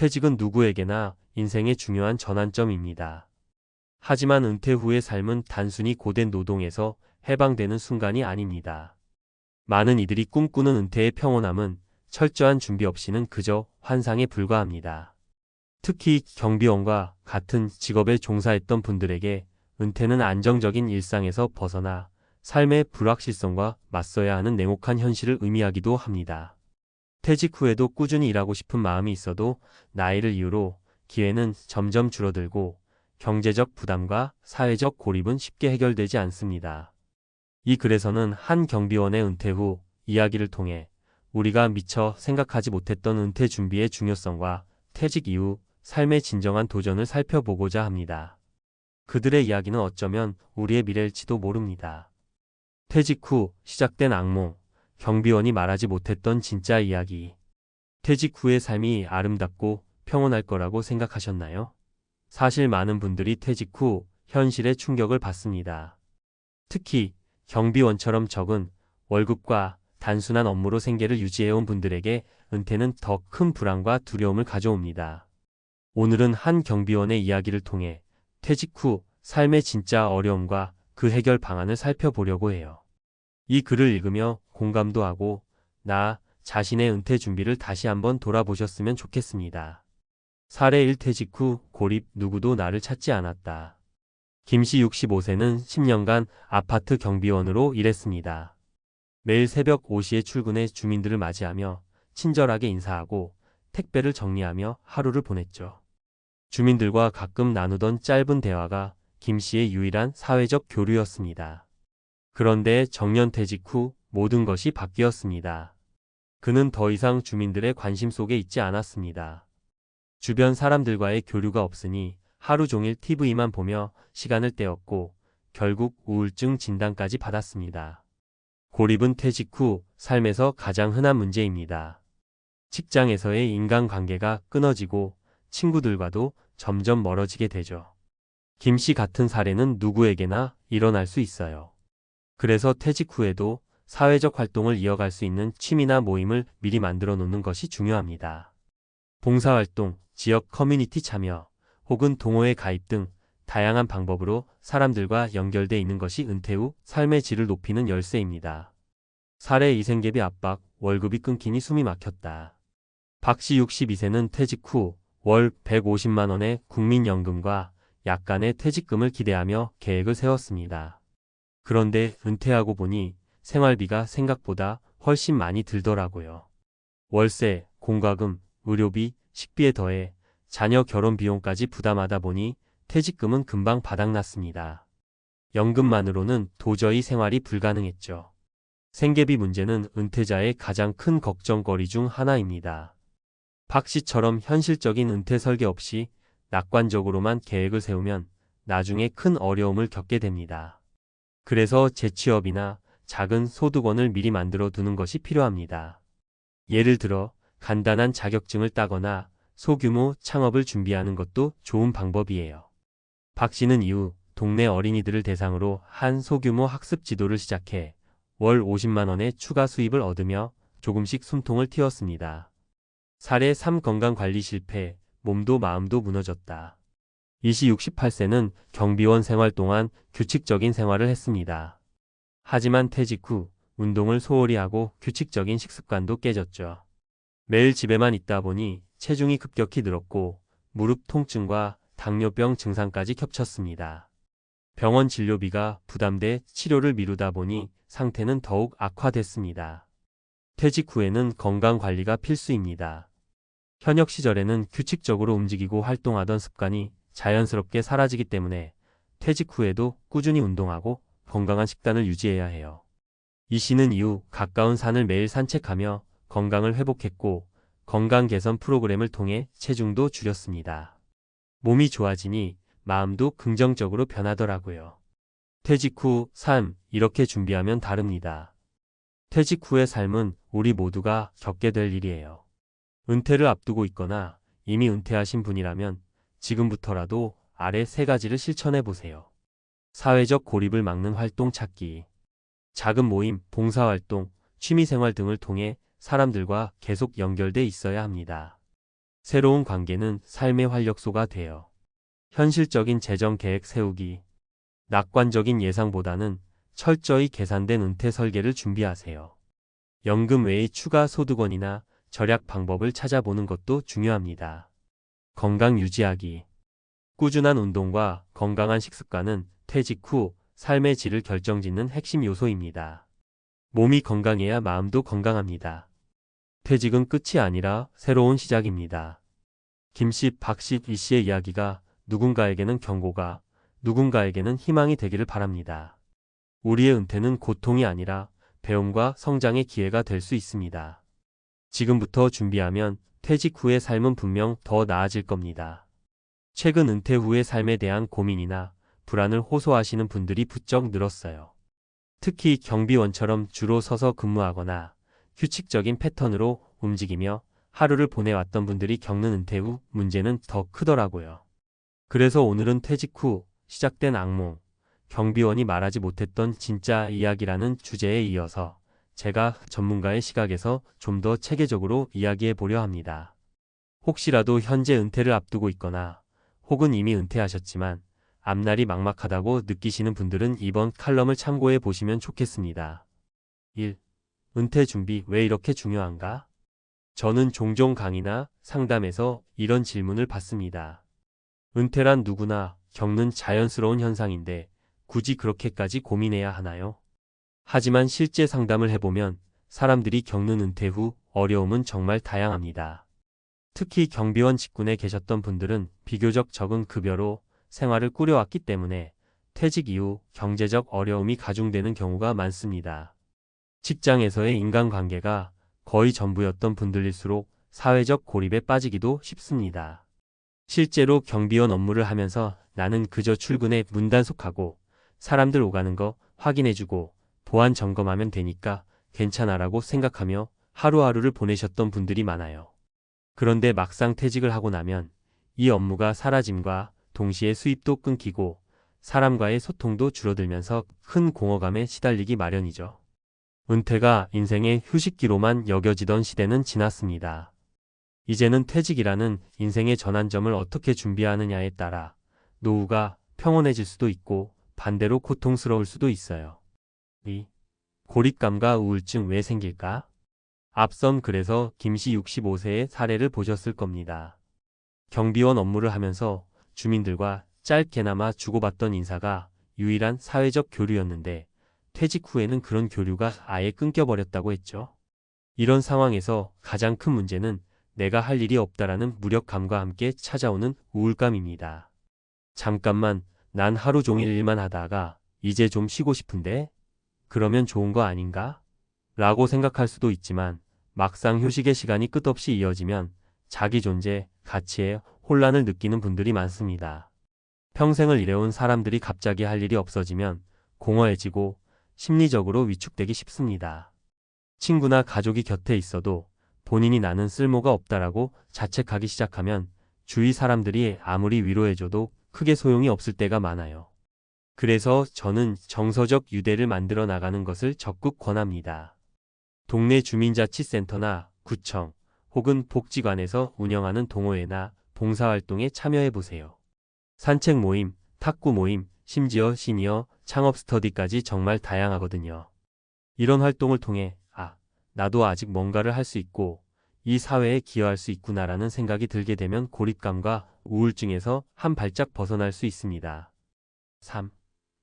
퇴직은 누구에게나 인생의 중요한 전환점입니다. 하지만 은퇴 후의 삶은 단순히 고된 노동에서 해방되는 순간이 아닙니다. 많은 이들이 꿈꾸는 은퇴의 평온함은 철저한 준비 없이는 그저 환상에 불과합니다. 특히 경비원과 같은 직업에 종사했던 분들에게 은퇴는 안정적인 일상에서 벗어나 삶의 불확실성과 맞서야 하는 냉혹한 현실을 의미하기도 합니다. 퇴직 후에도 꾸준히 일하고 싶은 마음이 있어도 나이를 이유로 기회는 점점 줄어들고 경제적 부담과 사회적 고립은 쉽게 해결되지 않습니다. 이 글에서는 한 경비원의 은퇴 후 이야기를 통해 우리가 미처 생각하지 못했던 은퇴 준비의 중요성과 퇴직 이후 삶의 진정한 도전을 살펴보고자 합니다. 그들의 이야기는 어쩌면 우리의 미래일지도 모릅니다. 퇴직 후 시작된 악몽, 경비원이 말하지 못했던 진짜 이야기. 퇴직 후의 삶이 아름답고 평온할 거라고 생각하셨나요? 사실 많은 분들이 퇴직 후 현실에 충격을 받습니다. 특히 경비원처럼 적은 월급과 단순한 업무로 생계를 유지해온 분들에게 은퇴는 더 큰 불안과 두려움을 가져옵니다. 오늘은 한 경비원의 이야기를 통해 퇴직 후 삶의 진짜 어려움과 그 해결 방안을 살펴보려고 해요. 이 글을 읽으며 공감도 하고 나 자신의 은퇴 준비를 다시 한번 돌아보셨으면 좋겠습니다. 사례 1. 퇴직 후 고립. 누구도 나를 찾지 않았다. 김씨 65세는 10년간 아파트 경비원으로 일했습니다. 매일 새벽 5시에 출근해 주민들을 맞이하며 친절하게 인사하고 택배를 정리하며 하루를 보냈죠. 주민들과 가끔 나누던 짧은 대화가 김씨의 유일한 사회적 교류였습니다. 그런데 정년퇴직 후 모든 것이 바뀌었습니다. 그는 더 이상 주민들의 관심 속에 있지 않았습니다. 주변 사람들과의 교류가 없으니 하루 종일 TV만 보며 시간을 때웠고 결국 우울증 진단까지 받았습니다. 고립은 퇴직 후 삶에서 가장 흔한 문제입니다. 직장에서의 인간관계가 끊어지고 친구들과도 점점 멀어지게 되죠. 김씨 같은 사례는 누구에게나 일어날 수 있어요. 그래서 퇴직 후에도 사회적 활동을 이어갈 수 있는 취미나 모임을 미리 만들어 놓는 것이 중요합니다. 봉사활동, 지역 커뮤니티 참여, 혹은 동호회 가입 등 다양한 방법으로 사람들과 연결돼 있는 것이 은퇴 후 삶의 질을 높이는 열쇠입니다. 사례 이생계비 압박, 월급이 끊기니 숨이 막혔다. 박씨 62세는 퇴직 후 월 150만 원의 국민연금과 약간의 퇴직금을 기대하며 계획을 세웠습니다. 그런데 은퇴하고 보니 생활비가 생각보다 훨씬 많이 들더라고요. 월세, 공과금, 의료비, 식비에 더해 자녀 결혼 비용까지 부담하다 보니 퇴직금은 금방 바닥났습니다. 연금만으로는 도저히 생활이 불가능했죠. 생계비 문제는 은퇴자의 가장 큰 걱정거리 중 하나입니다. 박 씨처럼 현실적인 은퇴 설계 없이 낙관적으로만 계획을 세우면 나중에 큰 어려움을 겪게 됩니다. 그래서 재취업이나 작은 소득원을 미리 만들어 두는 것이 필요합니다. 예를 들어 간단한 자격증을 따거나 소규모 창업을 준비하는 것도 좋은 방법이에요. 박 씨는 이후 동네 어린이들을 대상으로 한 소규모 학습 지도를 시작해 월 50만 원의 추가 수입을 얻으며 조금씩 숨통을 틔웠습니다. 사례 3. 건강관리 실패, 몸도 마음도 무너졌다. 이씨 68세는 경비원 생활 동안 규칙적인 생활을 했습니다. 하지만 퇴직 후 운동을 소홀히 하고 규칙적인 식습관도 깨졌죠. 매일 집에만 있다 보니 체중이 급격히 늘었고 무릎 통증과 당뇨병 증상까지 겹쳤습니다. 병원 진료비가 부담돼 치료를 미루다 보니 상태는 더욱 악화됐습니다. 퇴직 후에는 건강관리가 필수입니다. 현역 시절에는 규칙적으로 움직이고 활동하던 습관이 자연스럽게 사라지기 때문에 퇴직 후에도 꾸준히 운동하고 건강한 식단을 유지해야 해요. 이 씨는 이후 가까운 산을 매일 산책하며 건강을 회복했고 건강 개선 프로그램을 통해 체중도 줄였습니다. 몸이 좋아지니 마음도 긍정적으로 변하더라고요. 퇴직 후 삶, 이렇게 준비하면 다릅니다. 퇴직 후의 삶은 우리 모두가 겪게 될 일이에요. 은퇴를 앞두고 있거나 이미 은퇴하신 분이라면 지금부터라도 아래 3가지를 실천해 보세요. 사회적 고립을 막는 활동 찾기. 작은 모임, 봉사활동, 취미생활 등을 통해 사람들과 계속 연결돼 있어야 합니다. 새로운 관계는 삶의 활력소가 돼요. 현실적인 재정 계획 세우기. 낙관적인 예상보다는 철저히 계산된 은퇴 설계를 준비하세요. 연금 외의 추가 소득원이나 절약 방법을 찾아보는 것도 중요합니다. 건강 유지하기. 꾸준한 운동과 건강한 식습관은 퇴직 후 삶의 질을 결정짓는 핵심 요소입니다. 몸이 건강해야 마음도 건강합니다. 퇴직은 끝이 아니라 새로운 시작입니다. 김씨, 박씨, 이씨의 이야기가 누군가에게는 경고가, 누군가에게는 희망이 되기를 바랍니다. 우리의 은퇴는 고통이 아니라 배움과 성장의 기회가 될 수 있습니다. 지금부터 준비하면 퇴직 후의 삶은 분명 더 나아질 겁니다. 최근 은퇴 후의 삶에 대한 고민이나 불안을 호소하시는 분들이 부쩍 늘었어요. 특히 경비원처럼 주로 서서 근무하거나 규칙적인 패턴으로 움직이며 하루를 보내왔던 분들이 겪는 은퇴 후 문제는 더 크더라고요. 그래서 오늘은 퇴직 후 시작된 악몽, 경비원이 말하지 못했던 진짜 이야기라는 주제에 이어서 제가 전문가의 시각에서 좀 더 체계적으로 이야기해 보려 합니다. 혹시라도 현재 은퇴를 앞두고 있거나 혹은 이미 은퇴하셨지만 앞날이 막막하다고 느끼시는 분들은 이번 칼럼을 참고해 보시면 좋겠습니다. 1. 은퇴 준비 왜 이렇게 중요한가? 저는 종종 강의나 상담에서 이런 질문을 받습니다. 은퇴란 누구나 겪는 자연스러운 현상인데 굳이 그렇게까지 고민해야 하나요? 하지만 실제 상담을 해보면 사람들이 겪는 은퇴 후 어려움은 정말 다양합니다. 특히 경비원 직군에 계셨던 분들은 비교적 적은 급여로 생활을 꾸려왔기 때문에 퇴직 이후 경제적 어려움이 가중되는 경우가 많습니다. 직장에서의 인간관계가 거의 전부였던 분들일수록 사회적 고립에 빠지기도 쉽습니다. 실제로 경비원 업무를 하면서 나는 그저 출근에 문단속하고 사람들 오가는 거 확인해주고 보안 점검하면 되니까 괜찮아라고 생각하며 하루하루를 보내셨던 분들이 많아요. 그런데 막상 퇴직을 하고 나면 이 업무가 사라짐과 동시에 수입도 끊기고 사람과의 소통도 줄어들면서 큰 공허감에 시달리기 마련이죠. 은퇴가 인생의 휴식기로만 여겨지던 시대는 지났습니다. 이제는 퇴직이라는 인생의 전환점을 어떻게 준비하느냐에 따라 노후가 평온해질 수도 있고 반대로 고통스러울 수도 있어요. 2. 고립감과 우울증 왜 생길까? 앞선 글에서 김씨 65세의 사례를 보셨을 겁니다. 경비원 업무를 하면서 주민들과 짧게나마 주고받던 인사가 유일한 사회적 교류였는데 퇴직 후에는 그런 교류가 아예 끊겨버렸다고 했죠. 이런 상황에서 가장 큰 문제는 내가 할 일이 없다라는 무력감과 함께 찾아오는 우울감입니다. 잠깐만, 난 하루 종일 일만 하다가 이제 좀 쉬고 싶은데? 그러면 좋은 거 아닌가? 라고 생각할 수도 있지만 막상 휴식의 시간이 끝없이 이어지면 자기 존재, 가치에 혼란을 느끼는 분들이 많습니다. 평생을 일해온 사람들이 갑자기 할 일이 없어지면 공허해지고 심리적으로 위축되기 쉽습니다. 친구나 가족이 곁에 있어도 본인이 나는 쓸모가 없다라고 자책하기 시작하면 주위 사람들이 아무리 위로해줘도 크게 소용이 없을 때가 많아요. 그래서 저는 정서적 유대를 만들어 나가는 것을 적극 권합니다. 동네 주민자치센터나 구청 혹은 복지관에서 운영하는 동호회나 봉사활동에 참여해보세요. 산책 모임, 탁구 모임, 심지어 시니어 창업 스터디까지 정말 다양하거든요. 이런 활동을 통해 나도 아직 뭔가를 할 수 있고 이 사회에 기여할 수 있구나라는 생각이 들게 되면 고립감과 우울증에서 한 발짝 벗어날 수 있습니다. 3.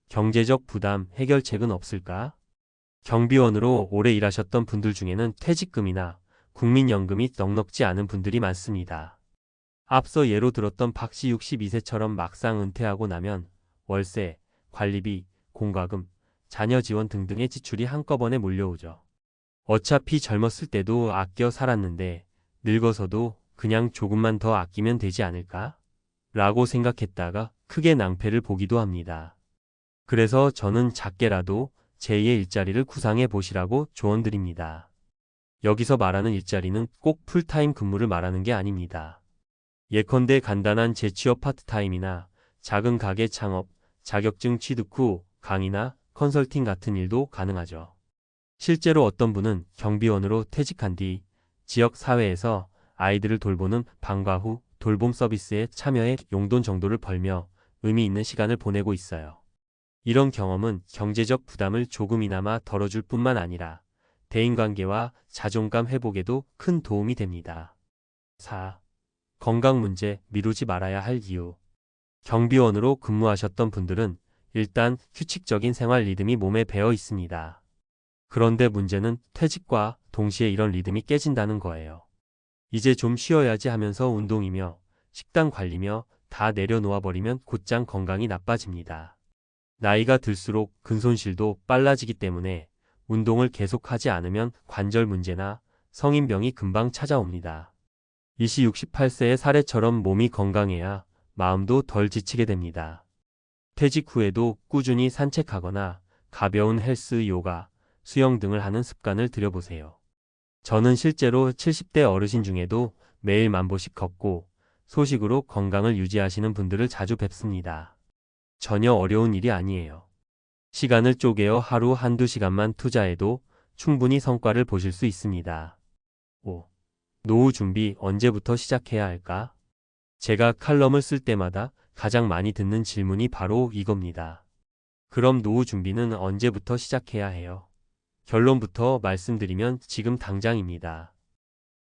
경제적 부담 해결책은 없을까? 경비원으로 오래 일하셨던 분들 중에는 퇴직금이나 국민연금이 넉넉지 않은 분들이 많습니다. 앞서 예로 들었던 박씨 62세처럼 막상 은퇴하고 나면 월세, 관리비, 공과금, 자녀 지원 등등의 지출이 한꺼번에 몰려오죠. 어차피 젊었을 때도 아껴 살았는데 늙어서도 그냥 조금만 더 아끼면 되지 않을까? 라고 생각했다가 크게 낭패를 보기도 합니다. 그래서 저는 작게라도 제2의 일자리를 구상해 보시라고 조언드립니다. 여기서 말하는 일자리는 꼭 풀타임 근무를 말하는 게 아닙니다. 예컨대 간단한 재취업 파트타임이나 작은 가게 창업, 자격증 취득 후 강의나 컨설팅 같은 일도 가능하죠. 실제로 어떤 분은 경비원으로 퇴직한 뒤 지역 사회에서 아이들을 돌보는 방과 후 돌봄 서비스에 참여해 용돈 정도를 벌며 의미 있는 시간을 보내고 있어요. 이런 경험은 경제적 부담을 조금이나마 덜어줄 뿐만 아니라 대인관계와 자존감 회복에도 큰 도움이 됩니다. 4. 건강 문제 미루지 말아야 할 이유. 경비원으로 근무하셨던 분들은 일단 규칙적인 생활 리듬이 몸에 배어 있습니다. 그런데 문제는 퇴직과 동시에 이런 리듬이 깨진다는 거예요. 이제 좀 쉬어야지 하면서 운동이며 식단 관리며 다 내려놓아 버리면 곧장 건강이 나빠집니다. 나이가 들수록 근손실도 빨라지기 때문에 운동을 계속하지 않으면 관절 문제나 성인병이 금방 찾아옵니다. 이시 68세의 사례처럼 몸이 건강해야 마음도 덜 지치게 됩니다. 퇴직 후에도 꾸준히 산책하거나 가벼운 헬스, 요가, 수영 등을 하는 습관을 들여보세요. 저는 실제로 70대 어르신 중에도 매일 10,000보씩 걷고 소식으로 건강을 유지하시는 분들을 자주 뵙습니다. 전혀 어려운 일이 아니에요. 시간을 쪼개어 하루 한두 시간만 투자해도 충분히 성과를 보실 수 있습니다. 5. 노후 준비 언제부터 시작해야 할까? 제가 칼럼을 쓸 때마다 가장 많이 듣는 질문이 바로 이겁니다. 그럼 노후 준비는 언제부터 시작해야 해요? 결론부터 말씀드리면 지금 당장입니다.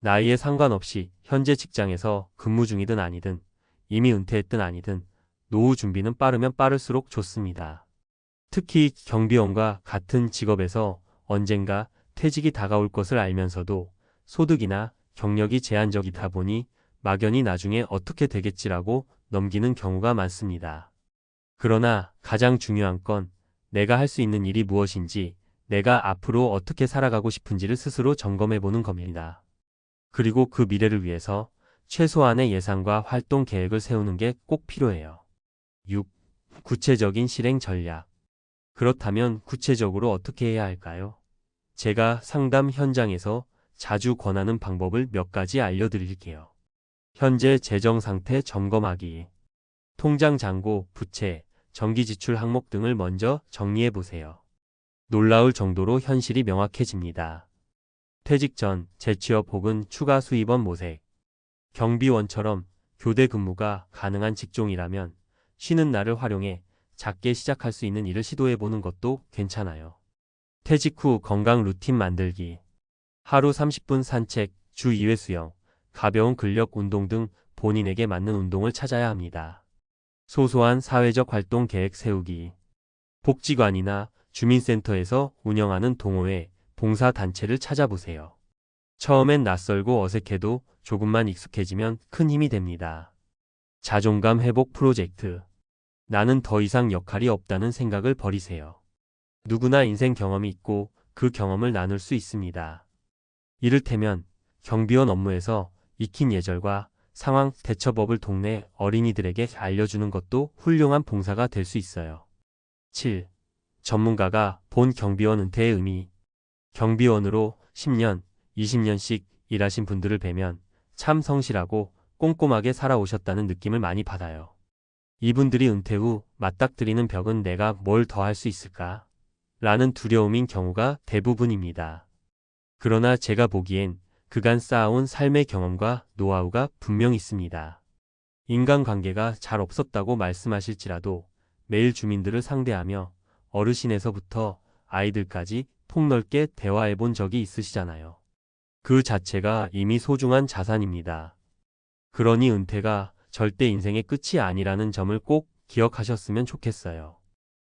나이에 상관없이 현재 직장에서 근무 중이든 아니든 이미 은퇴했든 아니든 노후 준비는 빠르면 빠를수록 좋습니다. 특히 경비원과 같은 직업에서 언젠가 퇴직이 다가올 것을 알면서도 소득이나 경력이 제한적이다 보니 막연히 나중에 어떻게 되겠지라고 넘기는 경우가 많습니다. 그러나 가장 중요한 건 내가 할 수 있는 일이 무엇인지, 내가 앞으로 어떻게 살아가고 싶은지를 스스로 점검해 보는 겁니다. 그리고 그 미래를 위해서 최소한의 예산과 활동 계획을 세우는 게 꼭 필요해요. 6. 구체적인 실행 전략. 그렇다면 구체적으로 어떻게 해야 할까요? 제가 상담 현장에서 자주 권하는 방법을 몇 가지 알려드릴게요. 현재 재정 상태 점검하기. 통장 잔고, 부채, 정기 지출 항목 등을 먼저 정리해 보세요. 놀라울 정도로 현실이 명확해집니다. 퇴직 전 재취업 혹은 추가 수입원 모색. 경비원처럼 교대 근무가 가능한 직종이라면 쉬는 날을 활용해 작게 시작할 수 있는 일을 시도해 보는 것도 괜찮아요. 퇴직 후 건강 루틴 만들기. 하루 30분 산책, 주 2회 수영, 가벼운 근력 운동 등 본인에게 맞는 운동을 찾아야 합니다. 소소한 사회적 활동 계획 세우기. 복지관이나 주민센터에서 운영하는 동호회, 봉사단체를 찾아보세요. 처음엔 낯설고 어색해도 조금만 익숙해지면 큰 힘이 됩니다. 자존감 회복 프로젝트. 나는 더 이상 역할이 없다는 생각을 버리세요. 누구나 인생 경험이 있고 그 경험을 나눌 수 있습니다. 이를테면 경비원 업무에서 익힌 예절과 상황 대처법을 동네 어린이들에게 알려주는 것도 훌륭한 봉사가 될 수 있어요. 7. 전문가가 본 경비원 은퇴의 의미. 경비원으로 10년, 20년씩 일하신 분들을 뵈면 참 성실하고 꼼꼼하게 살아오셨다는 느낌을 많이 받아요. 이분들이 은퇴 후 맞닥뜨리는 벽은 내가 뭘 더 할 수 있을까? 라는 두려움인 경우가 대부분입니다. 그러나 제가 보기엔 그간 쌓아온 삶의 경험과 노하우가 분명 있습니다. 인간관계가 잘 없었다고 말씀하실지라도 매일 주민들을 상대하며 어르신에서부터 아이들까지 폭넓게 대화해 본 적이 있으시잖아요. 그 자체가 이미 소중한 자산입니다. 그러니 은퇴가 절대 인생의 끝이 아니라는 점을 꼭 기억하셨으면 좋겠어요.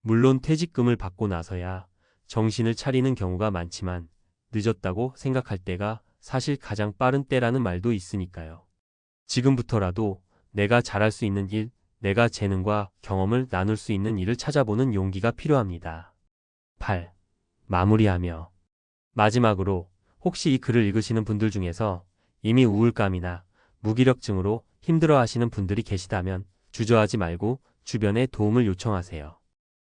물론 퇴직금을 받고 나서야 정신을 차리는 경우가 많지만 늦었다고 생각할 때가 사실 가장 빠른 때라는 말도 있으니까요. 지금부터라도 내가 잘할 수 있는 일, 내가 재능과 경험을 나눌 수 있는 일을 찾아보는 용기가 필요합니다. 8. 마무리하며. 마지막으로 혹시 이 글을 읽으시는 분들 중에서 이미 우울감이나 무기력증으로 힘들어하시는 분들이 계시다면 주저하지 말고 주변에 도움을 요청하세요.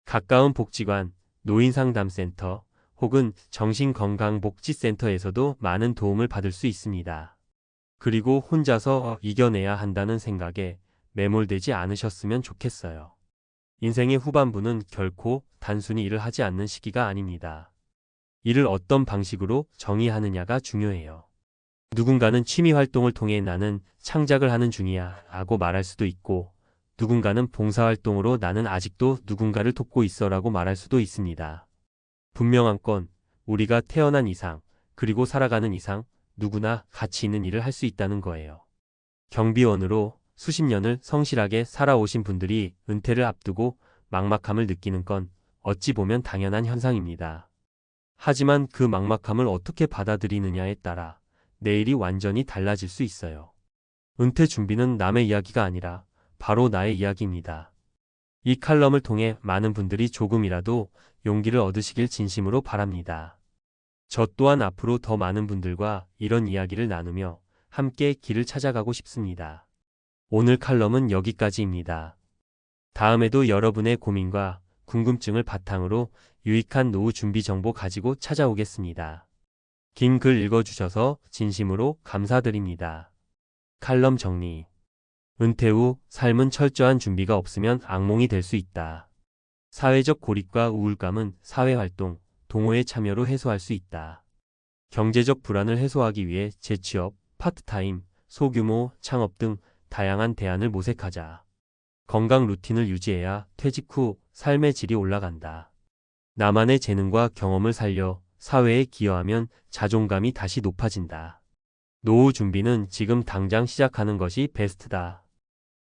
가까운 복지관, 노인상담센터 혹은 정신건강복지센터에서도 많은 도움을 받을 수 있습니다. 그리고 혼자서 이겨내야 한다는 생각에 매몰되지 않으셨으면 좋겠어요. 인생의 후반부는 결코 단순히 일을 하지 않는 시기가 아닙니다. 일을 어떤 방식으로 정의하느냐가 중요해요. 누군가는 취미 활동을 통해 나는 창작을 하는 중이야 라고 말할 수도 있고, 누군가는 봉사활동으로 나는 아직도 누군가를 돕고 있어 라고 말할 수도 있습니다. 분명한 건 우리가 태어난 이상, 그리고 살아가는 이상 누구나 가치 있는 일을 할 수 있다는 거예요. 경비원으로 수십 년을 성실하게 살아오신 분들이 은퇴를 앞두고 막막함을 느끼는 건 어찌 보면 당연한 현상입니다. 하지만 그 막막함을 어떻게 받아들이느냐에 따라 내일이 완전히 달라질 수 있어요. 은퇴 준비는 남의 이야기가 아니라 바로 나의 이야기입니다. 이 칼럼을 통해 많은 분들이 조금이라도 용기를 얻으시길 진심으로 바랍니다. 저 또한 앞으로 더 많은 분들과 이런 이야기를 나누며 함께 길을 찾아가고 싶습니다. 오늘 칼럼은 여기까지입니다. 다음에도 여러분의 고민과 궁금증을 바탕으로 유익한 노후 준비 정보 가지고 찾아오겠습니다. 긴 글 읽어주셔서 진심으로 감사드립니다. 칼럼 정리. 은퇴 후 삶은 철저한 준비가 없으면 악몽이 될 수 있다. 사회적 고립과 우울감은 사회활동, 동호회 참여로 해소할 수 있다. 경제적 불안을 해소하기 위해 재취업, 파트타임, 소규모 창업 등 다양한 대안을 모색하자. 건강 루틴을 유지해야 퇴직 후 삶의 질이 올라간다. 나만의 재능과 경험을 살려 사회에 기여하면 자존감이 다시 높아진다. 노후 준비는 지금 당장 시작하는 것이 베스트다.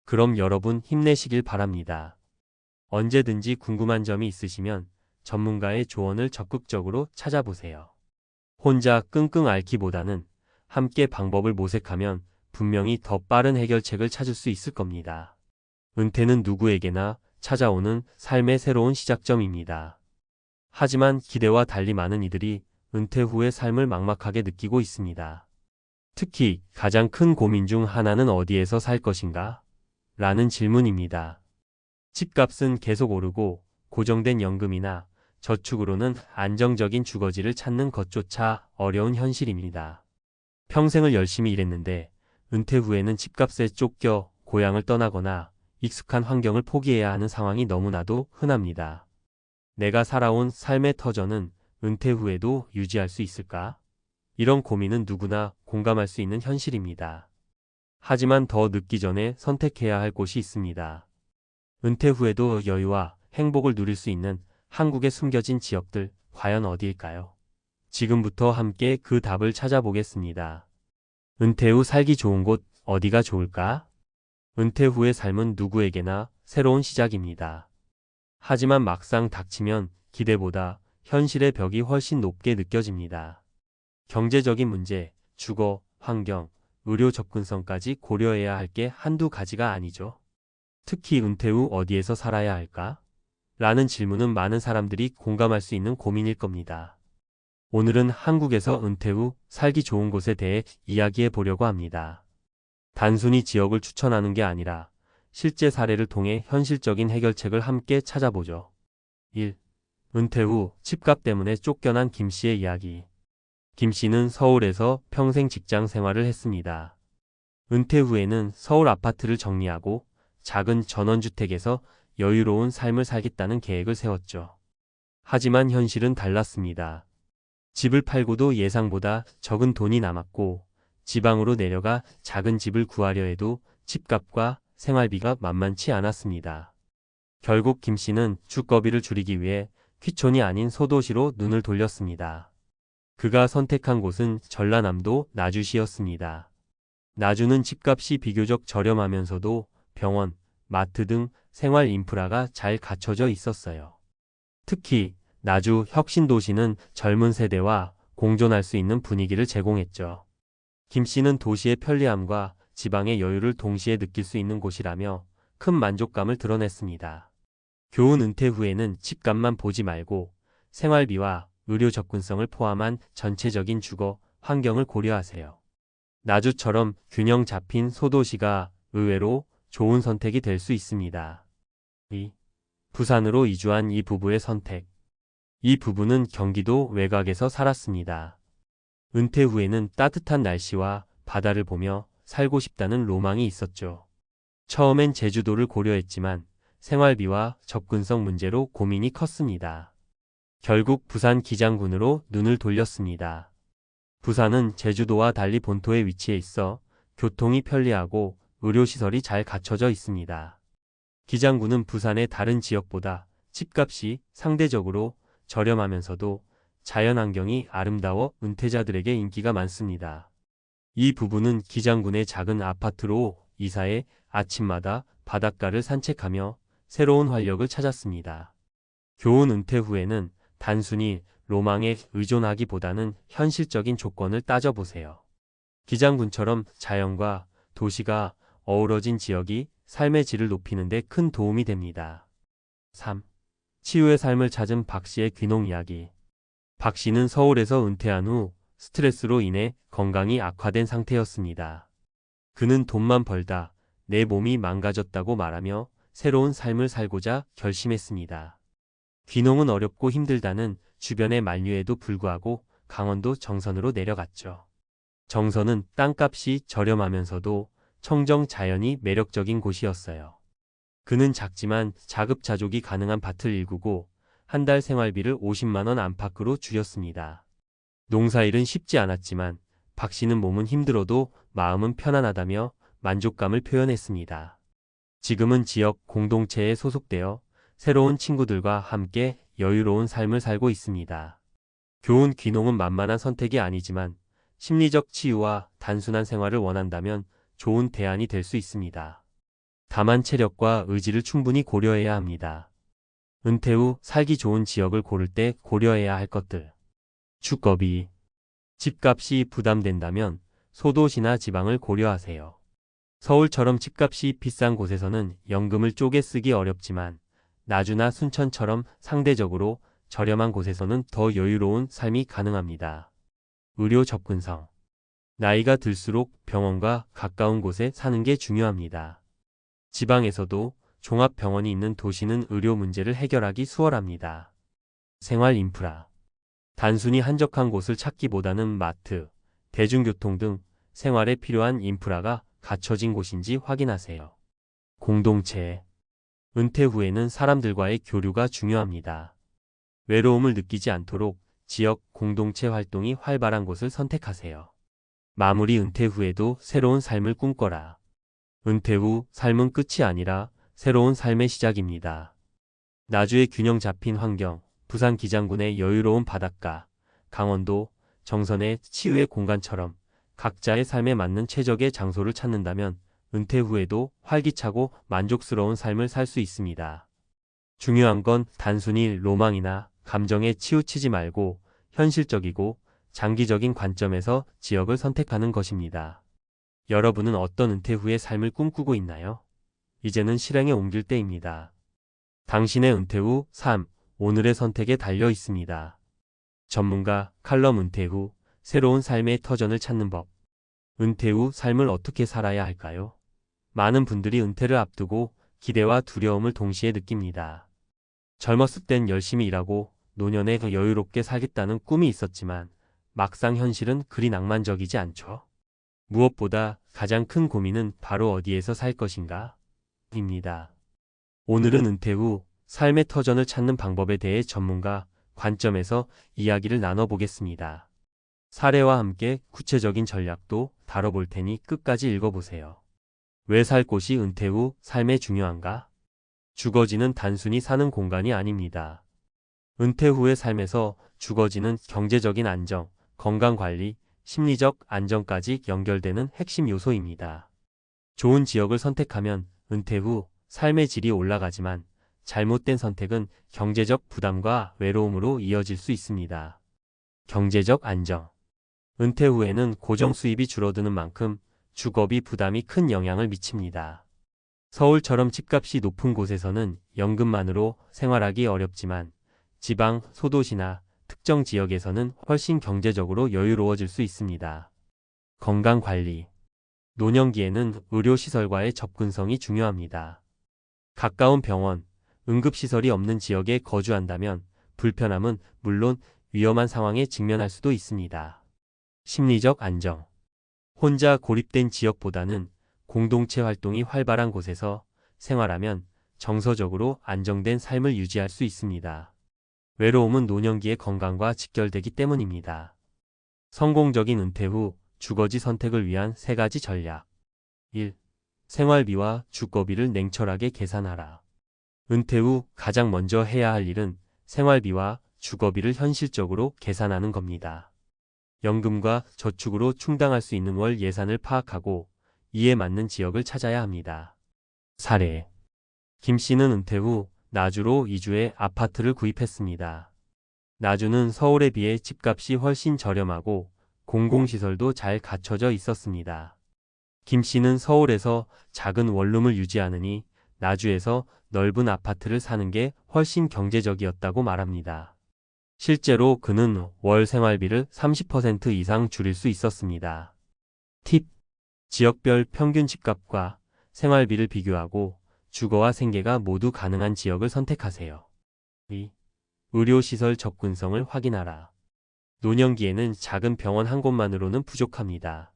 그럼 여러분 힘내시길 바랍니다. 언제든지 궁금한 점이 있으시면 전문가의 조언을 적극적으로 찾아보세요. 혼자 끙끙 앓기보다는 함께 방법을 모색하면 분명히 더 빠른 해결책을 찾을 수 있을 겁니다. 은퇴는 누구에게나 찾아오는 삶의 새로운 시작점입니다. 하지만 기대와 달리 많은 이들이 은퇴 후의 삶을 막막하게 느끼고 있습니다. 특히 가장 큰 고민 중 하나는 어디에서 살 것인가? 라는 질문입니다. 집값은 계속 오르고 고정된 연금이나 저축으로는 안정적인 주거지를 찾는 것조차 어려운 현실입니다. 평생을 열심히 일했는데 은퇴 후에는 집값에 쫓겨 고향을 떠나거나 익숙한 환경을 포기해야 하는 상황이 너무나도 흔합니다. 내가 살아온 삶의 터전은 은퇴 후에도 유지할 수 있을까? 이런 고민은 누구나 공감할 수 있는 현실입니다. 하지만 더 늦기 전에 선택해야 할 곳이 있습니다. 은퇴 후에도 여유와 행복을 누릴 수 있는 한국의 숨겨진 지역들 과연 어디일까요? 지금부터 함께 그 답을 찾아보겠습니다. 은퇴 후 살기 좋은 곳 어디가 좋을까? 은퇴 후의 삶은 누구에게나 새로운 시작입니다. 하지만 막상 닥치면 기대보다 현실의 벽이 훨씬 높게 느껴집니다. 경제적인 문제, 주거, 환경, 의료 접근성까지 고려해야 할 게 한두 가지가 아니죠. 특히 은퇴 후 어디에서 살아야 할까? 라는 질문은 많은 사람들이 공감할 수 있는 고민일 겁니다. 오늘은 한국에서 은퇴 후 살기 좋은 곳에 대해 이야기해 보려고 합니다. 단순히 지역을 추천하는 게 아니라 실제 사례를 통해 현실적인 해결책을 함께 찾아보죠. 1. 은퇴 후 집값 때문에 쫓겨난 김 씨의 이야기. 김 씨는 서울에서 평생 직장 생활을 했습니다. 은퇴 후에는 서울 아파트를 정리하고 작은 전원주택에서 여유로운 삶을 살겠다는 계획을 세웠죠. 하지만 현실은 달랐습니다. 집을 팔고도 예상보다 적은 돈이 남았고 지방으로 내려가 작은 집을 구하려 해도 집값과 생활비가 만만치 않았습니다. 결국 김 씨는 주거비를 줄이기 위해 퀴촌이 아닌 소도시로 눈을 돌렸습니다. 그가 선택한 곳은 전라남도 나주시였습니다. 나주는 집값이 비교적 저렴하면서도 병원, 마트 등 생활 인프라가 잘 갖춰져 있었어요. 특히 나주 혁신도시는 젊은 세대와 공존할 수 있는 분위기를 제공했죠. 김 씨는 도시의 편리함과 지방의 여유를 동시에 느낄 수 있는 곳이라며 큰 만족감을 드러냈습니다. 교훈 은퇴 후에는 집값만 보지 말고 생활비와 의료 접근성을 포함한 전체적인 주거 환경을 고려하세요. 나주처럼 균형 잡힌 소도시가 의외로 좋은 선택이 될 수 있습니다. 2. 부산으로 이주한 이 부부의 선택. 이 부부는 경기도 외곽에서 살았습니다. 은퇴 후에는 따뜻한 날씨와 바다를 보며 살고 싶다는 로망이 있었죠. 처음엔 제주도를 고려했지만 생활비와 접근성 문제로 고민이 컸습니다. 결국 부산 기장군으로 눈을 돌렸습니다. 부산은 제주도와 달리 본토에 위치해 있어 교통이 편리하고 의료시설이 잘 갖춰져 있습니다. 기장군은 부산의 다른 지역보다 집값이 상대적으로 저렴하면서도 자연환경이 아름다워 은퇴자들에게 인기가 많습니다. 이 부부는 기장군의 작은 아파트로 이사해 아침마다 바닷가를 산책하며 새로운 활력을 찾았습니다. 교훈 은퇴 후에는 단순히 로망에 의존하기보다는 현실적인 조건을 따져보세요. 기장군처럼 자연과 도시가 어우러진 지역이 삶의 질을 높이는 데 큰 도움이 됩니다. 3. 치유의 삶을 찾은 박 씨의 귀농 이야기. 박 씨는 서울에서 은퇴한 후 스트레스로 인해 건강이 악화된 상태였습니다. 그는 돈만 벌다 내 몸이 망가졌다고 말하며 새로운 삶을 살고자 결심했습니다. 귀농은 어렵고 힘들다는 주변의 만류에도 불구하고 강원도 정선으로 내려갔죠. 정선은 땅값이 저렴하면서도 청정 자연이 매력적인 곳이었어요. 그는 작지만 자급자족이 가능한 밭을 일구고 한 달 생활비를 50만 원 안팎으로 줄였습니다. 농사일은 쉽지 않았지만 박 씨는 몸은 힘들어도 마음은 편안하다며 만족감을 표현했습니다. 지금은 지역 공동체에 소속되어 새로운 친구들과 함께 여유로운 삶을 살고 있습니다. 교훈 귀농은 만만한 선택이 아니지만 심리적 치유와 단순한 생활을 원한다면 좋은 대안이 될 수 있습니다. 다만 체력과 의지를 충분히 고려해야 합니다. 은퇴 후 살기 좋은 지역을 고를 때 고려해야 할 것들. 주거비. 집값이 부담된다면 소도시나 지방을 고려하세요. 서울처럼 집값이 비싼 곳에서는 연금을 쪼개 쓰기 어렵지만 나주나 순천처럼 상대적으로 저렴한 곳에서는 더 여유로운 삶이 가능합니다. 의료 접근성. 나이가 들수록 병원과 가까운 곳에 사는 게 중요합니다. 지방에서도 종합병원이 있는 도시는 의료 문제를 해결하기 수월합니다. 생활 인프라. 단순히 한적한 곳을 찾기보다는 마트, 대중교통 등 생활에 필요한 인프라가 갖춰진 곳인지 확인하세요. 공동체. 은퇴 후에는 사람들과의 교류가 중요합니다. 외로움을 느끼지 않도록 지역 공동체 활동이 활발한 곳을 선택하세요. 마무리. 은퇴 후에도 새로운 삶을 꿈꿔라. 은퇴 후 삶은 끝이 아니라 새로운 삶의 시작입니다. 나주의 균형 잡힌 환경, 부산 기장군의 여유로운 바닷가, 강원도 정선의 치유의 공간처럼 각자의 삶에 맞는 최적의 장소를 찾는다면 은퇴 후에도 활기차고 만족스러운 삶을 살 수 있습니다. 중요한 건 단순히 로망이나 감정에 치우치지 말고 현실적이고 장기적인 관점에서 지역을 선택하는 것입니다. 여러분은 어떤 은퇴 후의 삶을 꿈꾸고 있나요? 이제는 실행에 옮길 때입니다. 당신의 은퇴 후 삶, 오늘의 선택에 달려 있습니다. 전문가 칼럼. 은퇴 후 새로운 삶의 터전을 찾는 법. 은퇴 후 삶을 어떻게 살아야 할까요? 많은 분들이 은퇴를 앞두고 기대와 두려움을 동시에 느낍니다. 젊었을 땐 열심히 일하고 노년에 더 여유롭게 살겠다는 꿈이 있었지만 막상 현실은 그리 낭만적이지 않죠. 무엇보다 가장 큰 고민은 바로 어디에서 살 것인가? 입니다. 오늘은 은퇴 후 삶의 터전을 찾는 방법에 대해 전문가 관점에서 이야기를 나눠보겠습니다. 사례와 함께 구체적인 전략도 다뤄볼 테니 끝까지 읽어보세요. 왜 살 곳이 은퇴 후 삶에 중요한가? 주거지는 단순히 사는 공간이 아닙니다. 은퇴 후의 삶에서 주거지는 경제적인 안정, 건강관리, 심리적 안정까지 연결되는 핵심 요소입니다. 좋은 지역을 선택하면 은퇴 후 삶의 질이 올라가지만 잘못된 선택은 경제적 부담과 외로움으로 이어질 수 있습니다. 경제적 안정. 은퇴 후에는 고정 수입이 줄어드는 만큼 주거비 부담이 큰 영향을 미칩니다. 서울처럼 집값이 높은 곳에서는 연금만으로 생활하기 어렵지만 지방, 소도시나 특정 지역에서는 훨씬 경제적으로 여유로워질 수 있습니다. 건강관리. 노년기에는 의료시설과의 접근성이 중요합니다. 가까운 병원, 응급시설이 없는 지역에 거주한다면 불편함은 물론 위험한 상황에 직면할 수도 있습니다. 심리적 안정. 혼자 고립된 지역보다는 공동체 활동이 활발한 곳에서 생활하면 정서적으로 안정된 삶을 유지할 수 있습니다. 외로움은 노년기의 건강과 직결되기 때문입니다. 성공적인 은퇴 후 주거지 선택을 위한 3가지 전략. 1. 생활비와 주거비를 냉철하게 계산하라. 은퇴 후 가장 먼저 해야 할 일은 생활비와 주거비를 현실적으로 계산하는 겁니다. 연금과 저축으로 충당할 수 있는 월 예산을 파악하고 이에 맞는 지역을 찾아야 합니다. 사례. 김 씨는 은퇴 후 나주로 이주해 아파트를 구입했습니다. 나주는 서울에 비해 집값이 훨씬 저렴하고 공공시설도 잘 갖춰져 있었습니다. 김 씨는 서울에서 작은 원룸을 유지하느니 나주에서 넓은 아파트를 사는 게 훨씬 경제적이었다고 말합니다. 실제로 그는 월 생활비를 30% 이상 줄일 수 있었습니다. 팁. 지역별 평균 집값과 생활비를 비교하고 주거와 생계가 모두 가능한 지역을 선택하세요. 2. 의료시설 접근성을 확인하라. 노년기에는 작은 병원 한 곳만으로는 부족합니다.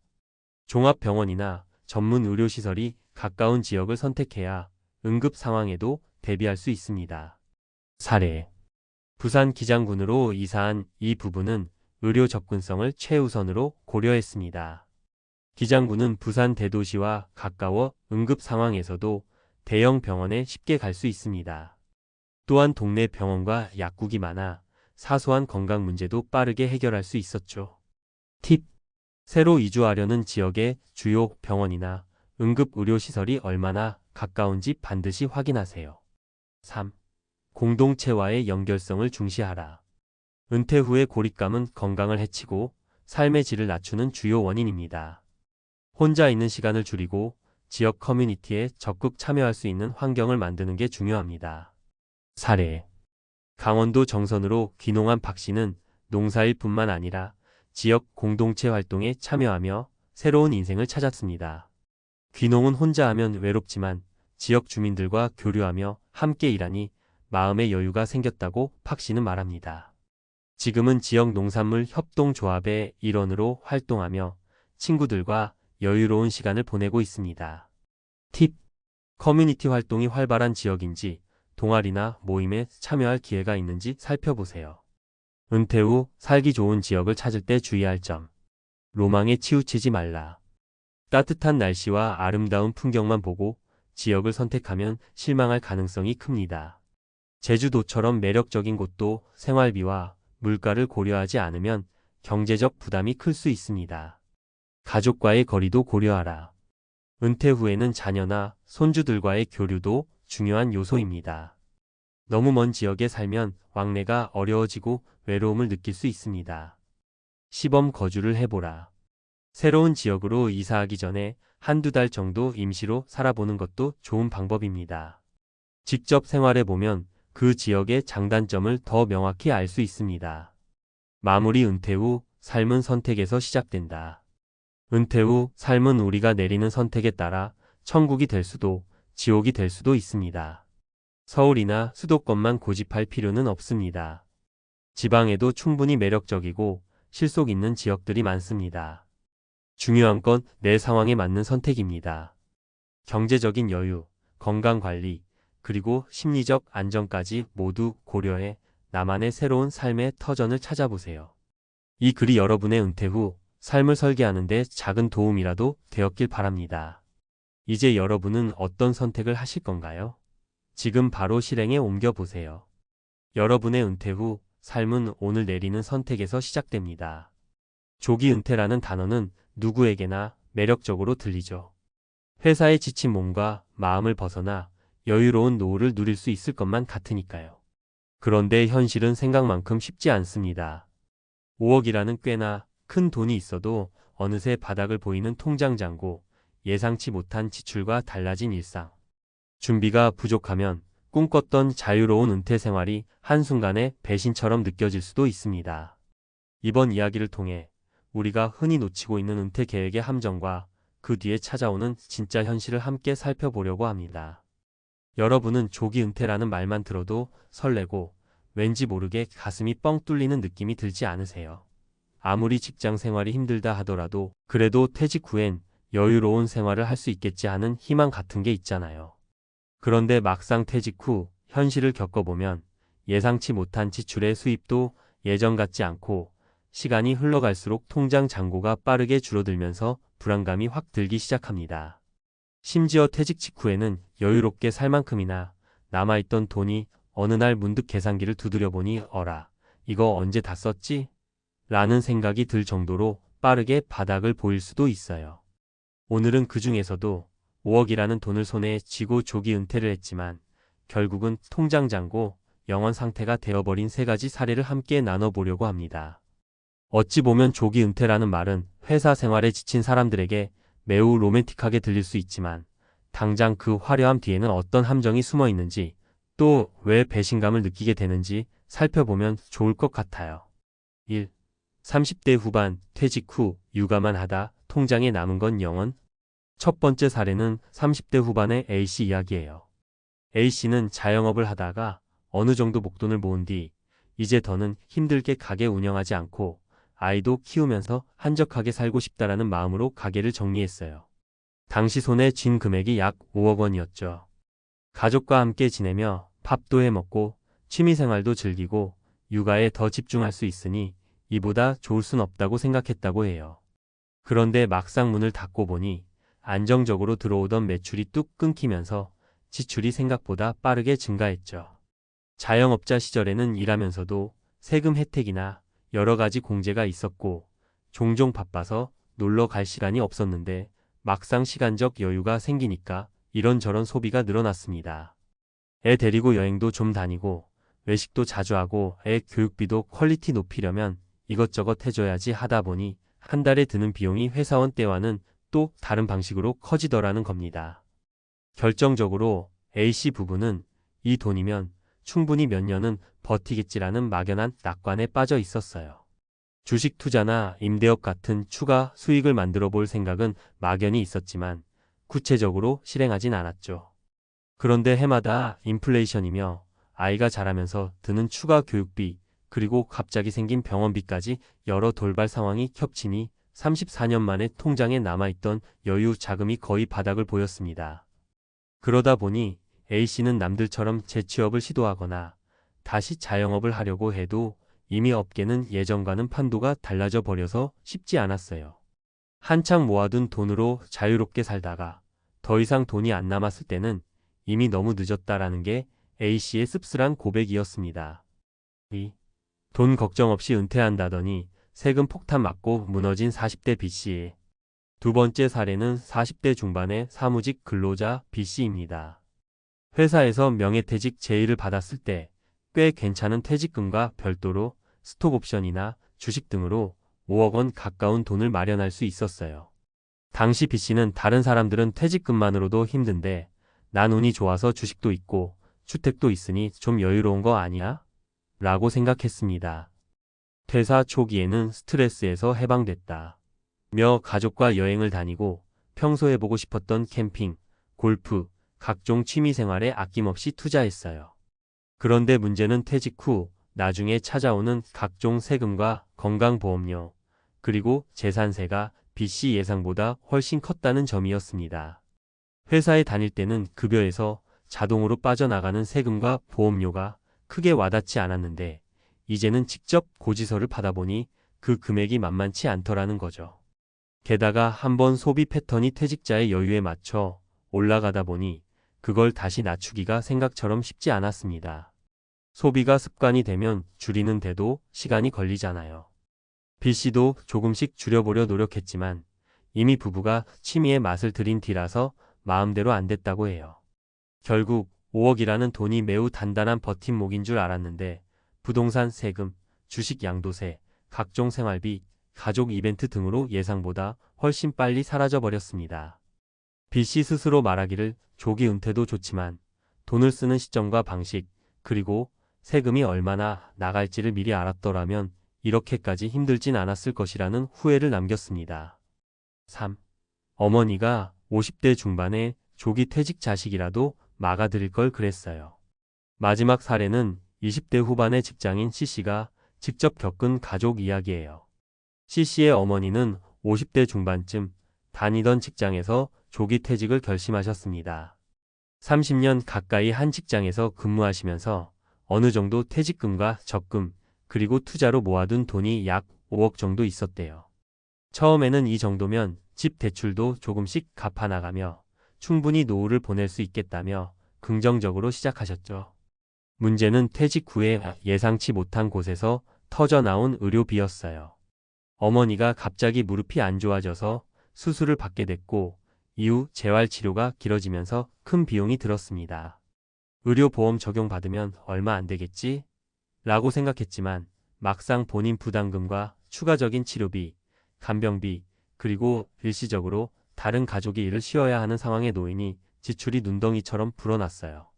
종합병원이나 전문 의료시설이 가까운 지역을 선택해야 응급 상황에도 대비할 수 있습니다. 사례. 부산 기장군으로 이사한 이 부부는 의료 접근성을 최우선으로 고려했습니다. 기장군은 부산 대도시와 가까워 응급 상황에서도 대형 병원에 쉽게 갈 수 있습니다. 또한 동네 병원과 약국이 많아 사소한 건강 문제도 빠르게 해결할 수 있었죠. 팁. 새로 이주하려는 지역의 주요 병원이나 응급의료시설이 얼마나 가까운지 반드시 확인하세요. 3. 공동체와의 연결성을 중시하라. 은퇴 후의 고립감은 건강을 해치고 삶의 질을 낮추는 주요 원인입니다. 혼자 있는 시간을 줄이고 지역 커뮤니티에 적극 참여할 수 있는 환경을 만드는 게 중요합니다. 사례. 강원도 정선으로 귀농한 박 씨는 농사일뿐만 아니라 지역 공동체 활동에 참여하며 새로운 인생을 찾았습니다. 귀농은 혼자 하면 외롭지만 지역 주민들과 교류하며 함께 일하니 마음의 여유가 생겼다고 박 씨는 말합니다. 지금은 지역 농산물 협동조합의 일원으로 활동하며 친구들과 여유로운 시간을 보내고 있습니다. 팁. 커뮤니티 활동이 활발한 지역인지 동아리나 모임에 참여할 기회가 있는지 살펴보세요. 은퇴 후 살기 좋은 지역을 찾을 때 주의할 점. 로망에 치우치지 말라. 따뜻한 날씨와 아름다운 풍경만 보고 지역을 선택하면 실망할 가능성이 큽니다. 제주도처럼 매력적인 곳도 생활비와 물가를 고려하지 않으면 경제적 부담이 클 수 있습니다. 가족과의 거리도 고려하라. 은퇴 후에는 자녀나 손주들과의 교류도 중요한 요소입니다. 너무 먼 지역에 살면 왕래가 어려워지고 외로움을 느낄 수 있습니다. 시범 거주를 해보라. 새로운 지역으로 이사하기 전에 한두 달 정도 임시로 살아보는 것도 좋은 방법입니다. 직접 생활해보면 그 지역의 장단점을 더 명확히 알 수 있습니다. 마무리. 은퇴 후 삶은 선택에서 시작된다. 은퇴 후 삶은 우리가 내리는 선택에 따라 천국이 될 수도 지옥이 될 수도 있습니다. 서울이나 수도권만 고집할 필요는 없습니다. 지방에도 충분히 매력적이고 실속 있는 지역들이 많습니다. 중요한 건 내 상황에 맞는 선택입니다. 경제적인 여유, 건강관리, 그리고 심리적 안정까지 모두 고려해 나만의 새로운 삶의 터전을 찾아보세요. 이 글이 여러분의 은퇴 후 삶을 설계하는 데 작은 도움이라도 되었길 바랍니다. 이제 여러분은 어떤 선택을 하실 건가요? 지금 바로 실행에 옮겨보세요. 여러분의 은퇴 후 삶은 오늘 내리는 선택에서 시작됩니다. 조기 은퇴라는 단어는 누구에게나 매력적으로 들리죠. 회사에 지친 몸과 마음을 벗어나 여유로운 노후를 누릴 수 있을 것만 같으니까요. 그런데 현실은 생각만큼 쉽지 않습니다. 5억이라는 꽤나 큰 돈이 있어도 어느새 바닥을 보이는 통장 잔고, 예상치 못한 지출과 달라진 일상. 준비가 부족하면 꿈꿨던 자유로운 은퇴 생활이 한순간에 배신처럼 느껴질 수도 있습니다. 이번 이야기를 통해 우리가 흔히 놓치고 있는 은퇴 계획의 함정과 그 뒤에 찾아오는 진짜 현실을 함께 살펴보려고 합니다. 여러분은 조기 은퇴라는 말만 들어도 설레고 왠지 모르게 가슴이 뻥 뚫리는 느낌이 들지 않으세요? 아무리 직장 생활이 힘들다 하더라도 그래도 퇴직 후엔 여유로운 생활을 할 수 있겠지 하는 희망 같은 게 있잖아요. 그런데 막상 퇴직 후 현실을 겪어보면 예상치 못한 지출의 수입도 예전 같지 않고 시간이 흘러갈수록 통장 잔고가 빠르게 줄어들면서 불안감이 확 들기 시작합니다. 심지어 퇴직 직후에는 여유롭게 살 만큼이나 남아있던 돈이 어느 날 문득 계산기를 두드려 보니 어라, 이거 언제 다 썼지? 라는 생각이 들 정도로 빠르게 바닥을 보일 수도 있어요. 오늘은 그 중에서도 5억이라는 돈을 손에 쥐고 조기 은퇴를 했지만 결국은 통장 잔고, 영원 상태가 되어버린 세 가지 사례를 함께 나눠보려고 합니다. 어찌 보면 조기 은퇴라는 말은 회사 생활에 지친 사람들에게 매우 로맨틱하게 들릴 수 있지만 당장 그 화려함 뒤에는 어떤 함정이 숨어 있는지, 또 왜 배신감을 느끼게 되는지 살펴보면 좋을 것 같아요. 1. 30대 후반 퇴직 후 육아만 하다 통장에 남은 건 0원? 첫 번째 사례는 30대 후반의 A씨 이야기예요. A씨는 자영업을 하다가 어느 정도 목돈을 모은 뒤 이제 더는 힘들게 가게 운영하지 않고 아이도 키우면서 한적하게 살고 싶다라는 마음으로 가게를 정리했어요. 당시 손에 쥔 금액이 약 5억 원이었죠. 가족과 함께 지내며 밥도 해 먹고 취미생활도 즐기고 육아에 더 집중할 수 있으니 이보다 좋을 순 없다고 생각했다고 해요. 그런데 막상 문을 닫고 보니 안정적으로 들어오던 매출이 뚝 끊기면서 지출이 생각보다 빠르게 증가했죠. 자영업자 시절에는 일하면서도 세금 혜택이나 여러 가지 공제가 있었고 종종 바빠서 놀러 갈 시간이 없었는데 막상 시간적 여유가 생기니까 이런저런 소비가 늘어났습니다. 애 데리고 여행도 좀 다니고 외식도 자주 하고 애 교육비도 퀄리티 높이려면 이것저것 해줘야지 하다 보니 한 달에 드는 비용이 회사원 때와는 또 다른 방식으로 커지더라는 겁니다. 결정적으로 A씨 부부는 이 돈이면 충분히 몇 년은 버티겠지라는 막연한 낙관에 빠져 있었어요. 주식 투자나 임대업 같은 추가 수익을 만들어 볼 생각은 막연히 있었지만 구체적으로 실행하진 않았죠. 그런데 해마다 인플레이션이며 아이가 자라면서 드는 추가 교육비, 그리고 갑자기 생긴 병원비까지 여러 돌발 상황이 겹치니 34년 만에 통장에 남아있던 여유 자금이 거의 바닥을 보였습니다. 그러다 보니 A씨는 남들처럼 재취업을 시도하거나 다시 자영업을 하려고 해도 이미 업계는 예전과는 판도가 달라져 버려서 쉽지 않았어요. 한창 모아둔 돈으로 자유롭게 살다가 더 이상 돈이 안 남았을 때는 이미 너무 늦었다라는 게 A씨의 씁쓸한 고백이었습니다. 2. 돈 걱정 없이 은퇴한다더니 세금 폭탄 맞고 무너진 40대 B씨. 두 번째 사례는 40대 중반의 사무직 근로자 B씨입니다. 회사에서 명예퇴직 제의를 받았을 때 꽤 괜찮은 퇴직금과 별도로 스톡옵션이나 주식 등으로 5억 원 가까운 돈을 마련할 수 있었어요. 당시 B씨는 다른 사람들은 퇴직금만으로도 힘든데 난 운이 좋아서 주식도 있고 주택도 있으니 좀 여유로운 거 아니야? 라고 생각했습니다. 퇴사 초기에는 스트레스에서 해방됐다 며 가족과 여행을 다니고 평소 해보고 싶었던 캠핑, 골프, 각종 취미생활에 아낌없이 투자했어요. 그런데 문제는 퇴직 후 나중에 찾아오는 각종 세금과 건강보험료, 그리고 재산세가 B씨 예상보다 훨씬 컸다는 점이었습니다. 회사에 다닐 때는 급여에서 자동으로 빠져나가는 세금과 보험료가 크게 와닿지 않았는데 이제는 직접 고지서를 받아보니 그 금액이 만만치 않더라는 거죠. 게다가 한번 소비 패턴이 퇴직자의 여유에 맞춰 올라가다 보니 그걸 다시 낮추기가 생각처럼 쉽지 않았습니다. 소비가 습관이 되면 줄이는 데도 시간이 걸리잖아요. B씨도 조금씩 줄여보려 노력했지만 이미 부부가 취미의 맛을 들인 뒤라서 마음대로 안 됐다고 해요. 결국 5억이라는 돈이 매우 단단한 버팀목인 줄 알았는데 부동산 세금, 주식 양도세, 각종 생활비, 가족 이벤트 등으로 예상보다 훨씬 빨리 사라져버렸습니다. B씨 스스로 말하기를 조기 은퇴도 좋지만 돈을 쓰는 시점과 방식, 그리고 세금이 얼마나 나갈지를 미리 알았더라면 이렇게까지 힘들진 않았을 것이라는 후회를 남겼습니다. 3. 어머니가 50대 중반에 조기 퇴직 자식이라도 막아드릴 걸 그랬어요. 마지막 사례는 20대 후반의 직장인 C씨가 직접 겪은 가족 이야기예요. C씨의 어머니는 50대 중반쯤 다니던 직장에서 조기 퇴직을 결심하셨습니다. 30년 가까이 한 직장에서 근무하시면서 어느 정도 퇴직금과 적금, 그리고 투자로 모아둔 돈이 약 5억 정도 있었대요. 처음에는 이 정도면 집 대출도 조금씩 갚아나가며 충분히 노후를 보낼 수 있겠다며 긍정적으로 시작하셨죠. 문제는 퇴직 후에 예상치 못한 곳에서 터져나온 의료비였어요. 어머니가 갑자기 무릎이 안 좋아져서 수술을 받게 됐고 이후 재활치료가 길어지면서 큰 비용이 들었습니다. 의료보험 적용받으면 얼마 안 되겠지? 라고 생각했지만 막상 본인 부담금과 추가적인 치료비, 간병비, 그리고 일시적으로 다른 가족이 일을 쉬어야 하는 상황에 놓이니 지출이 눈덩이처럼 불어났어요.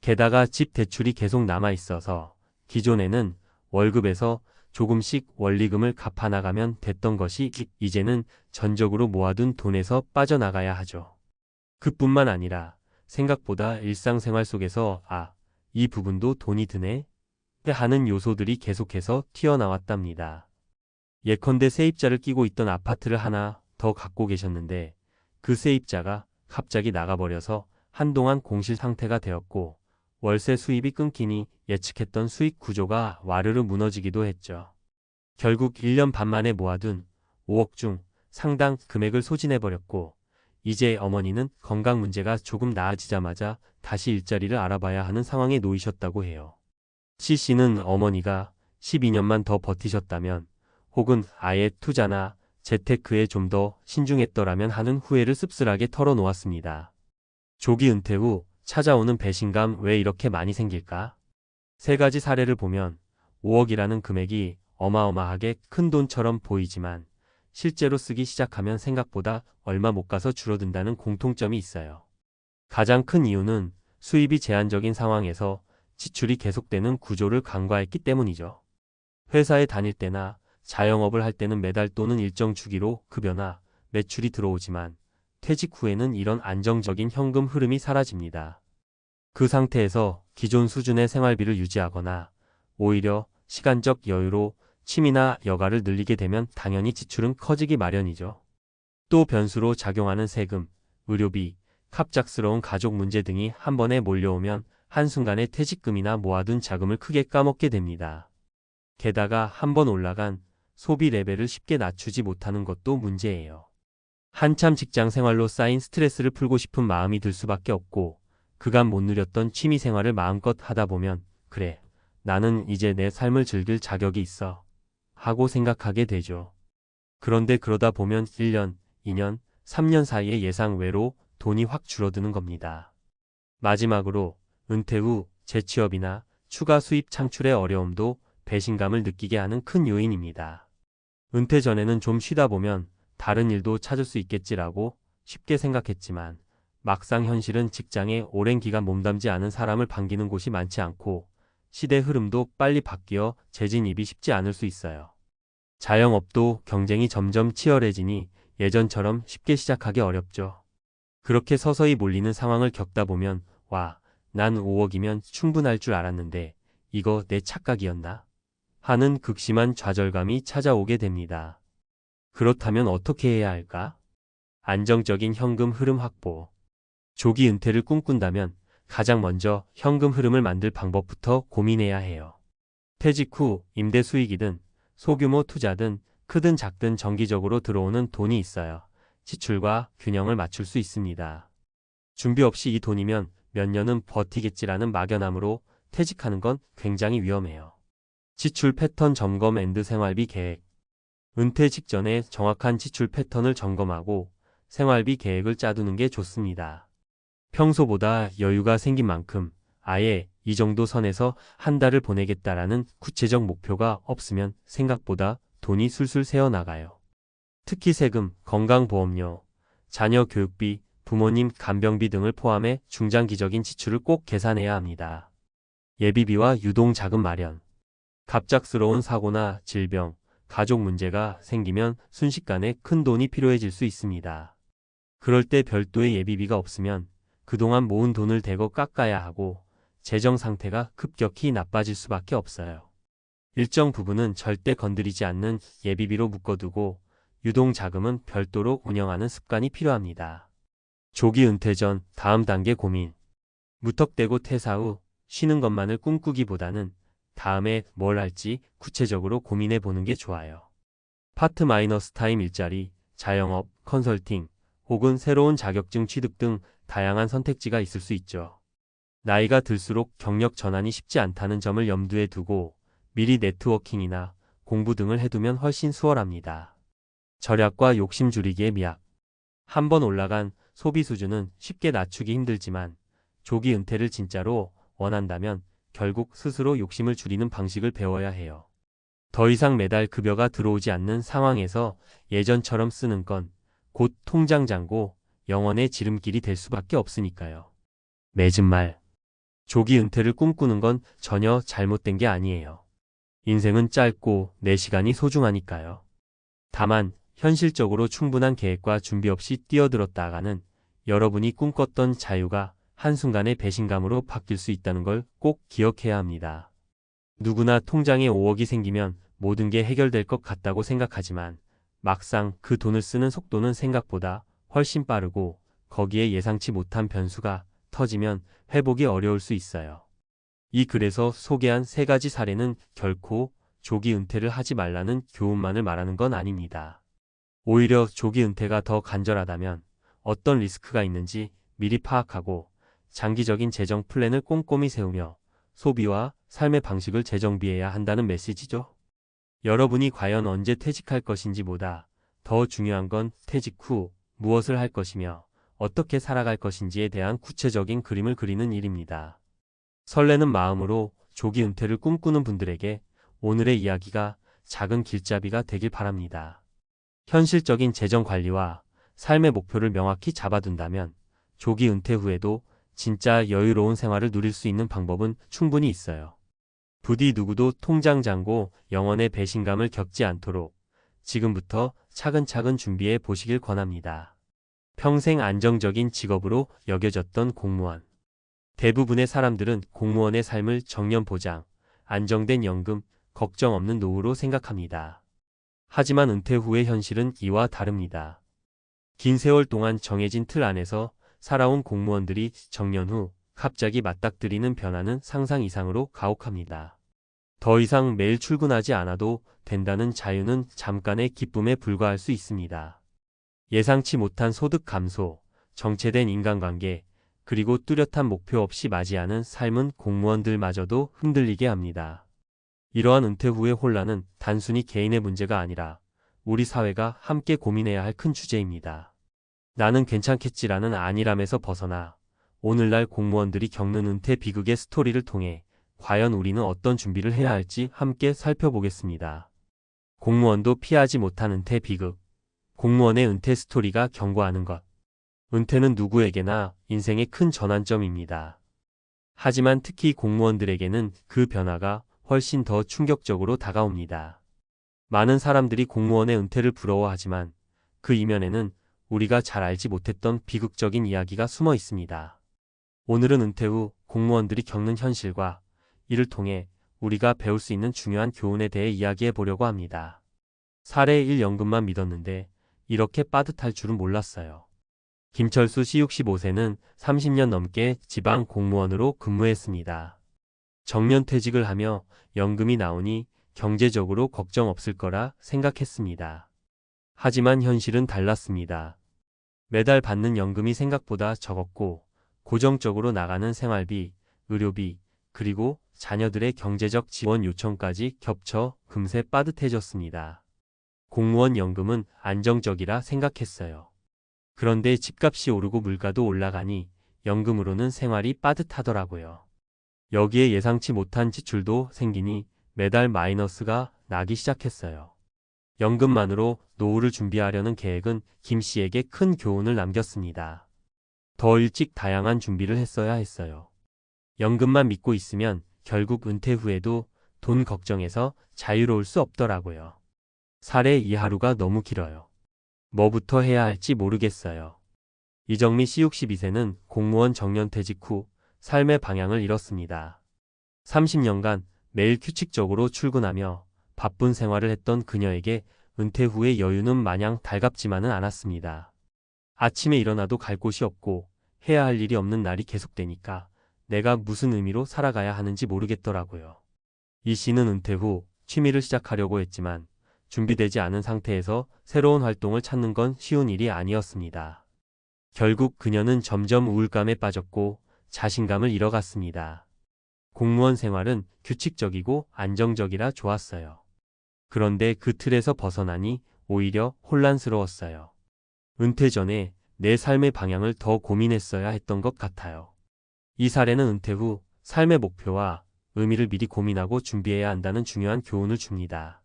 게다가 집 대출이 계속 남아있어서 기존에는 월급에서 조금씩 원리금을 갚아나가면 됐던 것이 이제는 전적으로 모아둔 돈에서 빠져나가야 하죠. 그뿐만 아니라 생각보다 일상생활 속에서 이 부분도 돈이 드네? 하는 요소들이 계속해서 튀어나왔답니다. 예컨대 세입자를 끼고 있던 아파트를 하나 더 갖고 계셨는데 그 세입자가 갑자기 나가버려서 한동안 공실 상태가 되었고 월세 수입이 끊기니 예측했던 수익 구조가 와르르 무너지기도 했죠. 결국 1년 반 만에 모아둔 5억 중 상당 금액을 소진해버렸고 이제 어머니는 건강 문제가 조금 나아지자마자 다시 일자리를 알아봐야 하는 상황에 놓이셨다고 해요. C씨는 어머니가 12년만 더 버티셨다면 혹은 아예 투자나 재테크에 좀 더 신중했더라면 하는 후회를 씁쓸하게 털어놓았습니다. 조기 은퇴 후 찾아오는 배신감 왜 이렇게 많이 생길까? 세 가지 사례를 보면 5억이라는 금액이 어마어마하게 큰 돈처럼 보이지만 실제로 쓰기 시작하면 생각보다 얼마 못 가서 줄어든다는 공통점이 있어요. 가장 큰 이유는 수입이 제한적인 상황에서 지출이 계속되는 구조를 간과했기 때문이죠. 회사에 다닐 때나 자영업을 할 때는 매달 또는 일정 주기로 급여나 매출이 들어오지만 퇴직 후에는 이런 안정적인 현금 흐름이 사라집니다. 그 상태에서 기존 수준의 생활비를 유지하거나 오히려 시간적 여유로 취미나 여가를 늘리게 되면 당연히 지출은 커지기 마련이죠. 또 변수로 작용하는 세금, 의료비, 갑작스러운 가족 문제 등이 한 번에 몰려오면 한순간에 퇴직금이나 모아둔 자금을 크게 까먹게 됩니다. 게다가 한 번 올라간 소비 레벨을 쉽게 낮추지 못하는 것도 문제예요. 한참 직장 생활로 쌓인 스트레스를 풀고 싶은 마음이 들 수밖에 없고 그간 못 누렸던 취미 생활을 마음껏 하다 보면 그래, 나는 이제 내 삶을 즐길 자격이 있어 하고 생각하게 되죠. 그런데 그러다 보면 1년, 2년, 3년 사이에 예상 외로 돈이 확 줄어드는 겁니다. 마지막으로 은퇴 후 재취업이나 추가 수입 창출의 어려움도 배신감을 느끼게 하는 큰 요인입니다. 은퇴 전에는 좀 쉬다 보면 다른 일도 찾을 수 있겠지라고 쉽게 생각했지만 막상 현실은 직장에 오랜 기간 몸담지 않은 사람을 반기는 곳이 많지 않고 시대 흐름도 빨리 바뀌어 재진입이 쉽지 않을 수 있어요. 자영업도 경쟁이 점점 치열해지니 예전처럼 쉽게 시작하기 어렵죠. 그렇게 서서히 몰리는 상황을 겪다 보면 난 5억이면 충분할 줄 알았는데 이거 내 착각이었나? 하는 극심한 좌절감이 찾아오게 됩니다. 그렇다면 어떻게 해야 할까? 안정적인 현금 흐름 확보. 조기 은퇴를 꿈꾼다면 가장 먼저 현금 흐름을 만들 방법부터 고민해야 해요. 퇴직 후 임대 수익이든 소규모 투자든 크든 작든 정기적으로 들어오는 돈이 있어요. 지출과 균형을 맞출 수 있습니다. 준비 없이 이 돈이면 몇 년은 버티겠지라는 막연함으로 퇴직하는 건 굉장히 위험해요. 지출 패턴 점검 앤드 생활비 계획. 은퇴 직전에 정확한 지출 패턴을 점검하고 생활비 계획을 짜두는 게 좋습니다. 평소보다 여유가 생긴 만큼 아예 이 정도 선에서 한 달을 보내겠다라는 구체적 목표가 없으면 생각보다 돈이 술술 새어나가요. 특히 세금, 건강보험료, 자녀 교육비, 부모님 간병비 등을 포함해 중장기적인 지출을 꼭 계산해야 합니다. 예비비와 유동자금 마련. 갑작스러운 사고나 질병, 가족 문제가 생기면 순식간에 큰 돈이 필요해질 수 있습니다. 그럴 때 별도의 예비비가 없으면 그동안 모은 돈을 대거 깎아야 하고 재정 상태가 급격히 나빠질 수밖에 없어요. 일정 부분은 절대 건드리지 않는 예비비로 묶어두고 유동자금은 별도로 운영하는 습관이 필요합니다. 조기 은퇴 전 다음 단계 고민. 무턱대고 퇴사 후 쉬는 것만을 꿈꾸기보다는 다음에 뭘 할지 구체적으로 고민해 보는 게 좋아요. 파트 마이너스 타임 일자리, 자영업, 컨설팅, 혹은 새로운 자격증 취득 등 다양한 선택지가 있을 수 있죠. 나이가 들수록 경력 전환이 쉽지 않다는 점을 염두에 두고 미리 네트워킹이나 공부 등을 해두면 훨씬 수월합니다. 절약과 욕심 줄이기의 미학. 한번 올라간 소비 수준은 쉽게 낮추기 힘들지만 조기 은퇴를 진짜로 원한다면 결국 스스로 욕심을 줄이는 방식을 배워야 해요. 더 이상 매달 급여가 들어오지 않는 상황에서 예전처럼 쓰는 건 곧 통장 잔고 영원의 지름길이 될 수밖에 없으니까요. 맺은 말. 조기 은퇴를 꿈꾸는 건 전혀 잘못된 게 아니에요. 인생은 짧고 내 시간이 소중하니까요. 다만 현실적으로 충분한 계획과 준비 없이 뛰어들었다가는 여러분이 꿈꿨던 자유가 한순간에 배신감으로 바뀔 수 있다는 걸 꼭 기억해야 합니다. 누구나 통장에 5억이 생기면 모든 게 해결될 것 같다고 생각하지만 막상 그 돈을 쓰는 속도는 생각보다 훨씬 빠르고 거기에 예상치 못한 변수가 터지면 회복이 어려울 수 있어요. 이 글에서 소개한 3가지 사례는 결코 조기 은퇴를 하지 말라는 교훈만을 말하는 건 아닙니다. 오히려 조기 은퇴가 더 간절하다면 어떤 리스크가 있는지 미리 파악하고 장기적인 재정 플랜을 꼼꼼히 세우며 소비와 삶의 방식을 재정비해야 한다는 메시지죠. 여러분이 과연 언제 퇴직할 것인지보다 더 중요한 건 퇴직 후 무엇을 할 것이며 어떻게 살아갈 것인지에 대한 구체적인 그림을 그리는 일입니다. 설레는 마음으로 조기 은퇴를 꿈꾸는 분들에게 오늘의 이야기가 작은 길잡이가 되길 바랍니다. 현실적인 재정 관리와 삶의 목표를 명확히 잡아둔다면 조기 은퇴 후에도 진짜 여유로운 생활을 누릴 수 있는 방법은 충분히 있어요. 부디 누구도 통장 잔고 영원의 배신감을 겪지 않도록 지금부터 차근차근 준비해 보시길 권합니다. 평생 안정적인 직업으로 여겨졌던 공무원. 대부분의 사람들은 공무원의 삶을 정년보장, 안정된 연금, 걱정 없는 노후로 생각합니다. 하지만 은퇴 후의 현실은 이와 다릅니다. 긴 세월 동안 정해진 틀 안에서 살아온 공무원들이 정년 후 갑자기 맞닥뜨리는 변화는 상상 이상으로 가혹합니다. 더 이상 매일 출근하지 않아도 된다는 자유는 잠깐의 기쁨에 불과할 수 있습니다. 예상치 못한 소득 감소, 정체된 인간관계, 그리고 뚜렷한 목표 없이 맞이하는 삶은 공무원들마저도 흔들리게 합니다. 이러한 은퇴 후의 혼란은 단순히 개인의 문제가 아니라 우리 사회가 함께 고민해야 할 큰 주제입니다. 나는 괜찮겠지라는 안일함에서 벗어나 오늘날 공무원들이 겪는 은퇴 비극의 스토리를 통해 과연 우리는 어떤 준비를 해야 할지 함께 살펴보겠습니다. 공무원도 피하지 못한 은퇴 비극. 공무원의 은퇴 스토리가 경고하는 것. 은퇴는 누구에게나 인생의 큰 전환점입니다. 하지만 특히 공무원들에게는 그 변화가 훨씬 더 충격적으로 다가옵니다. 많은 사람들이 공무원의 은퇴를 부러워하지만 그 이면에는 우리가 잘 알지 못했던 비극적인 이야기가 숨어 있습니다. 오늘은 은퇴 후 공무원들이 겪는 현실과 이를 통해 우리가 배울 수 있는 중요한 교훈에 대해 이야기해 보려고 합니다. 사례 1. 연금만 믿었는데 이렇게 빠듯할 줄은 몰랐어요. 김철수 씨 65세는 30년 넘게 지방 공무원으로 근무했습니다. 정년퇴직을 하며 연금이 나오니 경제적으로 걱정 없을 거라 생각했습니다. 하지만 현실은 달랐습니다. 매달 받는 연금이 생각보다 적었고 고정적으로 나가는 생활비, 의료비, 그리고 자녀들의 경제적 지원 요청까지 겹쳐 금세 빠듯해졌습니다. 공무원 연금은 안정적이라 생각했어요. 그런데 집값이 오르고 물가도 올라가니 연금으로는 생활이 빠듯하더라고요. 여기에 예상치 못한 지출도 생기니 매달 마이너스가 나기 시작했어요. 연금만으로 노후를 준비하려는 계획은 김 씨에게 큰 교훈을 남겼습니다. 더 일찍 다양한 준비를 했어야 했어요. 연금만 믿고 있으면 결국 은퇴 후에도 돈 걱정에서 자유로울 수 없더라고요. 사례 2. 하루가 너무 길어요. 뭐부터 해야 할지 모르겠어요. 이정미 씨 62세는 공무원 정년퇴직 후 삶의 방향을 잃었습니다. 30년간 매일 규칙적으로 출근하며 바쁜 생활을 했던 그녀에게 은퇴 후의 여유는 마냥 달갑지만은 않았습니다. 아침에 일어나도 갈 곳이 없고 해야 할 일이 없는 날이 계속되니까 내가 무슨 의미로 살아가야 하는지 모르겠더라고요. 이 씨는 은퇴 후 취미를 시작하려고 했지만 준비되지 않은 상태에서 새로운 활동을 찾는 건 쉬운 일이 아니었습니다. 결국 그녀는 점점 우울감에 빠졌고 자신감을 잃어갔습니다. 공무원 생활은 규칙적이고 안정적이라 좋았어요. 그런데 그 틀에서 벗어나니 오히려 혼란스러웠어요. 은퇴 전에 내 삶의 방향을 더 고민했어야 했던 것 같아요. 이 사례는 은퇴 후 삶의 목표와 의미를 미리 고민하고 준비해야 한다는 중요한 교훈을 줍니다.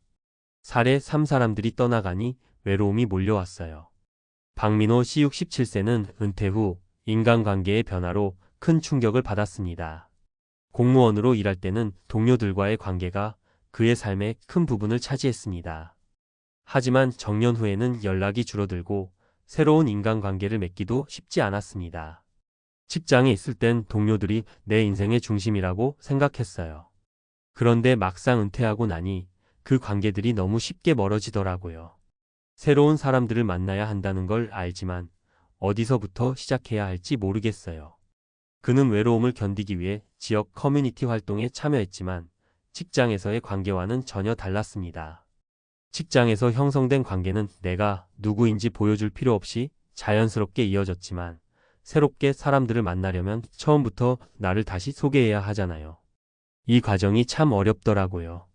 사례 3 사람들이 떠나가니 외로움이 몰려왔어요. 박민호 씨 67세는 은퇴 후 인간관계의 변화로 큰 충격을 받았습니다. 공무원으로 일할 때는 동료들과의 관계가 그의 삶의 큰 부분을 차지했습니다. 하지만 정년 후에는 연락이 줄어들고 새로운 인간관계를 맺기도 쉽지 않았습니다. 직장에 있을 땐 동료들이 내 인생의 중심이라고 생각했어요. 그런데 막상 은퇴하고 나니 그 관계들이 너무 쉽게 멀어지더라고요. 새로운 사람들을 만나야 한다는 걸 알지만 어디서부터 시작해야 할지 모르겠어요. 그는 외로움을 견디기 위해 지역 커뮤니티 활동에 참여했지만 직장에서의 관계와는 전혀 달랐습니다. 직장에서 형성된 관계는 내가 누구인지 보여줄 필요 없이 자연스럽게 이어졌지만 새롭게 사람들을 만나려면 처음부터 나를 다시 소개해야 하잖아요. 이 과정이 참 어렵더라고요.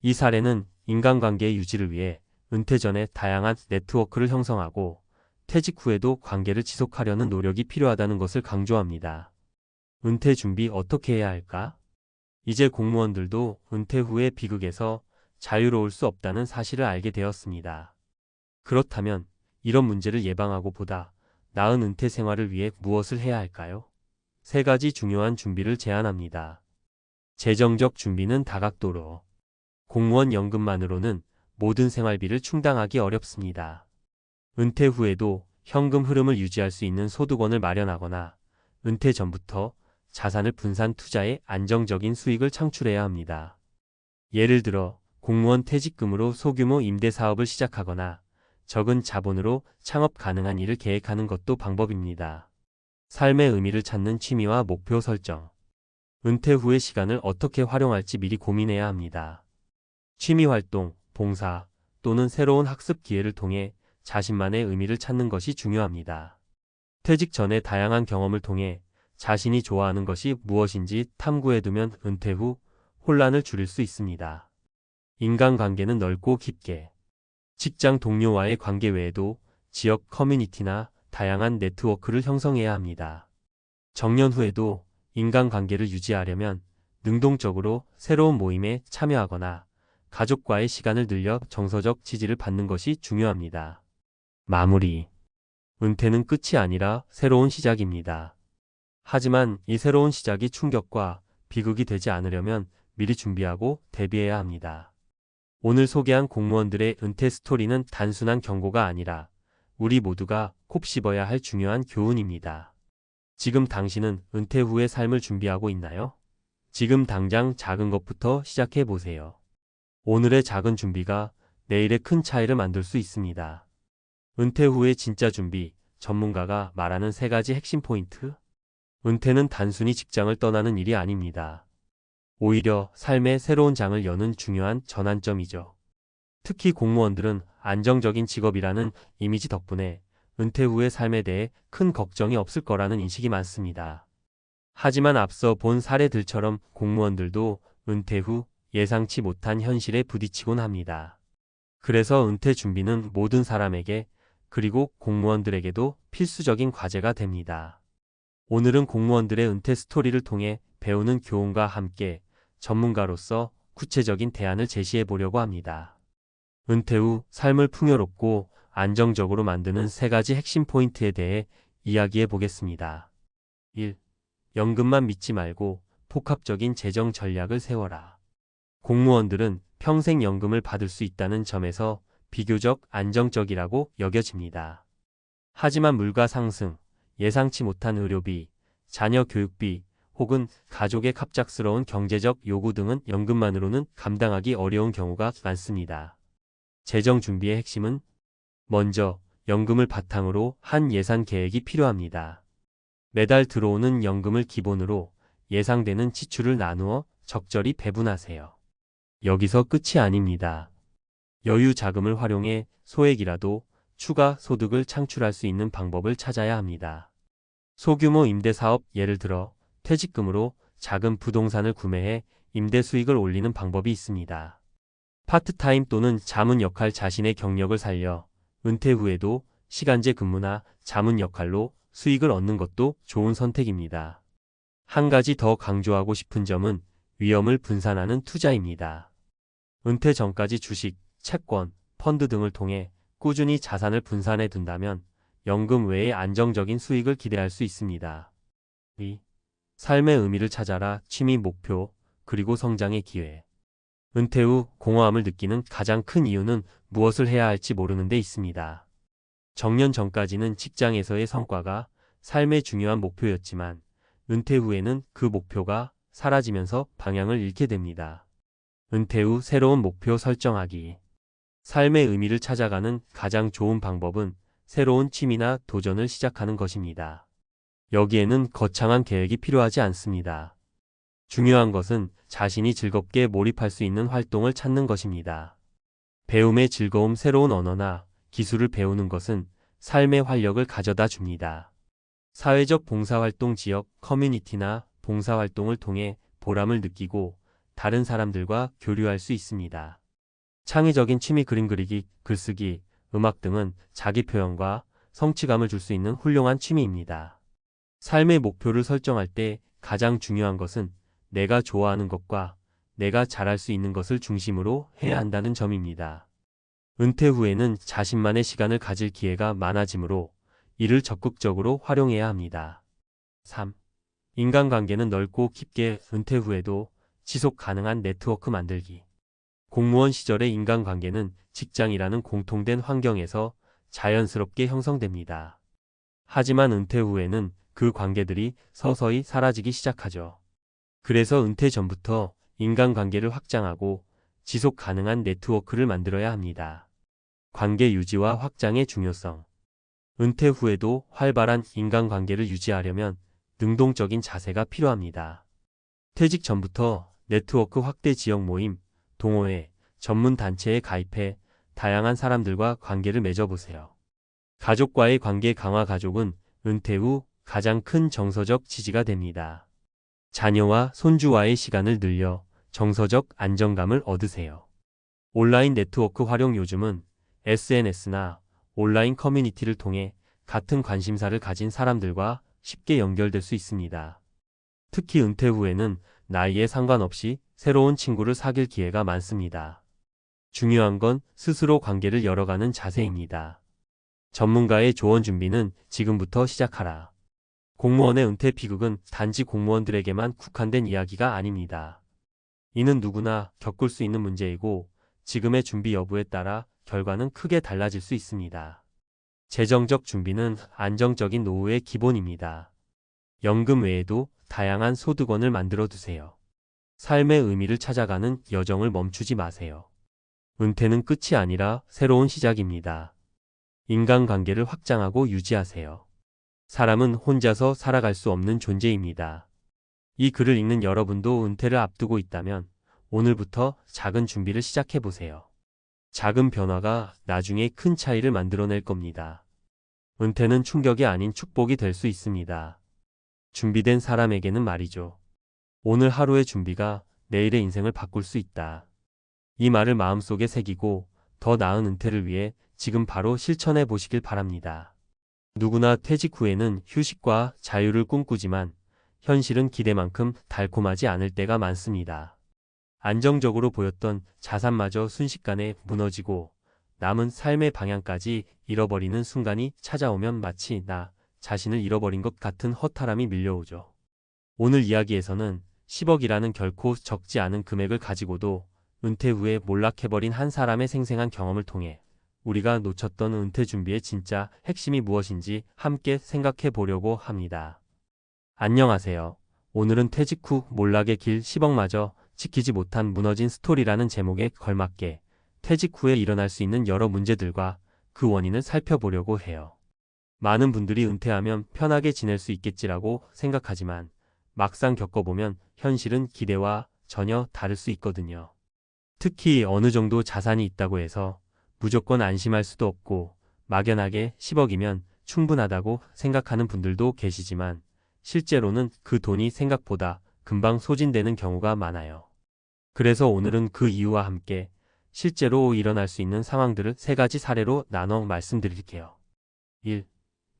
이 사례는 인간관계의 유지를 위해 은퇴 전에 다양한 네트워크를 형성하고 퇴직 후에도 관계를 지속하려는 노력이 필요하다는 것을 강조합니다. 은퇴 준비 어떻게 해야 할까? 이제 공무원들도 은퇴 후의 비극에서 자유로울 수 없다는 사실을 알게 되었습니다. 그렇다면 이런 문제를 예방하고 보다 나은 은퇴 생활을 위해 무엇을 해야 할까요? 3가지 중요한 준비를 제안합니다. 재정적 준비는 다각도로. 공무원 연금만으로는 모든 생활비를 충당하기 어렵습니다. 은퇴 후에도 현금 흐름을 유지할 수 있는 소득원을 마련하거나 은퇴 전부터 자산을 분산 투자해 안정적인 수익을 창출해야 합니다. 예를 들어 공무원 퇴직금으로 소규모 임대 사업을 시작하거나 적은 자본으로 창업 가능한 일을 계획하는 것도 방법입니다. 삶의 의미를 찾는 취미와 목표 설정. 은퇴 후의 시간을 어떻게 활용할지 미리 고민해야 합니다. 취미 활동, 봉사 또는 새로운 학습 기회를 통해 자신만의 의미를 찾는 것이 중요합니다. 퇴직 전에 다양한 경험을 통해 자신이 좋아하는 것이 무엇인지 탐구해두면 은퇴 후 혼란을 줄일 수 있습니다. 인간관계는 넓고 깊게. 직장 동료와의 관계 외에도 지역 커뮤니티나 다양한 네트워크를 형성해야 합니다. 정년 후에도 인간관계를 유지하려면 능동적으로 새로운 모임에 참여하거나 가족과의 시간을 늘려 정서적 지지를 받는 것이 중요합니다. 마무리. 은퇴는 끝이 아니라 새로운 시작입니다. 하지만 이 새로운 시작이 충격과 비극이 되지 않으려면 미리 준비하고 대비해야 합니다. 오늘 소개한 공무원들의 은퇴 스토리는 단순한 경고가 아니라 우리 모두가 곱씹어야 할 중요한 교훈입니다. 지금 당신은 은퇴 후의 삶을 준비하고 있나요? 지금 당장 작은 것부터 시작해 보세요. 오늘의 작은 준비가 내일의 큰 차이를 만들 수 있습니다. 은퇴 후의 진짜 준비, 전문가가 말하는 3가지 핵심 포인트. 은퇴는 단순히 직장을 떠나는 일이 아닙니다. 오히려 삶의 새로운 장을 여는 중요한 전환점이죠. 특히 공무원들은 안정적인 직업이라는 이미지 덕분에 은퇴 후의 삶에 대해 큰 걱정이 없을 거라는 인식이 많습니다. 하지만 앞서 본 사례들처럼 공무원들도 은퇴 후 예상치 못한 현실에 부딪히곤 합니다. 그래서 은퇴 준비는 모든 사람에게 그리고 공무원들에게도 필수적인 과제가 됩니다. 오늘은 공무원들의 은퇴 스토리를 통해 배우는 교훈과 함께 전문가로서 구체적인 대안을 제시해 보려고 합니다. 은퇴 후 삶을 풍요롭고 안정적으로 만드는 3가지 핵심 포인트에 대해 이야기해 보겠습니다. 1. 연금만 믿지 말고 복합적인 재정 전략을 세워라. 공무원들은 평생 연금을 받을 수 있다는 점에서 비교적 안정적이라고 여겨집니다. 하지만 물가 상승, 예상치 못한 의료비, 자녀 교육비, 혹은 가족의 갑작스러운 경제적 요구 등은 연금만으로는 감당하기 어려운 경우가 많습니다. 재정 준비의 핵심은 먼저 연금을 바탕으로 한 예산 계획이 필요합니다. 매달 들어오는 연금을 기본으로 예상되는 지출을 나누어 적절히 배분하세요. 여기서 끝이 아닙니다. 여유 자금을 활용해 소액이라도 추가 소득을 창출할 수 있는 방법을 찾아야 합니다. 소규모 임대사업, 예를 들어 퇴직금으로 작은 부동산을 구매해 임대 수익을 올리는 방법이 있습니다. 파트타임 또는 자문 역할, 자신의 경력을 살려 은퇴 후에도 시간제 근무나 자문 역할로 수익을 얻는 것도 좋은 선택입니다. 한 가지 더 강조하고 싶은 점은 위험을 분산하는 투자입니다. 은퇴 전까지 주식, 채권, 펀드 등을 통해 꾸준히 자산을 분산해 둔다면 연금 외에 안정적인 수익을 기대할 수 있습니다. 2. 삶의 의미를 찾아라. 취미, 목표, 그리고 성장의 기회. 은퇴 후 공허함을 느끼는 가장 큰 이유는 무엇을 해야 할지 모르는 데 있습니다. 정년 전까지는 직장에서의 성과가 삶의 중요한 목표였지만 은퇴 후에는 그 목표가 사라지면서 방향을 잃게 됩니다. 은퇴 후 새로운 목표 설정하기. 삶의 의미를 찾아가는 가장 좋은 방법은 새로운 취미나 도전을 시작하는 것입니다. 여기에는 거창한 계획이 필요하지 않습니다. 중요한 것은 자신이 즐겁게 몰입할 수 있는 활동을 찾는 것입니다. 배움의 즐거움, 새로운 언어나 기술을 배우는 것은 삶의 활력을 가져다 줍니다. 사회적 봉사활동, 지역, 커뮤니티나 봉사활동을 통해 보람을 느끼고 다른 사람들과 교류할 수 있습니다. 창의적인 취미, 그림 그리기, 글쓰기, 음악 등은 자기 표현과 성취감을 줄 수 있는 훌륭한 취미입니다. 삶의 목표를 설정할 때 가장 중요한 것은 내가 좋아하는 것과 내가 잘할 수 있는 것을 중심으로 해야 한다는 점입니다. 은퇴 후에는 자신만의 시간을 가질 기회가 많아지므로 이를 적극적으로 활용해야 합니다. 3. 인간관계는 넓고 깊게. 은퇴 후에도 지속 가능한 네트워크 만들기. 공무원 시절의 인간관계는 직장이라는 공통된 환경에서 자연스럽게 형성됩니다. 하지만 은퇴 후에는 그 관계들이 서서히 사라지기 시작하죠. 그래서 은퇴 전부터 인간관계를 확장하고 지속 가능한 네트워크를 만들어야 합니다. 관계 유지와 확장의 중요성. 은퇴 후에도 활발한 인간관계를 유지하려면 능동적인 자세가 필요합니다. 퇴직 전부터 네트워크 확대, 지역 모임, 동호회, 전문 단체에 가입해 다양한 사람들과 관계를 맺어보세요. 가족과의 관계 강화. 가족은 은퇴 후 가장 큰 정서적 지지가 됩니다. 자녀와 손주와의 시간을 늘려 정서적 안정감을 얻으세요. 온라인 네트워크 활용. 요즘은 SNS나 온라인 커뮤니티를 통해 같은 관심사를 가진 사람들과 쉽게 연결될 수 있습니다. 특히 은퇴 후에는 나이에 상관없이 새로운 친구를 사귈 기회가 많습니다. 중요한 건 스스로 관계를 열어가는 자세입니다. 전문가의 조언. 준비는 지금부터 시작하라. 공무원의 은퇴 비극은 단지 공무원들에게만 국한된 이야기가 아닙니다. 이는 누구나 겪을 수 있는 문제이고 지금의 준비 여부에 따라 결과는 크게 달라질 수 있습니다. 재정적 준비는 안정적인 노후의 기본입니다. 연금 외에도 다양한 소득원을 만들어 두세요. 삶의 의미를 찾아가는 여정을 멈추지 마세요. 은퇴는 끝이 아니라 새로운 시작입니다. 인간관계를 확장하고 유지하세요. 사람은 혼자서 살아갈 수 없는 존재입니다. 이 글을 읽는 여러분도 은퇴를 앞두고 있다면 오늘부터 작은 준비를 시작해보세요. 작은 변화가 나중에 큰 차이를 만들어낼 겁니다. 은퇴는 충격이 아닌 축복이 될 수 있습니다. 준비된 사람에게는 말이죠. 오늘 하루의 준비가 내일의 인생을 바꿀 수 있다. 이 말을 마음속에 새기고 더 나은 은퇴를 위해 지금 바로 실천해 보시길 바랍니다. 누구나 퇴직 후에는 휴식과 자유를 꿈꾸지만 현실은 기대만큼 달콤하지 않을 때가 많습니다. 안정적으로 보였던 자산마저 순식간에 무너지고 남은 삶의 방향까지 잃어버리는 순간이 찾아오면 마치 나 자신을 잃어버린 것 같은 허탈함이 밀려오죠. 오늘 이야기에서는 10억이라는 결코 적지 않은 금액을 가지고도 은퇴 후에 몰락해버린 한 사람의 생생한 경험을 통해 우리가 놓쳤던 은퇴 준비의 진짜 핵심이 무엇인지 함께 생각해 보려고 합니다. 안녕하세요. 오늘은 퇴직 후 몰락의 길, 10억마저 지키지 못한 무너진 스토리라는 제목에 걸맞게 퇴직 후에 일어날 수 있는 여러 문제들과 그 원인을 살펴보려고 해요. 많은 분들이 은퇴하면 편하게 지낼 수 있겠지라고 생각하지만 막상 겪어보면 현실은 기대와 전혀 다를 수 있거든요. 특히 어느 정도 자산이 있다고 해서 무조건 안심할 수도 없고 막연하게 10억이면 충분하다고 생각하는 분들도 계시지만 실제로는 그 돈이 생각보다 금방 소진되는 경우가 많아요. 그래서 오늘은 그 이유와 함께 실제로 일어날 수 있는 상황들을 세 가지 사례로 나눠 말씀드릴게요. 1.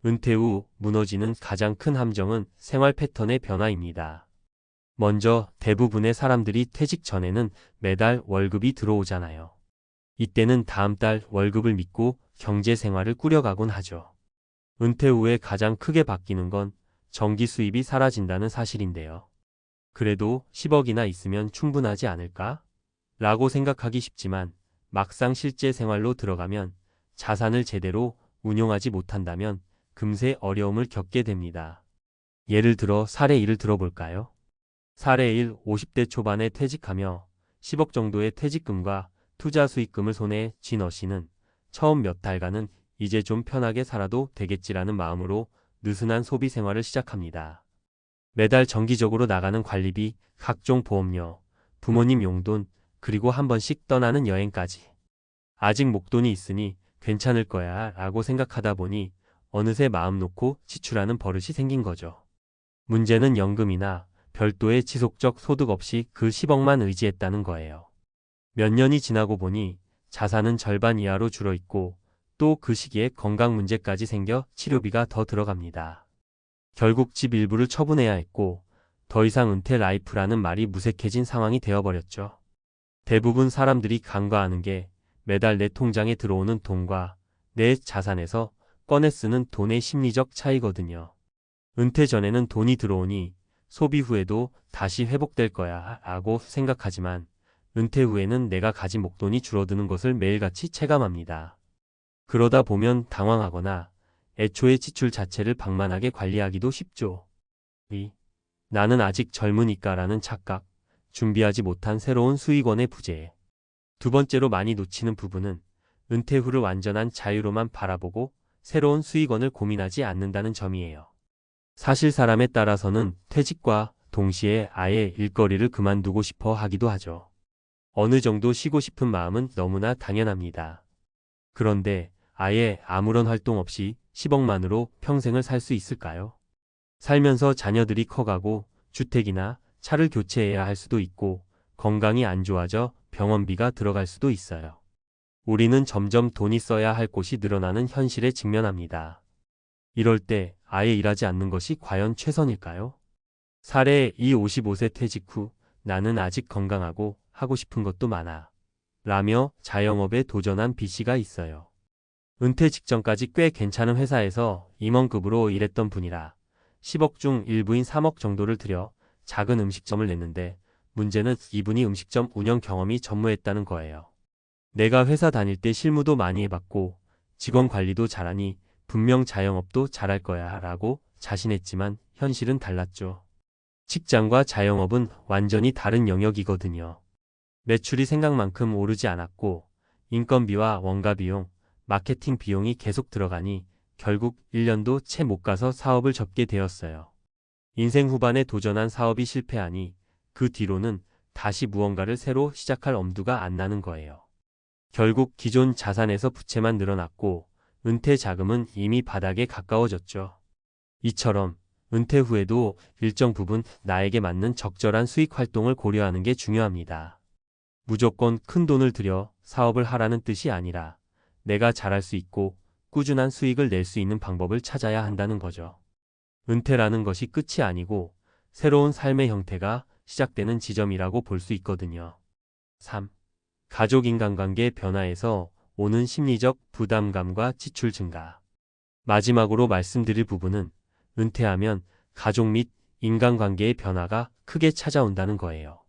은퇴 후 무너지는 가장 큰 함정은 생활 패턴의 변화입니다. 먼저 대부분의 사람들이 퇴직 전에는 매달 월급이 들어오잖아요. 이때는 다음 달 월급을 믿고 경제 생활을 꾸려가곤 하죠. 은퇴 후에 가장 크게 바뀌는 건 정기 수입이 사라진다는 사실인데요. 그래도 10억이나 있으면 충분하지 않을까? 라고 생각하기 쉽지만 막상 실제 생활로 들어가면 자산을 제대로 운용하지 못한다면 금세 어려움을 겪게 됩니다. 예를 들어 사례 1을 들어볼까요? 사례 1. 50대 초반에 퇴직하며 10억 정도의 퇴직금과 투자 수익금을 손에 쥔 어씨는 처음 몇 달간은 이제 좀 편하게 살아도 되겠지라는 마음으로 느슨한 소비 생활을 시작합니다. 매달 정기적으로 나가는 관리비, 각종 보험료, 부모님 용돈, 그리고 한 번씩 떠나는 여행까지. 아직 목돈이 있으니 괜찮을 거야 라고 생각하다 보니 어느새 마음 놓고 지출하는 버릇이 생긴 거죠. 문제는 연금이나 별도의 지속적 소득 없이 그 10억만 의지했다는 거예요. 몇 년이 지나고 보니 자산은 절반 이하로 줄어있고 또 그 시기에 건강 문제까지 생겨 치료비가 더 들어갑니다. 결국 집 일부를 처분해야 했고 더 이상 은퇴 라이프라는 말이 무색해진 상황이 되어버렸죠. 대부분 사람들이 간과하는 게 매달 내 통장에 들어오는 돈과 내 자산에서 꺼내 쓰는 돈의 심리적 차이거든요. 은퇴 전에는 돈이 들어오니 소비 후에도 다시 회복될 거야 라고 생각하지만 은퇴 후에는 내가 가진 목돈이 줄어드는 것을 매일같이 체감합니다. 그러다 보면 당황하거나 애초에 지출 자체를 방만하게 관리하기도 쉽죠. 2. 나는 아직 젊으니까라는 착각, 준비하지 못한 새로운 수익원의 부재. 두 번째로 많이 놓치는 부분은 은퇴 후를 완전한 자유로만 바라보고 새로운 수익원을 고민하지 않는다는 점이에요. 사실 사람에 따라서는 퇴직과 동시에 아예 일거리를 그만두고 싶어 하기도 하죠. 어느 정도 쉬고 싶은 마음은 너무나 당연합니다. 그런데 아예 아무런 활동 없이 10억만으로 평생을 살 수 있을까요? 살면서 자녀들이 커가고 주택이나 차를 교체해야 할 수도 있고 건강이 안 좋아져 병원비가 들어갈 수도 있어요. 우리는 점점 돈이 써야 할 곳이 늘어나는 현실에 직면합니다. 이럴 때 아예 일하지 않는 것이 과연 최선일까요? 사례 2. 55세 퇴직 후 나는 아직 건강하고 하고 싶은 것도 많아 라며 자영업에 도전한 B씨가 있어요. 은퇴 직전까지 꽤 괜찮은 회사에서 임원급으로 일했던 분이라 10억 중 일부인 3억 정도를 들여 작은 음식점을 냈는데 문제는 이분이 음식점 운영 경험이 전무했다는 거예요. 내가 회사 다닐 때 실무도 많이 해봤고 직원 관리도 잘하니 분명 자영업도 잘할 거야 라고 자신했지만 현실은 달랐죠. 직장과 자영업은 완전히 다른 영역이거든요. 매출이 생각만큼 오르지 않았고 인건비와 원가 비용, 마케팅 비용이 계속 들어가니 결국 1년도 채 못 가서 사업을 접게 되었어요. 인생 후반에 도전한 사업이 실패하니 그 뒤로는 다시 무언가를 새로 시작할 엄두가 안 나는 거예요. 결국 기존 자산에서 부채만 늘어났고 은퇴 자금은 이미 바닥에 가까워졌죠. 이처럼 은퇴 후에도 일정 부분 나에게 맞는 적절한 수익 활동을 고려하는 게 중요합니다. 무조건 큰 돈을 들여 사업을 하라는 뜻이 아니라 내가 잘할 수 있고 꾸준한 수익을 낼 수 있는 방법을 찾아야 한다는 거죠. 은퇴라는 것이 끝이 아니고 새로운 삶의 형태가 시작되는 지점이라고 볼 수 있거든요. 3. 가족 인간관계 변화에서 오는 심리적 부담감과 지출 증가. 마지막으로 말씀드릴 부분은 은퇴하면 가족 및 인간관계의 변화가 크게 찾아온다는 거예요.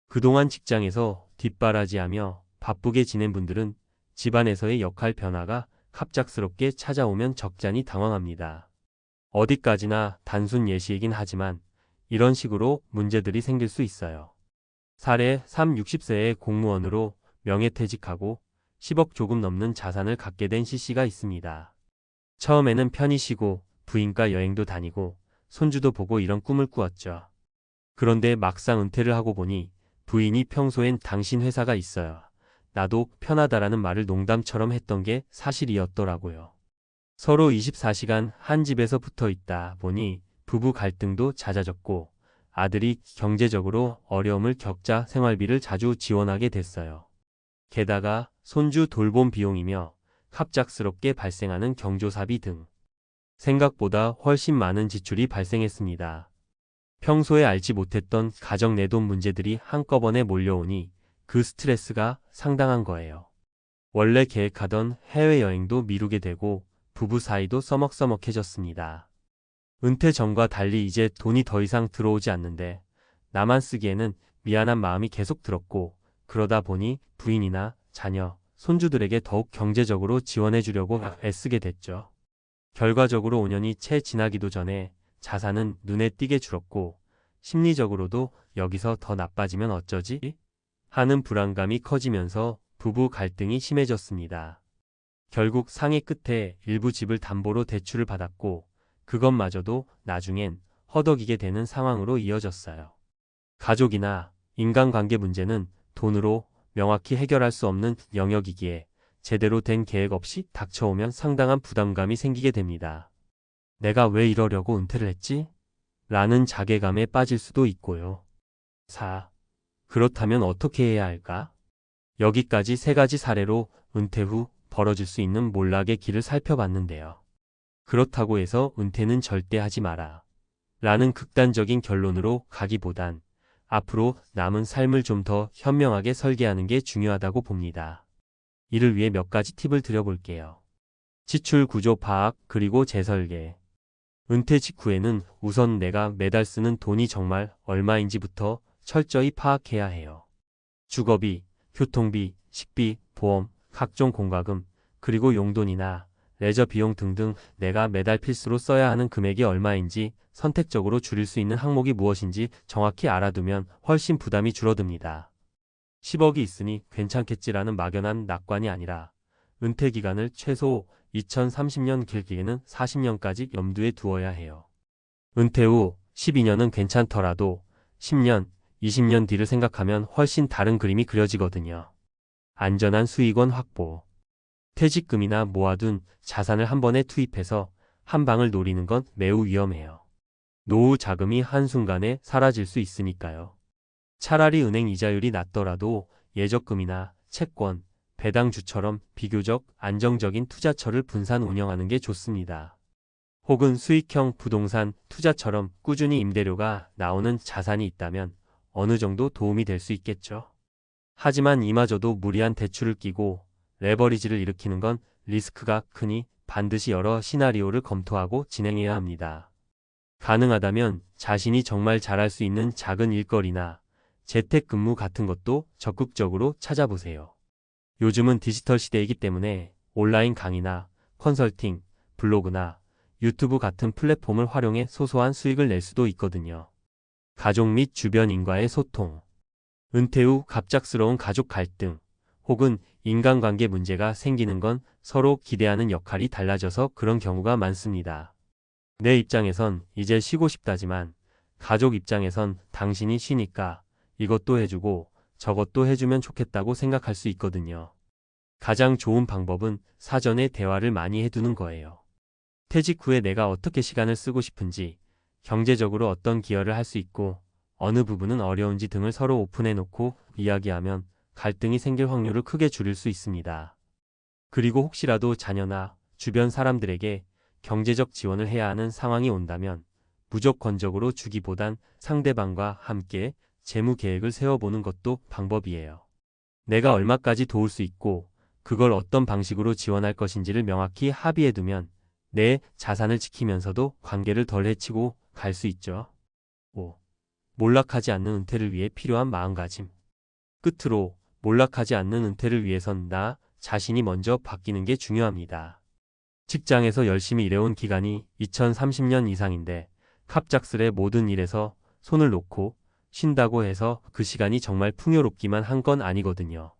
그동안 직장에서 뒷바라지하며 바쁘게 지낸 분들은 집안에서의 역할 변화가 갑작스럽게 찾아오면 적잖이 당황합니다. 어디까지나 단순 예시이긴 하지만 이런 식으로 문제들이 생길 수 있어요. 사례 3. 60세의 공무원으로 명예퇴직하고 10억 조금 넘는 자산을 갖게 된 C씨가 있습니다. 처음에는 편히 쉬고 부인과 여행도 다니고 손주도 보고 이런 꿈을 꾸었죠. 그런데 막상 은퇴를 하고 보니 부인이 평소엔 당신 회사가 있어야 나도 편하다라는 말을 농담처럼 했던 게 사실이었더라고요. 서로 24시간 한 집에서 붙어 있다 보니 부부 갈등도 잦아졌고 아들이 경제적으로 어려움을 겪자 생활비를 자주 지원하게 됐어요. 게다가 손주 돌봄 비용이며 갑작스럽게 발생하는 경조사비 등 생각보다 훨씬 많은 지출이 발생했습니다. 평소에 알지 못했던 가정 내돈 문제들이 한꺼번에 몰려오니 그 스트레스가 상당한 거예요. 원래 계획하던 해외여행도 미루게 되고 부부 사이도 서먹서먹해졌습니다. 은퇴 전과 달리 이제 돈이 더 이상 들어오지 않는데 나만 쓰기에는 미안한 마음이 계속 들었고 그러다 보니 부인이나 자녀, 손주들에게 더욱 경제적으로 지원해 주려고 애쓰게 됐죠. 결과적으로 5년이 채 지나기도 전에 자산은 눈에 띄게 줄었고 심리적으로도 여기서 더 나빠지면 어쩌지? 하는 불안감이 커지면서 부부 갈등이 심해졌습니다. 결국 상의 끝에 일부 집을 담보로 대출을 받았고 그것마저도 나중엔 허덕이게 되는 상황으로 이어졌어요. 가족이나 인간관계 문제는 돈으로 명확히 해결할 수 없는 영역이기에 제대로 된 계획 없이 닥쳐오면 상당한 부담감이 생기게 됩니다. 내가 왜 이러려고 은퇴를 했지? 라는 자괴감에 빠질 수도 있고요. 4. 그렇다면 어떻게 해야 할까? 여기까지 3가지 사례로 은퇴 후 벌어질 수 있는 몰락의 길을 살펴봤는데요. 그렇다고 해서 은퇴는 절대 하지 마라. 라는 극단적인 결론으로 가기보단 앞으로 남은 삶을 좀 더 현명하게 설계하는 게 중요하다고 봅니다. 이를 위해 몇 가지 팁을 드려볼게요. 지출 구조 파악 그리고 재설계. 은퇴 직후에는 우선 내가 매달 쓰는 돈이 정말 얼마인지부터 철저히 파악해야 해요. 주거비, 교통비, 식비, 보험, 각종 공과금, 그리고 용돈이나 레저 비용 등등 내가 매달 필수로 써야 하는 금액이 얼마인지 선택적으로 줄일 수 있는 항목이 무엇인지 정확히 알아두면 훨씬 부담이 줄어듭니다. 10억이 있으니 괜찮겠지라는 막연한 낙관이 아니라 은퇴 기간을 최소 2030년 길게는 40년까지 염두에 두어야 해요. 은퇴 후 12년은 괜찮더라도 10년, 20년 뒤를 생각하면 훨씬 다른 그림이 그려지거든요. 안전한 수익원 확보. 퇴직금이나 모아둔 자산을 한 번에 투입해서 한 방을 노리는 건 매우 위험해요. 노후 자금이 한순간에 사라질 수 있으니까요. 차라리 은행 이자율이 낮더라도 예적금이나 채권, 배당주처럼 비교적 안정적인 투자처를 분산 운영하는 게 좋습니다. 혹은 수익형 부동산 투자처럼 꾸준히 임대료가 나오는 자산이 있다면 어느 정도 도움이 될 수 있겠죠. 하지만 이마저도 무리한 대출을 끼고 레버리지를 일으키는 건 리스크가 크니 반드시 여러 시나리오를 검토하고 진행해야 합니다. 가능하다면 자신이 정말 잘할 수 있는 작은 일거리나 재택근무 같은 것도 적극적으로 찾아보세요. 요즘은 디지털 시대이기 때문에 온라인 강의나 컨설팅, 블로그나 유튜브 같은 플랫폼을 활용해 소소한 수익을 낼 수도 있거든요. 가족 및 주변인과의 소통. 은퇴 후 갑작스러운 가족 갈등 혹은 인간관계 문제가 생기는 건 서로 기대하는 역할이 달라져서 그런 경우가 많습니다. 내 입장에선 이제 쉬고 싶다지만 가족 입장에선 당신이 쉬니까 이것도 해주고 저것도 해주면 좋겠다고 생각할 수 있거든요. 가장 좋은 방법은 사전에 대화를 많이 해두는 거예요. 퇴직 후에 내가 어떻게 시간을 쓰고 싶은지, 경제적으로 어떤 기여를 할 수 있고 어느 부분은 어려운지 등을 서로 오픈해놓고 이야기하면 갈등이 생길 확률을 크게 줄일 수 있습니다. 그리고 혹시라도 자녀나 주변 사람들에게 경제적 지원을 해야 하는 상황이 온다면 무조건적으로 주기보단 상대방과 함께 재무 계획을 세워보는 것도 방법이에요. 내가 얼마까지 도울 수 있고 그걸 어떤 방식으로 지원할 것인지를 명확히 합의해두면 내 자산을 지키면서도 관계를 덜 해치고 갈 수 있죠. 5. 몰락하지 않는 은퇴를 위해 필요한 마음가짐. 끝으로 몰락하지 않는 은퇴를 위해선 나 자신이 먼저 바뀌는 게 중요합니다. 직장에서 열심히 일해온 기간이 2030년 이상인데 갑작스레 모든 일에서 손을 놓고 쉰다고 해서 그 시간이 정말 풍요롭기만 한 건 아니거든요.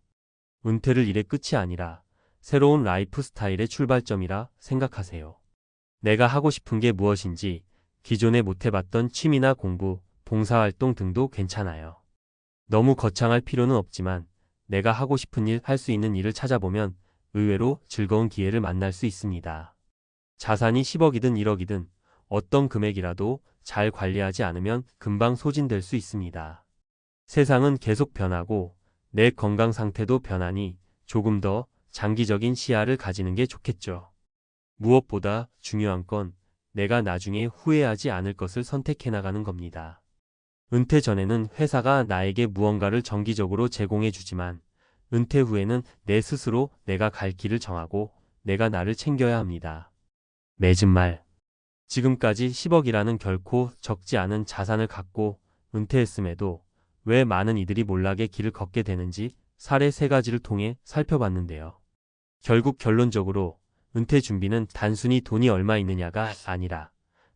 은퇴를 일의 끝이 아니라 새로운 라이프 스타일의 출발점이라 생각하세요. 내가 하고 싶은 게 무엇인지 기존에 못해봤던 취미나 공부, 봉사활동 등도 괜찮아요. 너무 거창할 필요는 없지만 내가 하고 싶은 일, 할 수 있는 일을 찾아보면 의외로 즐거운 기회를 만날 수 있습니다. 자산이 10억이든 1억이든 어떤 금액이라도 잘 관리하지 않으면 금방 소진될 수 있습니다. 세상은 계속 변하고 내 건강 상태도 변하니 조금 더 장기적인 시야를 가지는 게 좋겠죠. 무엇보다 중요한 건 내가 나중에 후회하지 않을 것을 선택해 나가는 겁니다. 은퇴 전에는 회사가 나에게 무언가를 정기적으로 제공해 주지만 은퇴 후에는 내 스스로 내가 갈 길을 정하고 내가 나를 챙겨야 합니다. 맺은 말. 지금까지 10억이라는 결코 적지 않은 자산을 갖고 은퇴했음에도 왜 많은 이들이 몰락의 길을 걷게 되는지 사례 3가지를 통해 살펴봤는데요. 결국 결론적으로 은퇴 준비는 단순히 돈이 얼마 있느냐가 아니라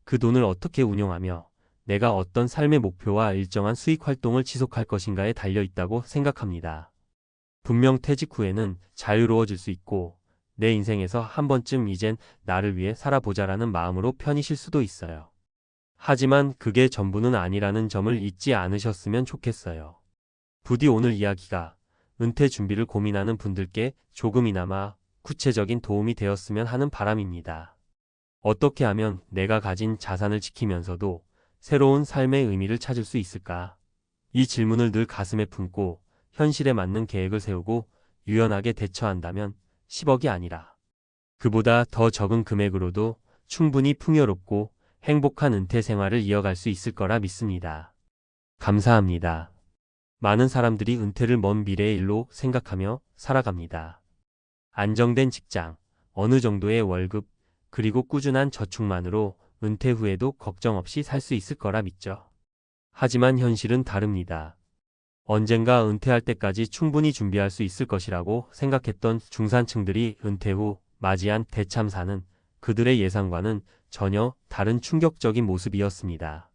그 돈을 어떻게 운용하며 내가 어떤 삶의 목표와 일정한 수익 활동을 지속할 것인가에 달려 있다고 생각합니다. 분명 퇴직 후에는 자유로워질 수 있고 내 인생에서 한 번쯤 이젠 나를 위해 살아보자라는 마음으로 편히 쉴 수도 있어요. 하지만 그게 전부는 아니라는 점을 잊지 않으셨으면 좋겠어요. 부디 오늘 이야기가 은퇴 준비를 고민하는 분들께 조금이나마 구체적인 도움이 되었으면 하는 바람입니다. 어떻게 하면 내가 가진 자산을 지키면서도 새로운 삶의 의미를 찾을 수 있을까? 이 질문을 늘 가슴에 품고 현실에 맞는 계획을 세우고 유연하게 대처한다면 10억이 아니라 그보다 더 적은 금액으로도 충분히 풍요롭고 행복한 은퇴 생활을 이어갈 수 있을 거라 믿습니다. 감사합니다. 많은 사람들이 은퇴를 먼 미래의 일로 생각하며 살아갑니다. 안정된 직장, 어느 정도의 월급, 그리고 꾸준한 저축만으로 은퇴 후에도 걱정 없이 살 수 있을 거라 믿죠. 하지만 현실은 다릅니다. 언젠가 은퇴할 때까지 충분히 준비할 수 있을 것이라고 생각했던 중산층들이 은퇴 후 맞이한 대참사는 그들의 예상과는 전혀 다른 충격적인 모습이었습니다.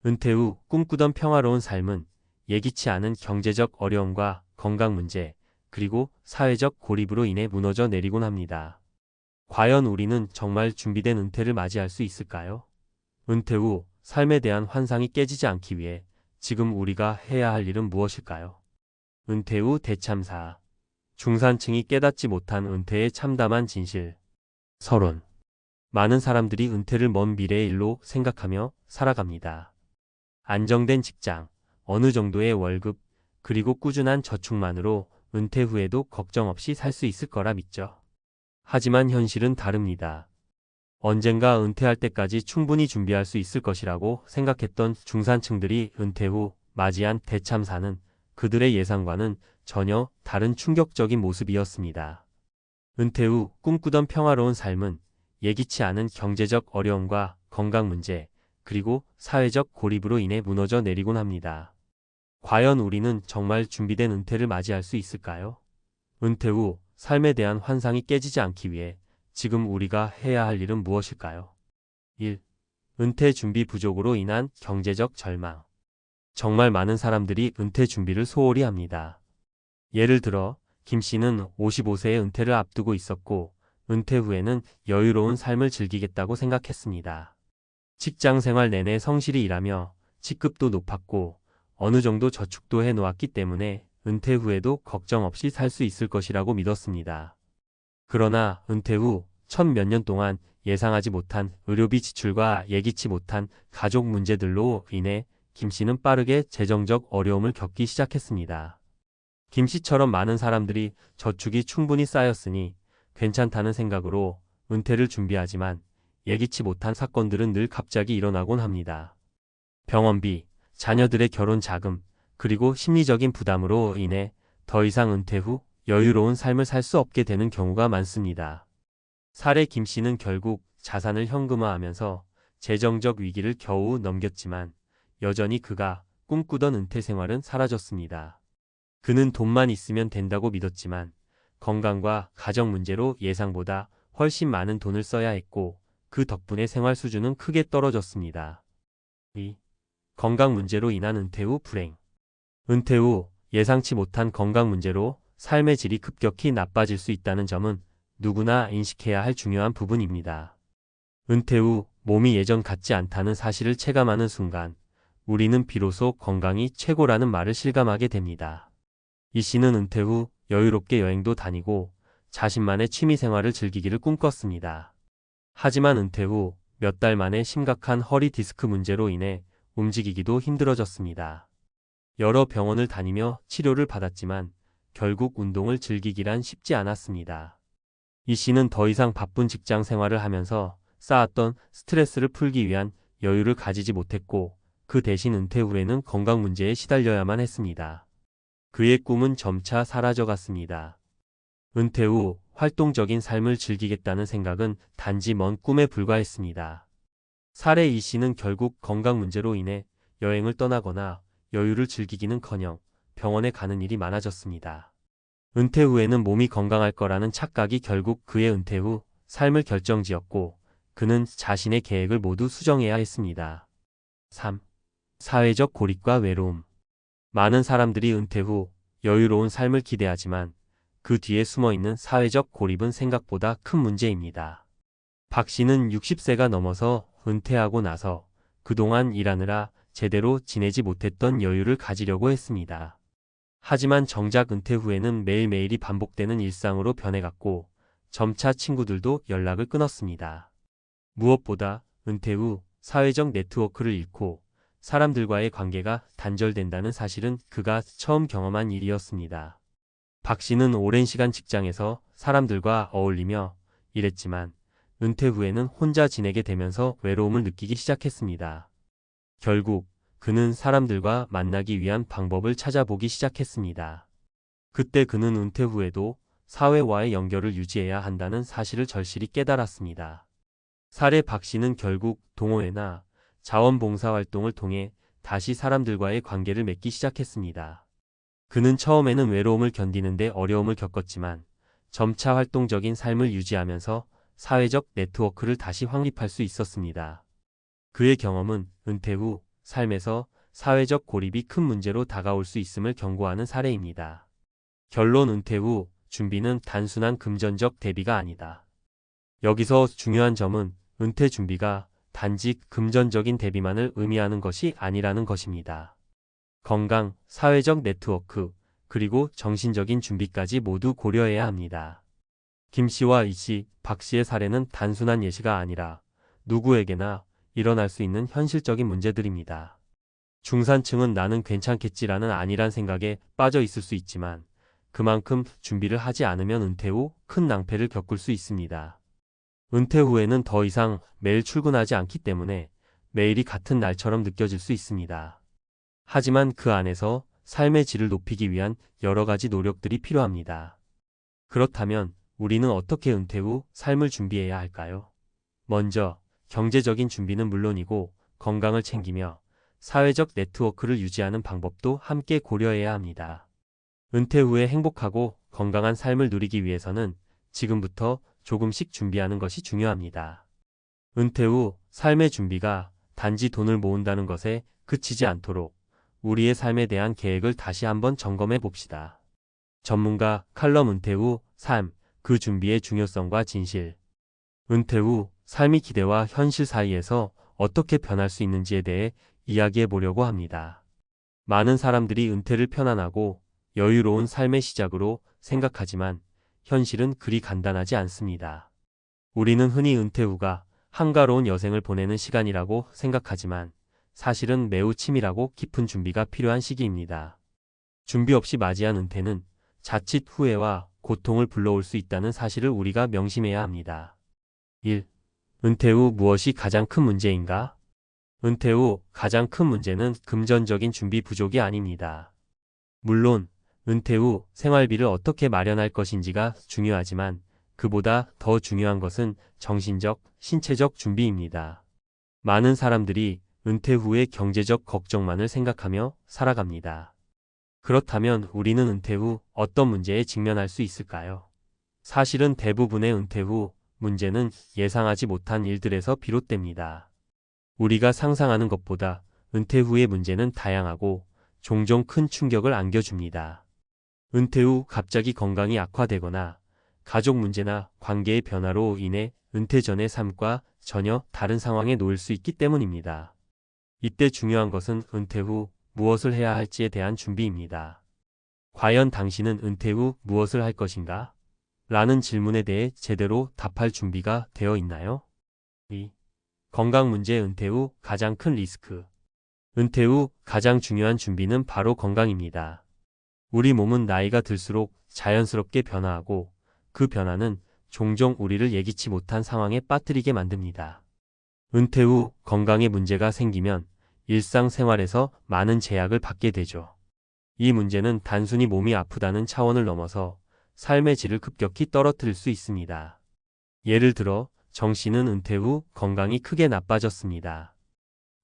은퇴 후 꿈꾸던 평화로운 삶은 예기치 않은 경제적 어려움과 건강 문제, 그리고 사회적 고립으로 인해 무너져 내리곤 합니다. 과연 우리는 정말 준비된 은퇴를 맞이할 수 있을까요? 은퇴 후 삶에 대한 환상이 깨지지 않기 위해 지금 우리가 해야 할 일은 무엇일까요? 은퇴 후 대참사. 중산층이 깨닫지 못한 은퇴의 참담한 진실. 서론. 많은 사람들이 은퇴를 먼 미래의 일로 생각하며 살아갑니다. 안정된 직장, 어느 정도의 월급, 그리고 꾸준한 저축만으로 은퇴 후에도 걱정 없이 살 수 있을 거라 믿죠. 하지만 현실은 다릅니다. 언젠가 은퇴할 때까지 충분히 준비할 수 있을 것이라고 생각했던 중산층들이 은퇴 후 맞이한 대참사는 그들의 예상과는 전혀 다른 충격적인 모습이었습니다. 은퇴 후 꿈꾸던 평화로운 삶은 예기치 않은 경제적 어려움과 건강 문제, 그리고 사회적 고립으로 인해 무너져 내리곤 합니다. 과연 우리는 정말 준비된 은퇴를 맞이할 수 있을까요? 은퇴 후 삶에 대한 환상이 깨지지 않기 위해 지금 우리가 해야 할 일은 무엇일까요? 1. 은퇴 준비 부족으로 인한 경제적 절망. 정말 많은 사람들이 은퇴 준비를 소홀히 합니다. 예를 들어 김 씨는 55세에 은퇴를 앞두고 있었고 은퇴 후에는 여유로운 삶을 즐기겠다고 생각했습니다. 직장 생활 내내 성실히 일하며 직급도 높았고 어느 정도 저축도 해놓았기 때문에 은퇴 후에도 걱정 없이 살 수 있을 것이라고 믿었습니다. 그러나 은퇴 후 첫 몇 년 동안 예상하지 못한 의료비 지출과 예기치 못한 가족 문제들로 인해 김 씨는 빠르게 재정적 어려움을 겪기 시작했습니다. 김 씨처럼 많은 사람들이 저축이 충분히 쌓였으니 괜찮다는 생각으로 은퇴를 준비하지만 예기치 못한 사건들은 늘 갑자기 일어나곤 합니다. 병원비, 자녀들의 결혼 자금, 그리고 심리적인 부담으로 인해 더 이상 은퇴 후 여유로운 삶을 살 수 없게 되는 경우가 많습니다. 사례 김 씨는 결국 자산을 현금화하면서 재정적 위기를 겨우 넘겼지만 여전히 그가 꿈꾸던 은퇴 생활은 사라졌습니다. 그는 돈만 있으면 된다고 믿었지만 건강과 가정 문제로 예상보다 훨씬 많은 돈을 써야 했고 그 덕분에 생활 수준은 크게 떨어졌습니다. 2. 건강 문제로 인한 은퇴 후 불행. 은퇴 후 예상치 못한 건강 문제로 삶의 질이 급격히 나빠질 수 있다는 점은 누구나 인식해야 할 중요한 부분입니다. 은퇴 후 몸이 예전 같지 않다는 사실을 체감하는 순간 우리는 비로소 건강이 최고라는 말을 실감하게 됩니다. 이 씨는 은퇴 후 여유롭게 여행도 다니고 자신만의 취미 생활을 즐기기를 꿈꿨습니다. 하지만 은퇴 후 몇 달 만에 심각한 허리 디스크 문제로 인해 움직이기도 힘들어졌습니다. 여러 병원을 다니며 치료를 받았지만 결국 운동을 즐기기란 쉽지 않았습니다. 이 씨는 더 이상 바쁜 직장 생활을 하면서 쌓았던 스트레스를 풀기 위한 여유를 가지지 못했고 그 대신 은퇴 후에는 건강 문제에 시달려야만 했습니다. 그의 꿈은 점차 사라져갔습니다. 은퇴 후 활동적인 삶을 즐기겠다는 생각은 단지 먼 꿈에 불과했습니다. 사례 이 씨는 결국 건강 문제로 인해 여행을 떠나거나 여유를 즐기기는커녕 병원에 가는 일이 많아졌습니다. 은퇴 후에는 몸이 건강할 거라는 착각이 결국 그의 은퇴 후 삶을 결정지었고 그는 자신의 계획을 모두 수정해야 했습니다. 3. 사회적 고립과 외로움. 많은 사람들이 은퇴 후 여유로운 삶을 기대하지만 그 뒤에 숨어있는 사회적 고립은 생각보다 큰 문제입니다. 박 씨는 60세가 넘어서 은퇴하고 나서 그동안 일하느라 제대로 지내지 못했던 여유를 가지려고 했습니다. 하지만 정작 은퇴 후에는 매일매일이 반복되는 일상으로 변해갔고 점차 친구들도 연락을 끊었습니다. 무엇보다 은퇴 후 사회적 네트워크를 잃고 사람들과의 관계가 단절된다는 사실은 그가 처음 경험한 일이었습니다. 박 씨는 오랜 시간 직장에서 사람들과 어울리며 일했지만 은퇴 후에는 혼자 지내게 되면서 외로움을 느끼기 시작했습니다. 결국 그는 사람들과 만나기 위한 방법을 찾아보기 시작했습니다. 그때 그는 은퇴 후에도 사회와의 연결을 유지해야 한다는 사실을 절실히 깨달았습니다. 사례 박 씨는 결국 동호회나 자원봉사 활동을 통해 다시 사람들과의 관계를 맺기 시작했습니다. 그는 처음에는 외로움을 견디는데 어려움을 겪었지만 점차 활동적인 삶을 유지하면서 사회적 네트워크를 다시 확립할 수 있었습니다. 그의 경험은 은퇴 후 삶에서 사회적 고립이 큰 문제로 다가올 수 있음을 경고하는 사례입니다. 결론 은퇴 후 준비는 단순한 금전적 대비가 아니다. 여기서 중요한 점은 은퇴 준비가 단지 금전적인 대비만을 의미하는 것이 아니라는 것입니다. 건강, 사회적 네트워크, 그리고 정신적인 준비까지 모두 고려해야 합니다. 김 씨와 이 씨, 박 씨의 사례는 단순한 예시가 아니라 누구에게나 일어날 수 있는 현실적인 문제들입니다. 중산층은 나는 괜찮겠지라는 안일한 생각에 빠져 있을 수 있지만 그만큼 준비를 하지 않으면 은퇴 후 큰 낭패를 겪을 수 있습니다. 은퇴 후에는 더 이상 매일 출근하지 않기 때문에 매일이 같은 날처럼 느껴질 수 있습니다. 하지만 그 안에서 삶의 질을 높이기 위한 여러 가지 노력들이 필요합니다. 그렇다면 우리는 어떻게 은퇴 후 삶을 준비해야 할까요? 먼저 경제적인 준비는 물론이고 건강을 챙기며 사회적 네트워크를 유지하는 방법도 함께 고려해야 합니다. 은퇴 후에 행복하고 건강한 삶을 누리기 위해서는 지금부터 조금씩 준비하는 것이 중요합니다. 은퇴 후 삶의 준비가 단지 돈을 모은다는 것에 그치지 않도록 우리의 삶에 대한 계획을 다시 한번 점검해 봅시다. 전문가 칼럼 은퇴 후 삶, 그 준비의 중요성과 진실. 은퇴 후 삶이 기대와 현실 사이에서 어떻게 변할 수 있는지에 대해 이야기해 보려고 합니다. 많은 사람들이 은퇴를 편안하고 여유로운 삶의 시작으로 생각하지만 현실은 그리 간단하지 않습니다. 우리는 흔히 은퇴 후가 한가로운 여생을 보내는 시간이라고 생각하지만 사실은 매우 치밀하고 깊은 준비가 필요한 시기입니다. 준비 없이 맞이한 은퇴는 자칫 후회와 고통을 불러올 수 있다는 사실을 우리가 명심해야 합니다. 1. 은퇴 후 무엇이 가장 큰 문제인가? 은퇴 후 가장 큰 문제는 금전적인 준비 부족이 아닙니다. 물론 은퇴 후 생활비를 어떻게 마련할 것인지가 중요하지만 그보다 더 중요한 것은 정신적, 신체적 준비입니다. 많은 사람들이 은퇴 후의 경제적 걱정만을 생각하며 살아갑니다. 그렇다면 우리는 은퇴 후 어떤 문제에 직면할 수 있을까요? 사실은 대부분의 은퇴 후 문제는 예상하지 못한 일들에서 비롯됩니다. 우리가 상상하는 것보다 은퇴 후의 문제는 다양하고 종종 큰 충격을 안겨줍니다. 은퇴 후 갑자기 건강이 악화되거나 가족 문제나 관계의 변화로 인해 은퇴 전의 삶과 전혀 다른 상황에 놓일 수 있기 때문입니다. 이때 중요한 것은 은퇴 후 무엇을 해야 할지에 대한 준비입니다. 과연 당신은 은퇴 후 무엇을 할 것인가? 라는 질문에 대해 제대로 답할 준비가 되어 있나요? 2. 건강 문제 은퇴 후 가장 큰 리스크. 은퇴 후 가장 중요한 준비는 바로 건강입니다. 우리 몸은 나이가 들수록 자연스럽게 변화하고 그 변화는 종종 우리를 예기치 못한 상황에 빠뜨리게 만듭니다. 은퇴 후 건강에 문제가 생기면 일상생활에서 많은 제약을 받게 되죠. 이 문제는 단순히 몸이 아프다는 차원을 넘어서 삶의 질을 급격히 떨어뜨릴 수 있습니다. 예를 들어 정 씨는 은퇴 후 건강이 크게 나빠졌습니다.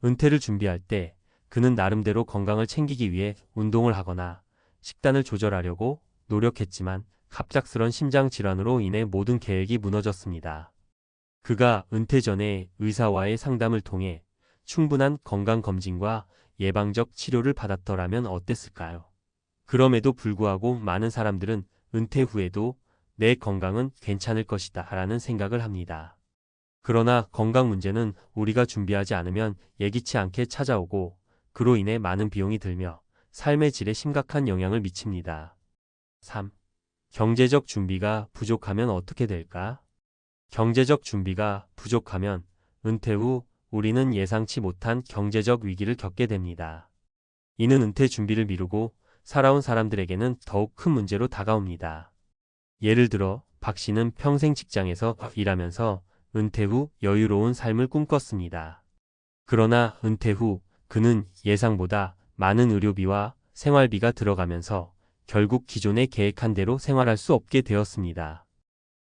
은퇴를 준비할 때 그는 나름대로 건강을 챙기기 위해 운동을 하거나 식단을 조절하려고 노력했지만 갑작스런 심장 질환으로 인해 모든 계획이 무너졌습니다. 그가 은퇴 전에 의사와의 상담을 통해 충분한 건강검진과 예방적 치료를 받았더라면 어땠을까요? 그럼에도 불구하고 많은 사람들은 은퇴 후에도 내 건강은 괜찮을 것이다 라는 생각을 합니다. 그러나 건강 문제는 우리가 준비하지 않으면 예기치 않게 찾아오고 그로 인해 많은 비용이 들며 삶의 질에 심각한 영향을 미칩니다. 3. 경제적 준비가 부족하면 어떻게 될까? 경제적 준비가 부족하면 은퇴 후 우리는 예상치 못한 경제적 위기를 겪게 됩니다. 이는 은퇴 준비를 미루고 살아온 사람들에게는 더욱 큰 문제로 다가옵니다. 예를 들어 박 씨는 평생 직장에서 일하면서 은퇴 후 여유로운 삶을 꿈꿨습니다. 그러나 은퇴 후 그는 예상보다 많은 의료비와 생활비가 들어가면서 결국 기존에 계획한 대로 생활할 수 없게 되었습니다.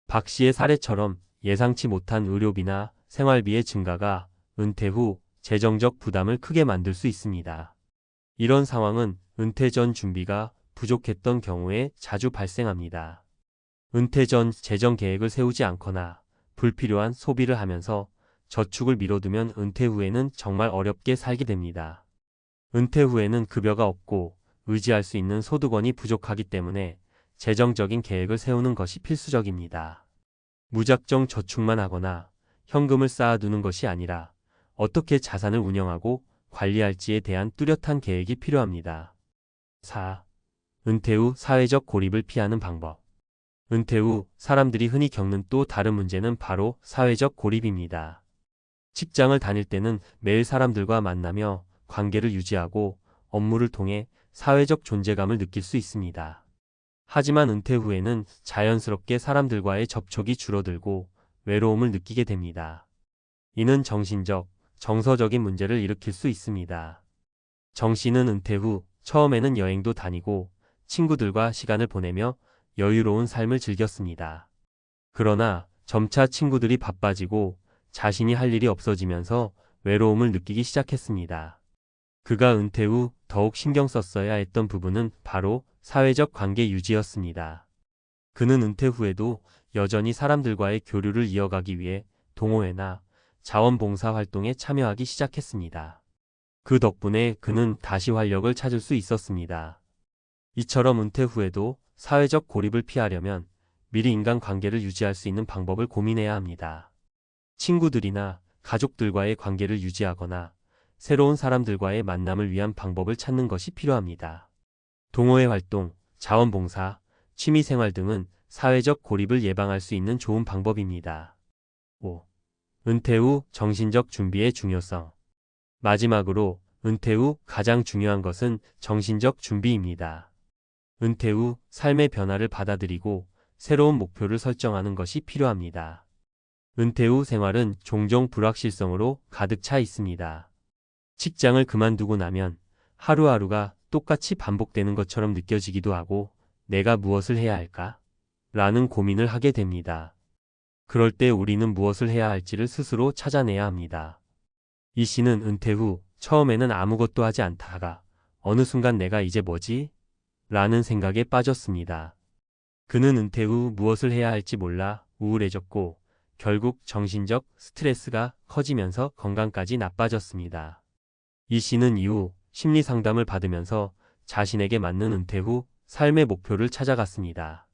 박 씨의 사례처럼 예상치 못한 의료비나 생활비의 증가가 은퇴 후 재정적 부담을 크게 만들 수 있습니다. 이런 상황은 은퇴 전 준비가 부족했던 경우에 자주 발생합니다. 은퇴 전 재정 계획을 세우지 않거나 불필요한 소비를 하면서 저축을 미뤄두면 은퇴 후에는 정말 어렵게 살게 됩니다. 은퇴 후에는 급여가 없고 의지할 수 있는 소득원이 부족하기 때문에 재정적인 계획을 세우는 것이 필수적입니다. 무작정 저축만 하거나 현금을 쌓아두는 것이 아니라 어떻게 자산을 운영하고 관리할지에 대한 뚜렷한 계획이 필요합니다. 4. 은퇴 후 사회적 고립을 피하는 방법. 은퇴 후 사람들이 흔히 겪는 또 다른 문제는 바로 사회적 고립입니다. 직장을 다닐 때는 매일 사람들과 만나며 관계를 유지하고 업무를 통해 사회적 존재감을 느낄 수 있습니다. 하지만 은퇴 후에는 자연스럽게 사람들과의 접촉이 줄어들고 외로움을 느끼게 됩니다. 이는 정신적, 정서적인 문제를 일으킬 수 있습니다. 정 씨는 은퇴 후 처음에는 여행도 다니고 친구들과 시간을 보내며 여유로운 삶을 즐겼습니다. 그러나 점차 친구들이 바빠지고 자신이 할 일이 없어지면서 외로움을 느끼기 시작했습니다. 그가 은퇴 후 더욱 신경 썼어야 했던 부분은 바로 사회적 관계 유지였습니다. 그는 은퇴 후에도 여전히 사람들과의 교류를 이어가기 위해 동호회나 자원봉사 활동에 참여하기 시작했습니다. 그 덕분에 그는 다시 활력을 찾을 수 있었습니다. 이처럼 은퇴 후에도 사회적 고립을 피하려면 미리 인간관계를 유지할 수 있는 방법을 고민해야 합니다. 친구들이나 가족들과의 관계를 유지하거나 새로운 사람들과의 만남을 위한 방법을 찾는 것이 필요합니다. 동호회 활동, 자원봉사, 취미생활 등은 사회적 고립을 예방할 수 있는 좋은 방법입니다. 5. 은퇴 후 정신적 준비의 중요성. 마지막으로 은퇴 후 가장 중요한 것은 정신적 준비입니다. 은퇴 후 삶의 변화를 받아들이고 새로운 목표를 설정하는 것이 필요합니다. 은퇴 후 생활은 종종 불확실성으로 가득 차 있습니다. 직장을 그만두고 나면 하루하루가 똑같이 반복되는 것처럼 느껴지기도 하고 내가 무엇을 해야 할까? 라는 고민을 하게 됩니다. 그럴 때 우리는 무엇을 해야 할지를 스스로 찾아내야 합니다. 이 씨는 은퇴 후 처음에는 아무것도 하지 않다가 어느 순간 내가 이제 뭐지? 라는 생각에 빠졌습니다. 그는 은퇴 후 무엇을 해야 할지 몰라 우울해졌고 결국 정신적 스트레스가 커지면서 건강까지 나빠졌습니다. 이 씨는 이후 심리 상담을 받으면서 자신에게 맞는 은퇴 후 삶의 목표를 찾아갔습니다.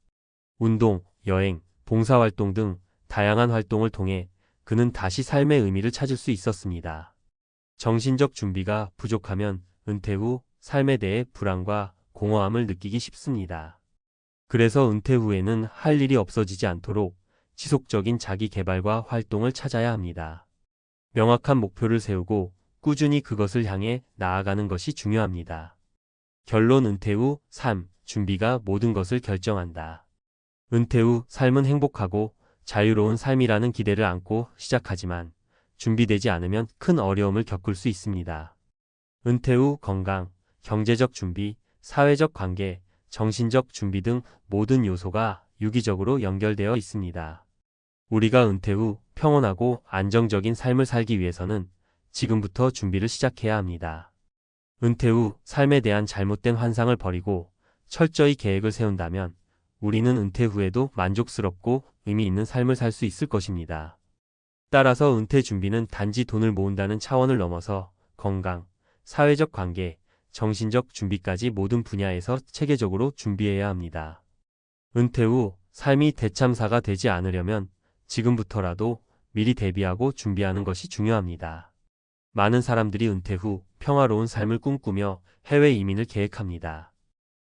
운동, 여행, 봉사활동 등 다양한 활동을 통해 그는 다시 삶의 의미를 찾을 수 있었습니다. 정신적 준비가 부족하면 은퇴 후 삶에 대해 불안과 공허함을 느끼기 쉽습니다. 그래서 은퇴 후에는 할 일이 없어지지 않도록 지속적인 자기 개발과 활동을 찾아야 합니다. 명확한 목표를 세우고 꾸준히 그것을 향해 나아가는 것이 중요합니다. 결론 은퇴 후 삶, 준비가 모든 것을 결정한다. 은퇴 후 삶은 행복하고 자유로운 삶이라는 기대를 안고 시작하지만 준비되지 않으면 큰 어려움을 겪을 수 있습니다. 은퇴 후 건강, 경제적 준비, 사회적 관계, 정신적 준비 등 모든 요소가 유기적으로 연결되어 있습니다. 우리가 은퇴 후 평온하고 안정적인 삶을 살기 위해서는 지금부터 준비를 시작해야 합니다. 은퇴 후 삶에 대한 잘못된 환상을 버리고 철저히 계획을 세운다면 우리는 은퇴 후에도 만족스럽고 의미 있는 삶을 살 수 있을 것입니다. 따라서 은퇴 준비는 단지 돈을 모은다는 차원을 넘어서 건강, 사회적 관계, 정신적 준비까지 모든 분야에서 체계적으로 준비해야 합니다. 은퇴 후 삶이 대참사가 되지 않으려면 지금부터라도 미리 대비하고 준비하는 것이 중요합니다. 많은 사람들이 은퇴 후 평화로운 삶을 꿈꾸며 해외 이민을 계획합니다.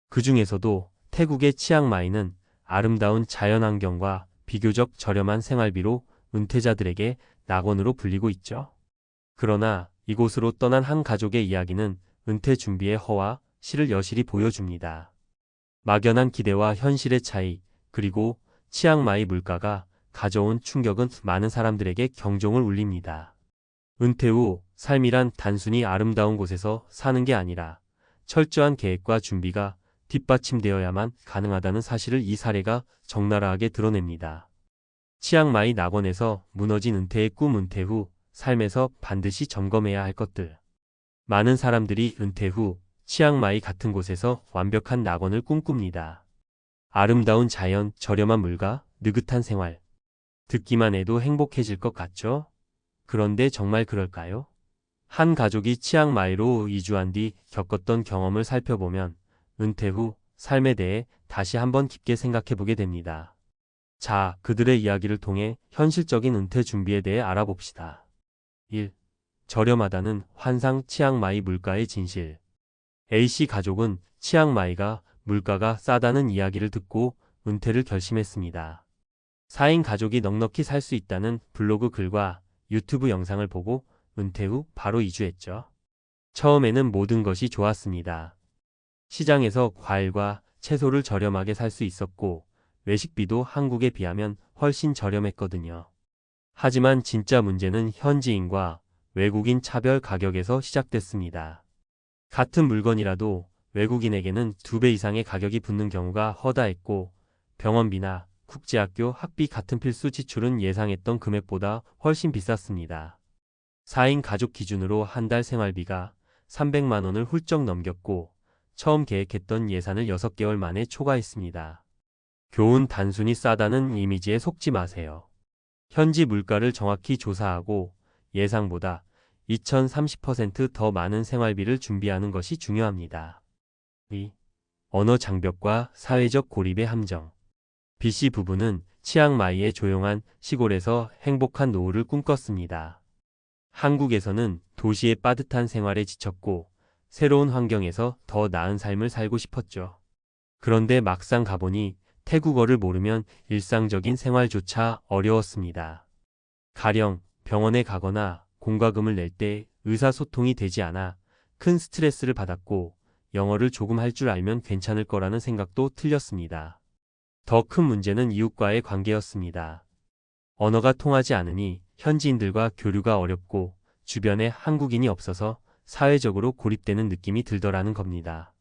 그 중에서도 태국의 치앙마이는 아름다운 자연환경과 비교적 저렴한 생활비로 은퇴자들에게 낙원으로 불리고 있죠. 그러나 이곳으로 떠난 한 가족의 이야기는 은퇴 준비의 허와 실을 여실히 보여줍니다. 막연한 기대와 현실의 차이, 그리고 치앙마이 물가가 가져온 충격은 많은 사람들에게 경종을 울립니다. 은퇴 후 삶이란 단순히 아름다운 곳에서 사는 게 아니라 철저한 계획과 준비가 뒷받침되어야만 가능하다는 사실을 이 사례가 적나라하게 드러냅니다. 치앙마이 낙원에서 무너진 은퇴의 꿈. 은퇴 후 삶에서 반드시 점검해야 할 것들. 많은 사람들이 은퇴 후 치앙마이 같은 곳에서 완벽한 낙원을 꿈꿉니다. 아름다운 자연, 저렴한 물가, 느긋한 생활. 듣기만 해도 행복해질 것 같죠? 그런데 정말 그럴까요? 한 가족이 치앙마이로 이주한 뒤 겪었던 경험을 살펴보면 은퇴 후 삶에 대해 다시 한번 깊게 생각해 보게 됩니다. 자, 그들의 이야기를 통해 현실적인 은퇴 준비에 대해 알아봅시다. 1. 저렴하다는 환상. 치앙마이 물가의 진실. A씨 가족은 치앙마이가 물가가 싸다는 이야기를 듣고 은퇴를 결심했습니다. 4인 가족이 넉넉히 살 수 있다는 블로그 글과 유튜브 영상을 보고 은퇴 후 바로 이주했죠. 처음에는 모든 것이 좋았습니다. 시장에서 과일과 채소를 저렴하게 살 수 있었고 외식비도 한국에 비하면 훨씬 저렴했거든요. 하지만 진짜 문제는 현지인과 외국인 차별 가격에서 시작됐습니다. 같은 물건이라도 외국인에게는 2배 이상의 가격이 붙는 경우가 허다했고 병원비나 국제학교 학비 같은 필수 지출은 예상했던 금액보다 훨씬 비쌌습니다. 4인 가족 기준으로 한 달 생활비가 300만 원을 훌쩍 넘겼고 처음 계획했던 예산을 6개월 만에 초과했습니다. 교훈. 단순히 싸다는 이미지에 속지 마세요. 현지 물가를 정확히 조사하고 예상보다 2030% 더 많은 생활비를 준비하는 것이 중요합니다. 2. 언어 장벽과 사회적 고립의 함정. B씨 부부는 치앙마이의 조용한 시골에서 행복한 노후를 꿈꿨습니다. 한국에서는 도시의 빠듯한 생활에 지쳤고 새로운 환경에서 더 나은 삶을 살고 싶었죠. 그런데 막상 가보니 태국어를 모르면 일상적인 생활조차 어려웠습니다. 가령 병원에 가거나 공과금을 낼 때 의사소통이 되지 않아 큰 스트레스를 받았고 영어를 조금 할 줄 알면 괜찮을 거라는 생각도 틀렸습니다. 더 큰 문제는 이웃과의 관계였습니다. 언어가 통하지 않으니 현지인들과 교류가 어렵고 주변에 한국인이 없어서 사회적으로 고립되는 느낌이 들더라는 겁니다.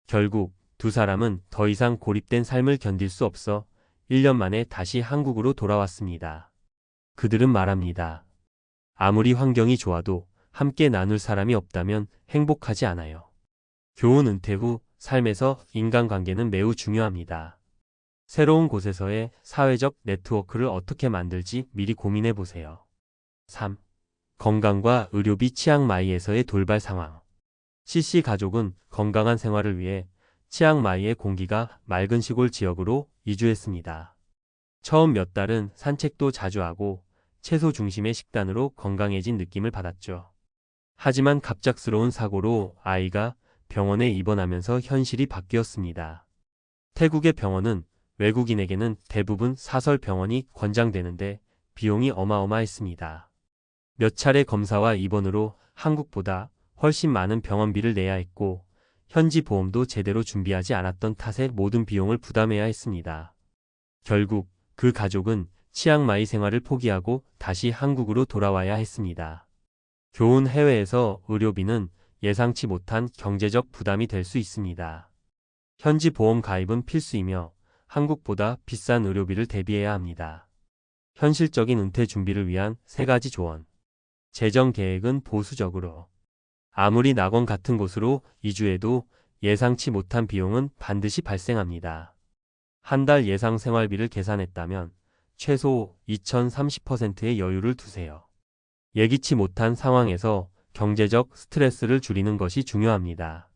결국 두 사람은 더 이상 고립된 삶을 견딜 수 없어 1년 만에 다시 한국으로 돌아왔습니다. 그들은 말합니다. 아무리 환경이 좋아도 함께 나눌 사람이 없다면 행복하지 않아요. 교훈. 은퇴 후 삶에서 인간관계는 매우 중요합니다. 새로운 곳에서의 사회적 네트워크를 어떻게 만들지 미리 고민해 보세요. 3. 건강과 의료비. 치앙마이에서의 돌발 상황. C씨 가족은 건강한 생활을 위해 치앙마이의 공기가 맑은 시골 지역으로 이주했습니다. 처음 몇 달은 산책도 자주 하고 채소 중심의 식단으로 건강해진 느낌을 받았죠. 하지만 갑작스러운 사고로 아이가 병원에 입원하면서 현실이 바뀌었습니다. 태국의 병원은 외국인에게는 대부분 사설 병원이 권장되는데 비용이 어마어마했습니다. 몇 차례 검사와 입원으로 한국보다 훨씬 많은 병원비를 내야 했고 현지 보험도 제대로 준비하지 않았던 탓에 모든 비용을 부담해야 했습니다. 결국 그 가족은 치앙마이 생활을 포기하고 다시 한국으로 돌아와야 했습니다. 교훈: 해외에서 의료비는 예상치 못한 경제적 부담이 될 수 있습니다. 현지 보험 가입은 필수이며 한국보다 비싼 의료비를 대비해야 합니다. 현실적인 은퇴 준비를 위한 3가지 조언. 재정 계획은 보수적으로. 아무리 낙원 같은 곳으로 이주해도 예상치 못한 비용은 반드시 발생합니다. 한 달 예상 생활비를 계산했다면 최소 2030%의 여유를 두세요. 예기치 못한 상황에서 경제적 스트레스를 줄이는 것이 중요합니다.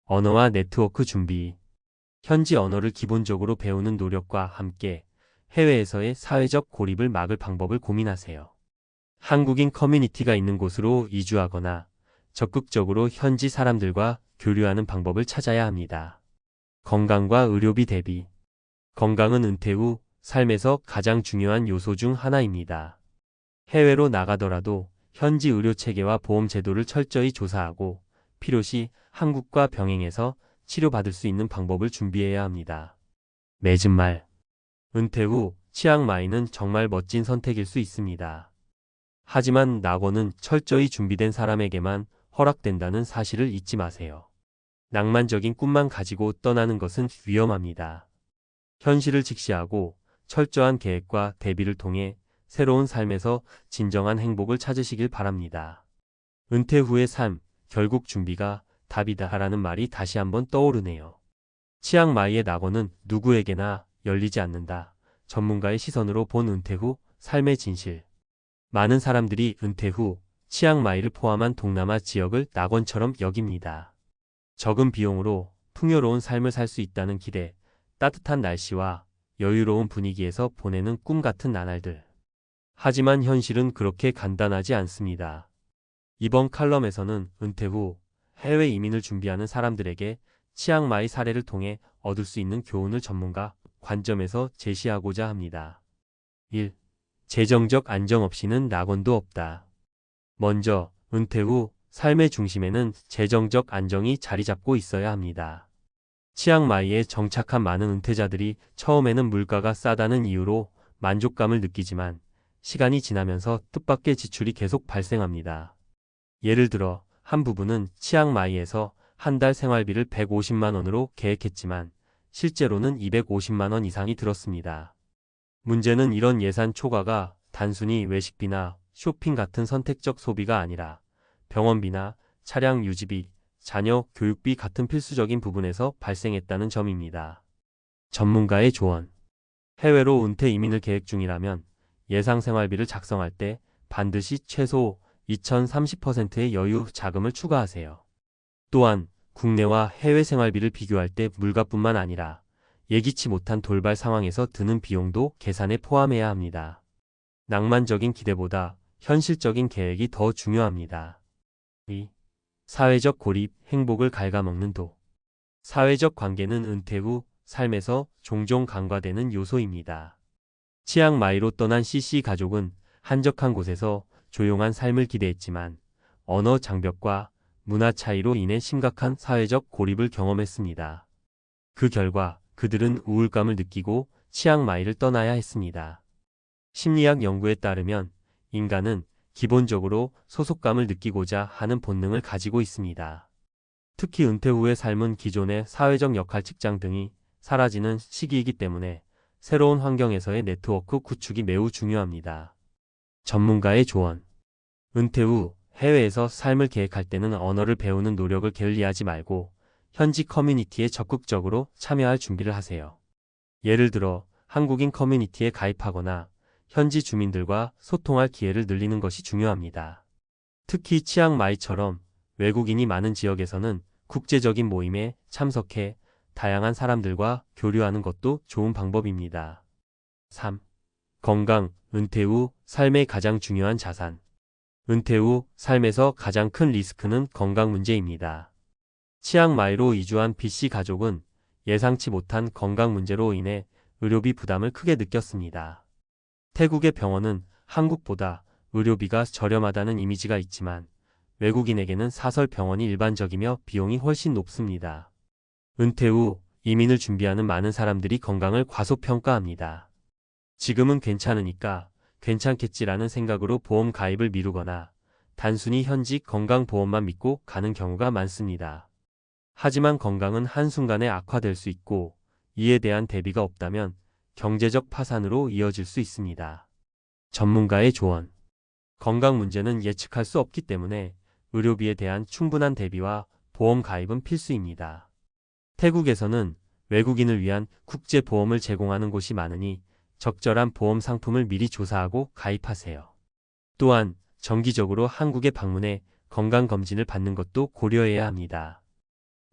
언어와 네트워크 준비. 현지 언어를 기본적으로 배우는 노력과 함께 해외에서의 사회적 고립을 막을 방법을 고민하세요. 한국인 커뮤니티가 있는 곳으로 이주하거나 적극적으로 현지 사람들과 교류하는 방법을 찾아야 합니다. 건강과 의료비 대비. 건강은 은퇴 후 삶에서 가장 중요한 요소 중 하나입니다. 해외로 나가더라도 현지 의료 체계와 보험 제도를 철저히 조사하고 필요시 한국과 병행해서 치료받을 수 있는 방법을 준비해야 합니다. 맺은 말. 은퇴 후 치앙마이는 정말 멋진 선택일 수 있습니다. 하지만 낙원은 철저히 준비된 사람에게만 허락된다는 사실을 잊지 마세요. 낭만적인 꿈만 가지고 떠나는 것은 위험합니다. 현실을 직시하고 철저한 계획과 대비를 통해 새로운 삶에서 진정한 행복을 찾으시길 바랍니다. 은퇴 후의 삶, 결국 준비가 답이다라는 말이 다시 한번 떠오르네요. 치앙마이의 낙원은 누구에게나 열리지 않는다. 전문가의 시선으로 본 은퇴 후 삶의 진실. 많은 사람들이 은퇴 후 치앙마이를 포함한 동남아 지역을 낙원처럼 여깁니다. 적은 비용으로 풍요로운 삶을 살 수 있다는 기대, 따뜻한 날씨와 여유로운 분위기에서 보내는 꿈 같은 나날들. 하지만 현실은 그렇게 간단하지 않습니다. 이번 칼럼에서는 은퇴 후 해외 이민을 준비하는 사람들에게 치앙마이 사례를 통해 얻을 수 있는 교훈을 전문가 관점에서 제시하고자 합니다. 1. 재정적 안정 없이는 낙원도 없다. 먼저 은퇴 후 삶의 중심에는 재정적 안정이 자리 잡고 있어야 합니다. 치앙마이에 정착한 많은 은퇴자들이 처음에는 물가가 싸다는 이유로 만족감을 느끼지만 시간이 지나면서 뜻밖의 지출이 계속 발생합니다. 예를 들어 한 부부는 치앙마이에서 한 달 생활비를 150만 원으로 계획했지만 실제로는 250만 원 이상이 들었습니다. 문제는 이런 예산 초과가 단순히 외식비나 쇼핑 같은 선택적 소비가 아니라 병원비나 차량 유지비, 자녀 교육비 같은 필수적인 부분에서 발생했다는 점입니다. 전문가의 조언. 해외로 은퇴 이민을 계획 중이라면 예상 생활비를 작성할 때 반드시 최소 2030%의 여유 자금을 추가하세요. 또한 국내와 해외 생활비를 비교할 때 물가뿐만 아니라 예기치 못한 돌발 상황에서 드는 비용도 계산에 포함해야 합니다. 낭만적인 기대보다 현실적인 계획이 더 중요합니다. 2. 사회적 고립, 행복을 갉아먹는 도. 사회적 관계는 은퇴 후 삶에서 종종 간과되는 요소입니다. 치앙마이로 떠난 CC 가족은 한적한 곳에서 조용한 삶을 기대했지만 언어 장벽과 문화 차이로 인해 심각한 사회적 고립을 경험했습니다. 그 결과 그들은 우울감을 느끼고 치앙마이를 떠나야 했습니다. 심리학 연구에 따르면 인간은 기본적으로 소속감을 느끼고자 하는 본능을 가지고 있습니다. 특히 은퇴 후의 삶은 기존의 사회적 역할, 직장 등이 사라지는 시기이기 때문에 새로운 환경에서의 네트워크 구축이 매우 중요합니다. 전문가의 조언. 은퇴 후 해외에서 삶을 계획할 때는 언어를 배우는 노력을 게을리하지 말고 현지 커뮤니티에 적극적으로 참여할 준비를 하세요. 예를 들어 한국인 커뮤니티에 가입하거나 현지 주민들과 소통할 기회를 늘리는 것이 중요합니다. 특히 치앙마이처럼 외국인이 많은 지역에서는 국제적인 모임에 참석해 다양한 사람들과 교류하는 것도 좋은 방법입니다. 3. 건강, 은퇴 후 삶의 가장 중요한 자산. 은퇴 후 삶에서 가장 큰 리스크는 건강 문제입니다. 치앙마이로 이주한 B씨 가족은 예상치 못한 건강 문제로 인해 의료비 부담을 크게 느꼈습니다. 태국의 병원은 한국보다 의료비가 저렴하다는 이미지가 있지만 외국인에게는 사설 병원이 일반적이며 비용이 훨씬 높습니다. 은퇴 후 이민을 준비하는 많은 사람들이 건강을 과소평가합니다. 지금은 괜찮으니까 괜찮겠지라는 생각으로 보험 가입을 미루거나 단순히 현직 건강보험만 믿고 가는 경우가 많습니다. 하지만 건강은 한순간에 악화될 수 있고 이에 대한 대비가 없다면 경제적 파산으로 이어질 수 있습니다. 전문가의 조언. 건강 문제는 예측할 수 없기 때문에 의료비에 대한 충분한 대비와 보험 가입은 필수입니다. 태국에서는 외국인을 위한 국제보험을 제공하는 곳이 많으니 적절한 보험 상품을 미리 조사하고 가입하세요. 또한 정기적으로 한국에 방문해 건강검진을 받는 것도 고려해야 합니다.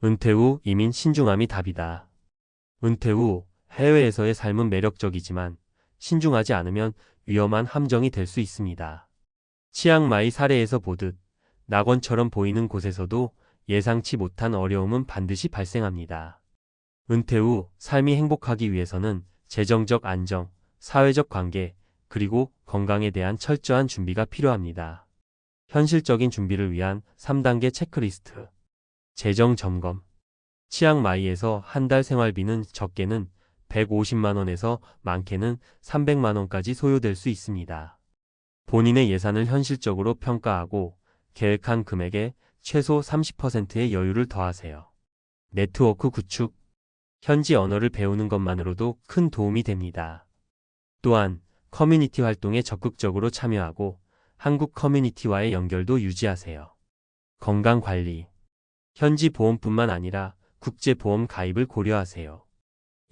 은퇴 후 이민 신중함이 답이다. 은퇴 후 해외에서의 삶은 매력적이지만 신중하지 않으면 위험한 함정이 될 수 있습니다. 치앙마이 사례에서 보듯 낙원처럼 보이는 곳에서도 예상치 못한 어려움은 반드시 발생합니다. 은퇴 후 삶이 행복하기 위해서는 재정적 안정, 사회적 관계, 그리고 건강에 대한 철저한 준비가 필요합니다. 현실적인 준비를 위한 3단계 체크리스트. 재정 점검. 치앙마이에서 한 달 생활비는 적게는 150만 원에서 많게는 300만 원까지 소요될 수 있습니다. 본인의 예산을 현실적으로 평가하고 계획한 금액에 최소 30%의 여유를 더하세요. 네트워크 구축. 현지 언어를 배우는 것만으로도 큰 도움이 됩니다. 또한 커뮤니티 활동에 적극적으로 참여하고 한국 커뮤니티와의 연결도 유지하세요. 건강관리. 현지 보험뿐만 아니라 국제보험 가입을 고려하세요.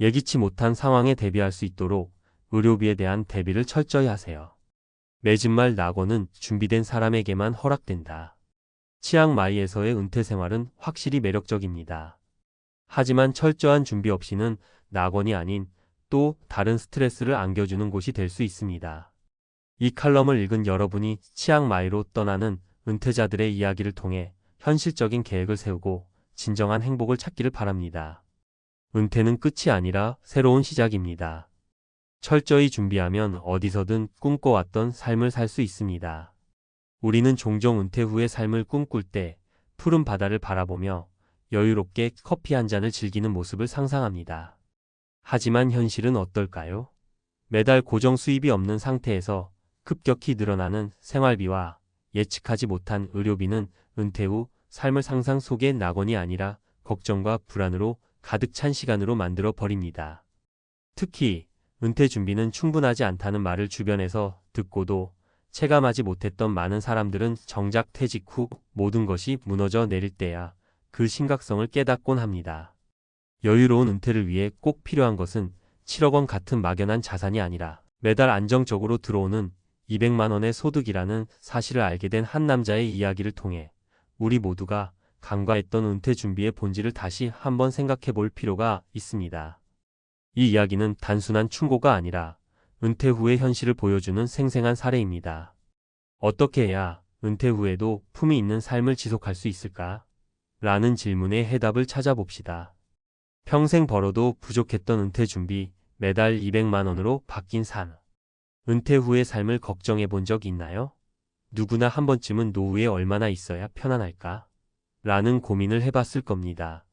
예기치 못한 상황에 대비할 수 있도록 의료비에 대한 대비를 철저히 하세요. 맺은 말 낙원은 준비된 사람에게만 허락된다. 치앙마이에서의 은퇴 생활은 확실히 매력적입니다. 하지만 철저한 준비 없이는 낙원이 아닌 또 다른 스트레스를 안겨주는 곳이 될 수 있습니다. 이 칼럼을 읽은 여러분이 치앙마이로 떠나는 은퇴자들의 이야기를 통해 현실적인 계획을 세우고 진정한 행복을 찾기를 바랍니다. 은퇴는 끝이 아니라 새로운 시작입니다. 철저히 준비하면 어디서든 꿈꿔왔던 삶을 살 수 있습니다. 우리는 종종 은퇴 후의 삶을 꿈꿀 때 푸른 바다를 바라보며 여유롭게 커피 한 잔을 즐기는 모습을 상상합니다. 하지만 현실은 어떨까요? 매달 고정 수입이 없는 상태에서 급격히 늘어나는 생활비와 예측하지 못한 의료비는 은퇴 후 삶을 상상 속의 낙원이 아니라 걱정과 불안으로 가득 찬 시간으로 만들어 버립니다. 특히 은퇴 준비는 충분하지 않다는 말을 주변에서 듣고도 체감하지 못했던 많은 사람들은 정작 퇴직 후 모든 것이 무너져 내릴 때야 그 심각성을 깨닫곤 합니다. 여유로운 은퇴를 위해 꼭 필요한 것은 7억 원 같은 막연한 자산이 아니라 매달 안정적으로 들어오는 200만 원의 소득이라는 사실을 알게 된 한 남자의 이야기를 통해 우리 모두가 간과했던 은퇴 준비의 본질을 다시 한번 생각해 볼 필요가 있습니다. 이 이야기는 단순한 충고가 아니라 은퇴 후의 현실을 보여주는 생생한 사례입니다. 어떻게 해야 은퇴 후에도 품이 있는 삶을 지속할 수 있을까? 라는 질문의 해답을 찾아봅시다. 평생 벌어도 부족했던 은퇴 준비, 매달 200만 원으로 바뀐 삶. 은퇴 후의 삶을 걱정해 본 적 있나요? 누구나 한 번쯤은 노후에 얼마나 있어야 편안할까? 라는 고민을 해봤을 겁니다.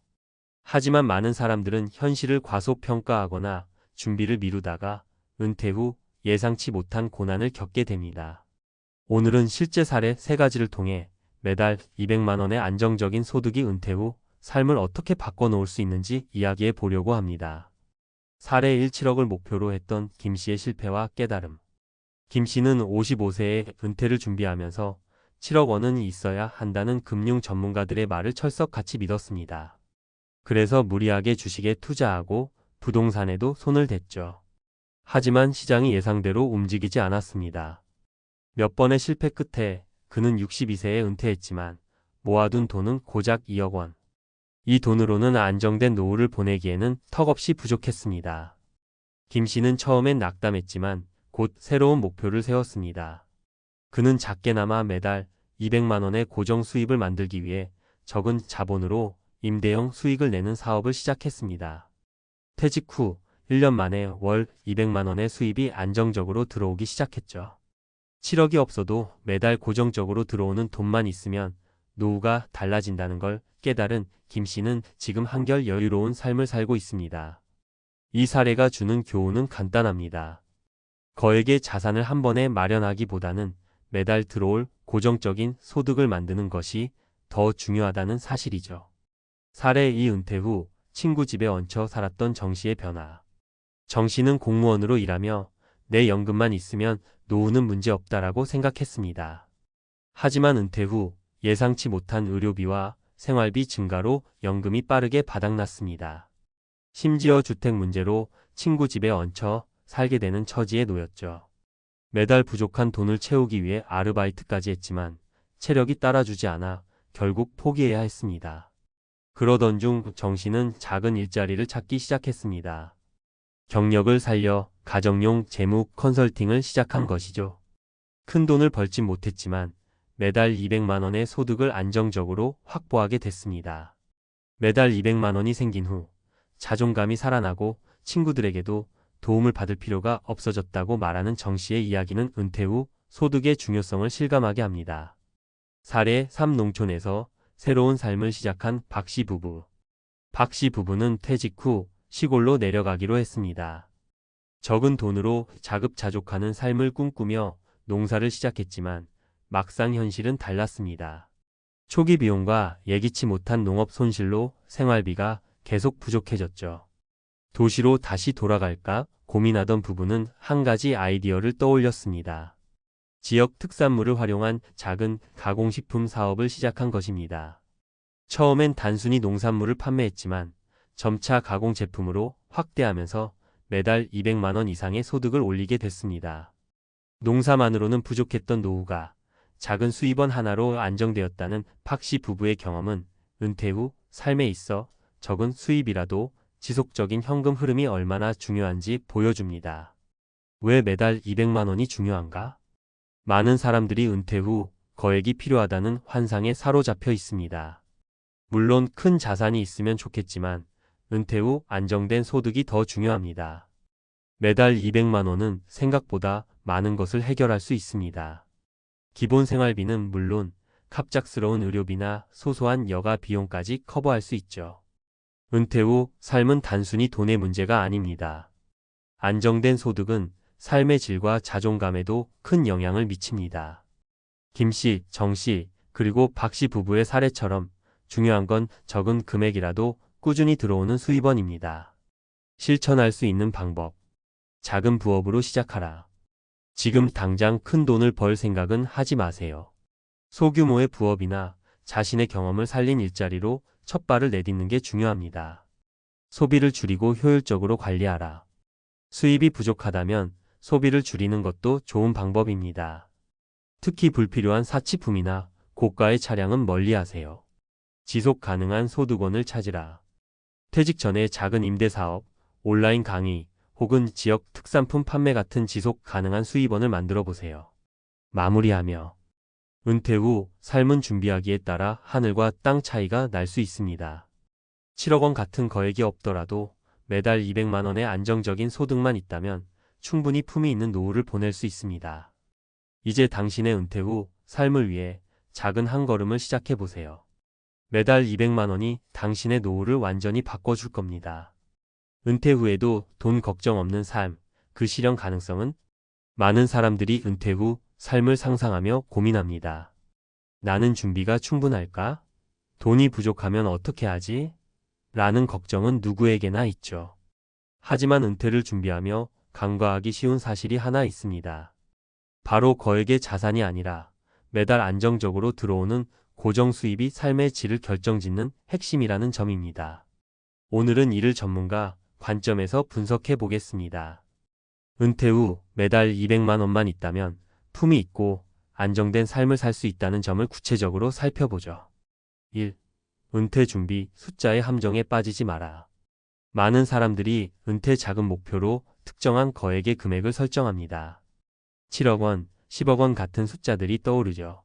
하지만 많은 사람들은 현실을 과소평가하거나 준비를 미루다가 은퇴 후 예상치 못한 고난을 겪게 됩니다. 오늘은 실제 사례 3가지를 통해 매달 200만 원의 안정적인 소득이 은퇴 후 삶을 어떻게 바꿔놓을 수 있는지 이야기해 보려고 합니다. 사례 1. 7억을 목표로 했던 김 씨의 실패와 깨달음. 김 씨는 55세에 은퇴를 준비하면서 7억 원은 있어야 한다는 금융 전문가들의 말을 철석같이 믿었습니다. 그래서 무리하게 주식에 투자하고 부동산에도 손을 댔죠. 하지만 시장이 예상대로 움직이지 않았습니다. 몇 번의 실패 끝에 그는 62세에 은퇴했지만 모아둔 돈은 고작 2억 원. 이 돈으로는 안정된 노후를 보내기에는 턱없이 부족했습니다. 김 씨는 처음엔 낙담했지만 곧 새로운 목표를 세웠습니다. 그는 작게나마 매달 200만 원의 고정 수입을 만들기 위해 적은 자본으로 임대형 수익을 내는 사업을 시작했습니다. 퇴직 후 1년 만에 월 200만 원의 수입이 안정적으로 들어오기 시작했죠. 7억이 없어도 매달 고정적으로 들어오는 돈만 있으면 노후가 달라진다는 걸 깨달은 김 씨는 지금 한결 여유로운 삶을 살고 있습니다. 이 사례가 주는 교훈은 간단합니다. 거액의 자산을 한 번에 마련하기보다는 매달 들어올 고정적인 소득을 만드는 것이 더 중요하다는 사실이죠. 사례 2. 은퇴 후 친구 집에 얹혀 살았던 정 씨의 변화. 정 씨는 공무원으로 일하며 내 연금만 있으면 노후는 문제없다라고 생각했습니다. 하지만 은퇴 후 예상치 못한 의료비와 생활비 증가로 연금이 빠르게 바닥났습니다. 심지어 주택 문제로 친구 집에 얹혀 살게 되는 처지에 놓였죠. 매달 부족한 돈을 채우기 위해 아르바이트까지 했지만 체력이 따라주지 않아 결국 포기해야 했습니다. 그러던 중 정 씨는 작은 일자리를 찾기 시작했습니다. 경력을 살려 가정용 재무 컨설팅을 시작한 것이죠. 큰 돈을 벌진 못했지만 매달 200만 원의 소득을 안정적으로 확보하게 됐습니다. 매달 200만 원이 생긴 후 자존감이 살아나고 친구들에게도 도움을 받을 필요가 없어졌다고 말하는 정 씨의 이야기는 은퇴 후 소득의 중요성을 실감하게 합니다. 사례 3. 농촌에서 새로운 삶을 시작한 박 씨 부부. 박 씨 부부는 퇴직 후 시골로 내려가기로 했습니다. 적은 돈으로 자급자족하는 삶을 꿈꾸며 농사를 시작했지만 막상 현실은 달랐습니다. 초기 비용과 예기치 못한 농업 손실로 생활비가 계속 부족해졌죠. 도시로 다시 돌아갈까 고민하던 부부는 한 가지 아이디어를 떠올렸습니다. 지역 특산물을 활용한 작은 가공식품 사업을 시작한 것입니다. 처음엔 단순히 농산물을 판매했지만 점차 가공 제품으로 확대하면서 매달 200만 원 이상의 소득을 올리게 됐습니다. 농사만으로는 부족했던 노후가 작은 수입원 하나로 안정되었다는 박 씨 부부의 경험은 은퇴 후 삶에 있어 적은 수입이라도 지속적인 현금 흐름이 얼마나 중요한지 보여줍니다. 왜 매달 200만 원이 중요한가? 많은 사람들이 은퇴 후 거액이 필요하다는 환상에 사로잡혀 있습니다. 물론 큰 자산이 있으면 좋겠지만 은퇴 후 안정된 소득이 더 중요합니다. 매달 200만 원은 생각보다 많은 것을 해결할 수 있습니다. 기본 생활비는 물론 갑작스러운 의료비나 소소한 여가 비용까지 커버할 수 있죠. 은퇴 후 삶은 단순히 돈의 문제가 아닙니다. 안정된 소득은 삶의 질과 자존감에도 큰 영향을 미칩니다. 김 씨, 정 씨, 그리고 박 씨 부부의 사례처럼 중요한 건 적은 금액이라도 꾸준히 들어오는 수입원입니다. 실천할 수 있는 방법. 작은 부업으로 시작하라. 지금 당장 큰 돈을 벌 생각은 하지 마세요. 소규모의 부업이나 자신의 경험을 살린 일자리로 첫 발을 내딛는 게 중요합니다. 소비를 줄이고 효율적으로 관리하라. 수입이 부족하다면 소비를 줄이는 것도 좋은 방법입니다. 특히 불필요한 사치품이나 고가의 차량은 멀리하세요. 지속 가능한 소득원을 찾으라. 퇴직 전에 작은 임대사업, 온라인 강의, 혹은 지역 특산품 판매 같은 지속 가능한 수입원을 만들어 보세요. 마무리하며 은퇴 후 삶은 준비하기에 따라 하늘과 땅 차이가 날 수 있습니다. 7억 원 같은 거액이 없더라도 매달 200만 원의 안정적인 소득만 있다면 충분히 품위 있는 노후를 보낼 수 있습니다. 이제 당신의 은퇴 후 삶을 위해 작은 한 걸음을 시작해 보세요. 매달 200만 원이 당신의 노후를 완전히 바꿔줄 겁니다. 은퇴 후에도 돈 걱정 없는 삶, 그 실현 가능성은? 많은 사람들이 은퇴 후 삶을 상상하며 고민합니다. 나는 준비가 충분할까? 돈이 부족하면 어떻게 하지? 라는 걱정은 누구에게나 있죠. 하지만 은퇴를 준비하며 간과하기 쉬운 사실이 하나 있습니다. 바로 거액의 자산이 아니라 매달 안정적으로 들어오는 고정 수입이 삶의 질을 결정짓는 핵심이라는 점입니다. 오늘은 이를 전문가 관점에서 분석해 보겠습니다. 은퇴 후 매달 200만 원만 있다면 품위 있고 안정된 삶을 살 수 있다는 점을 구체적으로 살펴보죠. 1. 은퇴 준비, 숫자의 함정에 빠지지 마라. 많은 사람들이 은퇴 자금 목표로 특정한 거액의 금액을 설정합니다. 7억 원, 10억 원 같은 숫자들이 떠오르죠.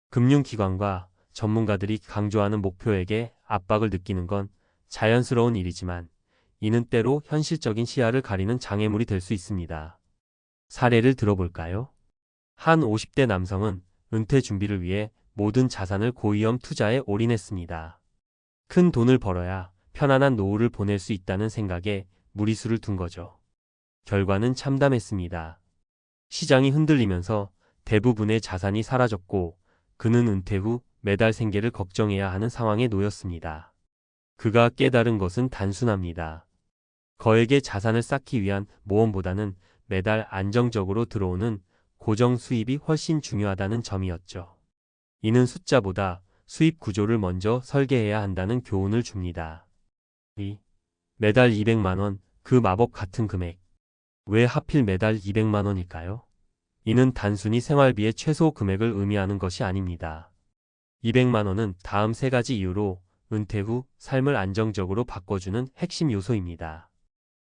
금융기관과 전문가들이 강조하는 목표액에 압박을 느끼는 건 자연스러운 일이지만 이는 때로 현실적인 시야를 가리는 장애물이 될 수 있습니다. 사례를 들어볼까요? 한 50대 남성은 은퇴 준비를 위해 모든 자산을 고위험 투자에 올인했습니다. 큰 돈을 벌어야 편안한 노후를 보낼 수 있다는 생각에 무리수를 둔 거죠. 결과는 참담했습니다. 시장이 흔들리면서 대부분의 자산이 사라졌고 그는 은퇴 후 매달 생계를 걱정해야 하는 상황에 놓였습니다. 그가 깨달은 것은 단순합니다. 거액의 자산을 쌓기 위한 모험보다는 매달 안정적으로 들어오는 고정 수입이 훨씬 중요하다는 점이었죠. 이는 숫자보다 수입 구조를 먼저 설계해야 한다는 교훈을 줍니다. 매달 200만 원, 그 마법 같은 금액. 왜 하필 매달 200만 원일까요? 이는 단순히 생활비의 최소 금액을 의미하는 것이 아닙니다. 200만 원은 다음 세 가지 이유로 은퇴 후 삶을 안정적으로 바꿔주는 핵심 요소입니다.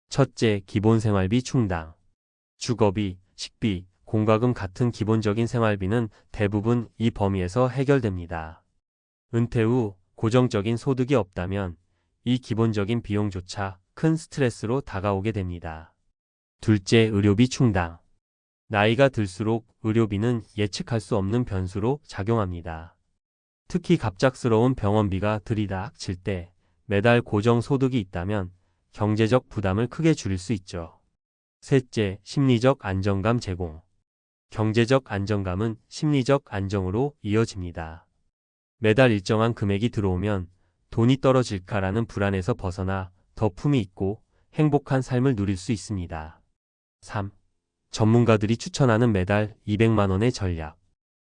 첫째, 기본 생활비 충당. 주거비, 식비, 공과금 같은 기본적인 생활비는 대부분 이 범위에서 해결됩니다. 은퇴 후 고정적인 소득이 없다면 이 기본적인 비용조차 큰 스트레스로 다가오게 됩니다. 둘째, 의료비 충당. 나이가 들수록 의료비는 예측할 수 없는 변수로 작용합니다. 특히 갑작스러운 병원비가 들이닥칠 때 매달 고정 소득이 있다면 경제적 부담을 크게 줄일 수 있죠. 셋째, 심리적 안정감 제공. 경제적 안정감은 심리적 안정으로 이어집니다. 매달 일정한 금액이 들어오면 돈이 떨어질까라는 불안에서 벗어나 더 품위 있고 행복한 삶을 누릴 수 있습니다. 3. 전문가들이 추천하는 매달 200만 원의 전략.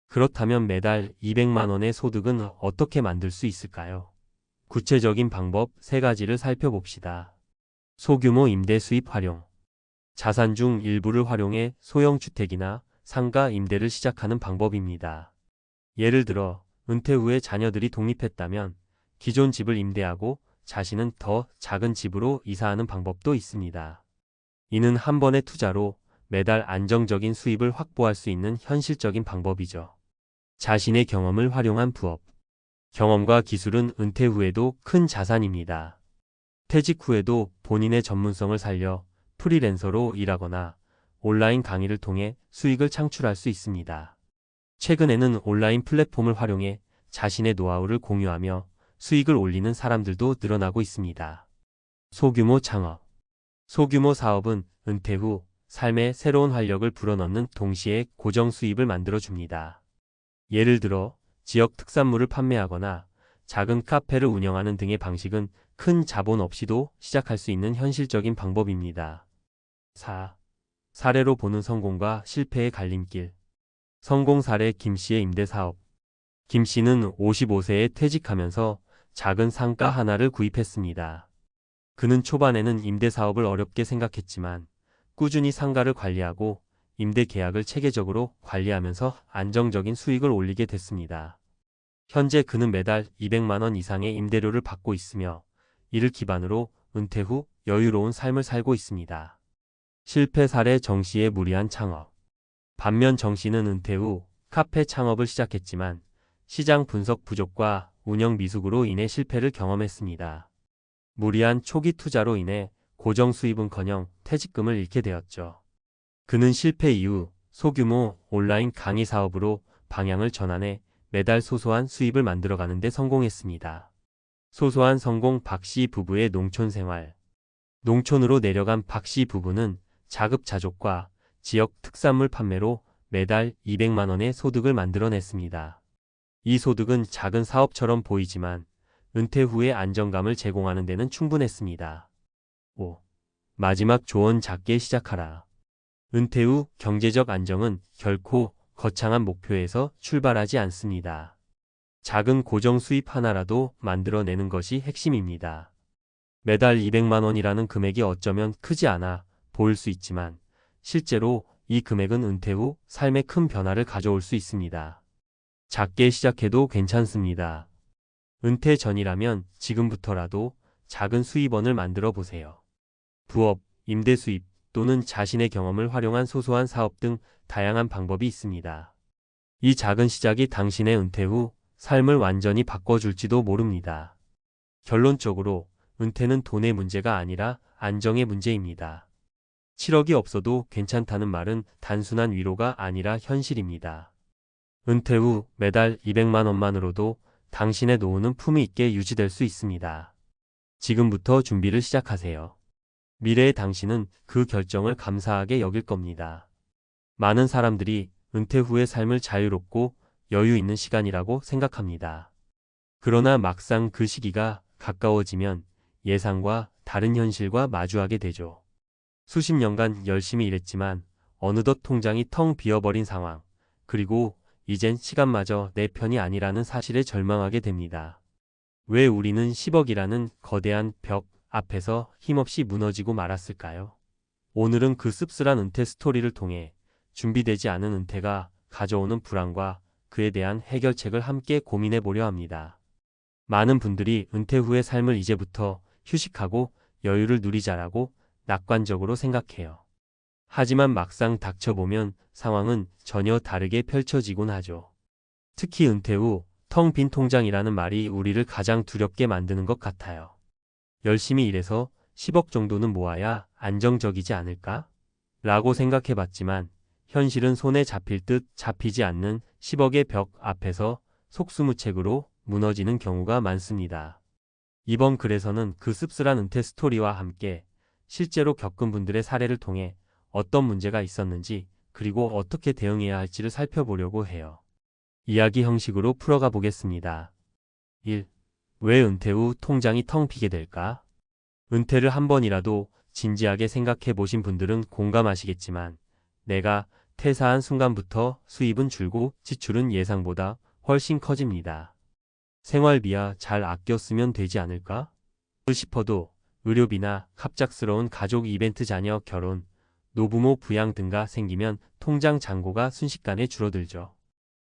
그렇다면 매달 200만 원의 소득은 어떻게 만들 수 있을까요? 구체적인 방법 3가지를 살펴봅시다. 소규모 임대 수입 활용. 자산 중 일부를 활용해 소형 주택이나 상가 임대를 시작하는 방법입니다. 예를 들어 은퇴 후에 자녀들이 독립했다면 기존 집을 임대하고 자신은 더 작은 집으로 이사하는 방법도 있습니다. 이는 한 번의 투자로 매달 안정적인 수입을 확보할 수 있는 현실적인 방법이죠. 자신의 경험을 활용한 부업. 경험과 기술은 은퇴 후에도 큰 자산입니다. 퇴직 후에도 본인의 전문성을 살려 프리랜서로 일하거나 온라인 강의를 통해 수익을 창출할 수 있습니다. 최근에는 온라인 플랫폼을 활용해 자신의 노하우를 공유하며 수익을 올리는 사람들도 늘어나고 있습니다. 소규모 창업. 소규모 사업은 은퇴 후 삶에 새로운 활력을 불어넣는 동시에 고정 수입을 만들어줍니다. 예를 들어 지역 특산물을 판매하거나 작은 카페를 운영하는 등의 방식은 큰 자본 없이도 시작할 수 있는 현실적인 방법입니다. 4. 사례로 보는 성공과 실패의 갈림길. 성공 사례 김씨의 임대사업. 김씨는 55세에 퇴직하면서 작은 상가 하나를 구입했습니다. 그는 초반에는 임대사업을 어렵게 생각했지만 꾸준히 상가를 관리하고 임대 계약을 체계적으로 관리하면서 안정적인 수익을 올리게 됐습니다. 현재 그는 매달 200만 원 이상의 임대료를 받고 있으며 이를 기반으로 은퇴 후 여유로운 삶을 살고 있습니다. 실패 사례 정씨의 무리한 창업. 반면 정씨는 은퇴 후 카페 창업을 시작했지만 시장 분석 부족과 운영 미숙으로 인해 실패를 경험했습니다. 무리한 초기 투자로 인해 고정 수입은커녕 퇴직금을 잃게 되었죠. 그는 실패 이후 소규모 온라인 강의 사업으로 방향을 전환해 매달 소소한 수입을 만들어가는 데 성공했습니다. 소소한 성공 박씨 부부의 농촌 생활. 농촌으로 내려간 박씨 부부는 자급자족과 지역 특산물 판매로 매달 200만 원의 소득을 만들어냈습니다. 이 소득은 작은 사업처럼 보이지만 은퇴 후의 안정감을 제공하는 데는 충분했습니다. 5. 마지막 조언 작게 시작하라. 은퇴 후 경제적 안정은 결코 거창한 목표에서 출발하지 않습니다. 작은 고정 수입 하나라도 만들어내는 것이 핵심입니다. 매달 200만 원이라는 금액이 어쩌면 크지 않아 보일 수 있지만 실제로 이 금액은 은퇴 후 삶에 큰 변화를 가져올 수 있습니다. 작게 시작해도 괜찮습니다. 은퇴 전이라면 지금부터라도 작은 수입원을 만들어 보세요. 부업, 임대 수입, 또는 자신의 경험을 활용한 소소한 사업 등 다양한 방법이 있습니다. 이 작은 시작이 당신의 은퇴 후 삶을 완전히 바꿔줄지도 모릅니다. 결론적으로 은퇴는 돈의 문제가 아니라 안정의 문제입니다. 7억이 없어도 괜찮다는 말은 단순한 위로가 아니라 현실입니다. 은퇴 후 매달 200만 원만으로도 당신의 노후는 품위 있게 유지될 수 있습니다. 지금부터 준비를 시작하세요. 미래의 당신은 그 결정을 감사하게 여길 겁니다. 많은 사람들이 은퇴 후의 삶을 자유롭고 여유 있는 시간이라고 생각합니다. 그러나 막상 그 시기가 가까워지면 예상과 다른 현실과 마주하게 되죠. 수십 년간 열심히 일했지만 어느덧 통장이 텅 비어버린 상황, 그리고 이젠 시간마저 내 편이 아니라는 사실에 절망하게 됩니다. 왜 우리는 10억이라는 거대한 벽 앞에서 힘없이 무너지고 말았을까요? 오늘은 그 씁쓸한 은퇴 스토리를 통해 준비되지 않은 은퇴가 가져오는 불안과 그에 대한 해결책을 함께 고민해 보려 합니다. 많은 분들이 은퇴 후의 삶을 이제부터 휴식하고 여유를 누리자라고 낙관적으로 생각해요. 하지만 막상 닥쳐보면 상황은 전혀 다르게 펼쳐지곤 하죠. 특히 은퇴 후 텅 빈 통장이라는 말이 우리를 가장 두렵게 만드는 것 같아요. 열심히 일해서 10억 정도는 모아야 안정적이지 않을까? 라고 생각해봤지만 현실은 손에 잡힐 듯 잡히지 않는 10억의 벽 앞에서 속수무책으로 무너지는 경우가 많습니다. 이번 글에서는 그 씁쓸한 은퇴 스토리와 함께 실제로 겪은 분들의 사례를 통해 어떤 문제가 있었는지 그리고 어떻게 대응해야 할지를 살펴보려고 해요. 이야기 형식으로 풀어가 보겠습니다. 1. 왜 은퇴 후 통장이 텅 비게 될까? 은퇴를 한 번이라도 진지하게 생각해 보신 분들은 공감하시겠지만 내가 퇴사한 순간부터 수입은 줄고 지출은 예상보다 훨씬 커집니다. 생활비야 잘 아껴 쓰면 되지 않을까? 싶어도 의료비나 갑작스러운 가족 이벤트, 자녀 결혼, 노부모 부양 등가 생기면 통장 잔고가 순식간에 줄어들죠.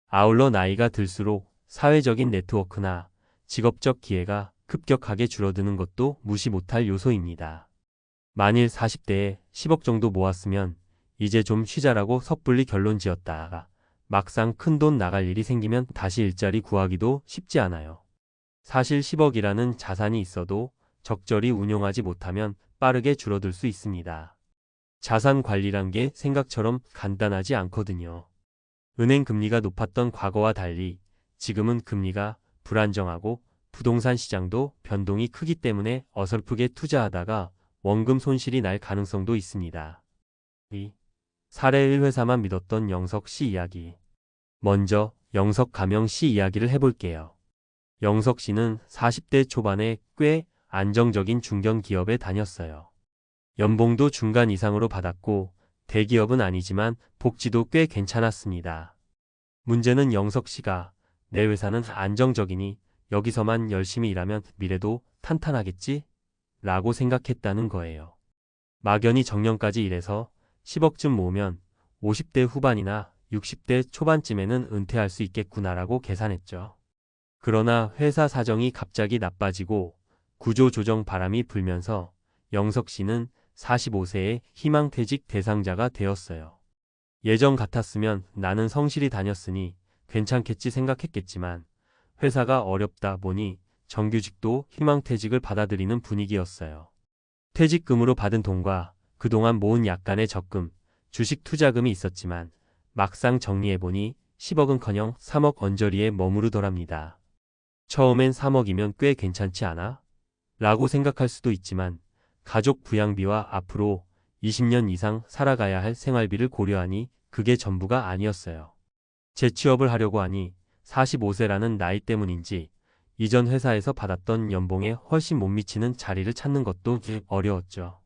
아울러 나이가 들수록 사회적인 네트워크나 직업적 기회가 급격하게 줄어드는 것도 무시 못할 요소입니다. 만일 40대에 10억 정도 모았으면 이제 좀 쉬자라고 섣불리 결론 지었다가 막상 큰돈 나갈 일이 생기면 다시 일자리 구하기도 쉽지 않아요. 사실 10억이라는 자산이 있어도 적절히 운용하지 못하면 빠르게 줄어들 수 있습니다. 자산 관리란 게 생각처럼 간단하지 않거든요. 은행 금리가 높았던 과거와 달리 지금은 금리가 불안정하고 부동산 시장도 변동이 크기 때문에 어설프게 투자하다가 원금 손실이 날 가능성도 있습니다. 2. 사례 1회사만 믿었던 영석 씨 이야기. 먼저 영석 가명 씨 이야기를 해볼게요. 영석 씨는 40대 초반에 꽤 안정적인 중견기업에 다녔어요. 연봉도 중간 이상으로 받았고 대기업은 아니지만 복지도 꽤 괜찮았습니다. 문제는 영석 씨가 내 회사는 안정적이니 여기서만 열심히 일하면 미래도 탄탄하겠지? 라고 생각했다는 거예요. 막연히 정년까지 일해서 10억쯤 모으면 50대 후반이나 60대 초반쯤에는 은퇴할 수 있겠구나라고 계산했죠. 그러나 회사 사정이 갑자기 나빠지고 구조조정 바람이 불면서 영석 씨는 45세에 희망퇴직 대상자가 되었어요. 예전 같았으면 나는 성실히 다녔으니 괜찮겠지 생각했겠지만 회사가 어렵다 보니 정규직도 희망퇴직을 받아들이는 분위기였어요. 퇴직금으로 받은 돈과 그동안 모은 약간의 적금, 주식 투자금이 있었지만 막상 정리해보니 10억은커녕 3억 언저리에 머무르더랍니다. 처음엔 3억이면 꽤 괜찮지 않아? 라고 생각할 수도 있지만 가족 부양비와 앞으로 20년 이상 살아가야 할 생활비를 고려하니 그게 전부가 아니었어요. 재취업을 하려고 하니 45세라는 나이 때문인지 이전 회사에서 받았던 연봉에 훨씬 못 미치는 자리를 찾는 것도 어려웠죠.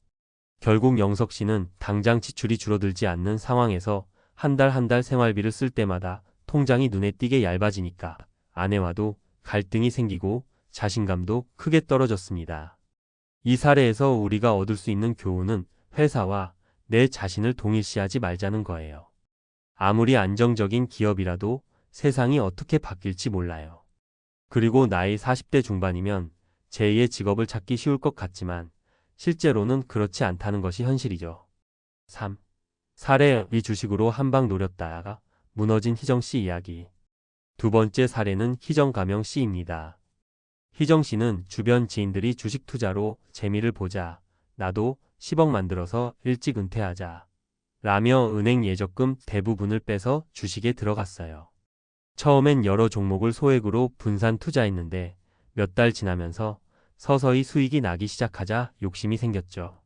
결국 영석 씨는 당장 지출이 줄어들지 않는 상황에서 한 달 한 달 생활비를 쓸 때마다 통장이 눈에 띄게 얇아지니까 아내와도 갈등이 생기고 자신감도 크게 떨어졌습니다. 이 사례에서 우리가 얻을 수 있는 교훈은 회사와 내 자신을 동일시하지 말자는 거예요. 아무리 안정적인 기업이라도 세상이 어떻게 바뀔지 몰라요. 그리고 나이 40대 중반이면 제2의 직업을 찾기 쉬울 것 같지만 실제로는 그렇지 않다는 것이 현실이죠. 3. 사례. 주식으로 한 방 노렸다가 무너진 희정씨 이야기. 두 번째 사례는 희정가명 씨입니다. 희정 씨는 주변 지인들이 주식 투자로 재미를 보자, 나도 10억 만들어서 일찍 은퇴하자 라며 은행 예적금 대부분을 빼서 주식에 들어갔어요. 처음엔 여러 종목을 소액으로 분산 투자했는데 몇 달 지나면서 서서히 수익이 나기 시작하자 욕심이 생겼죠.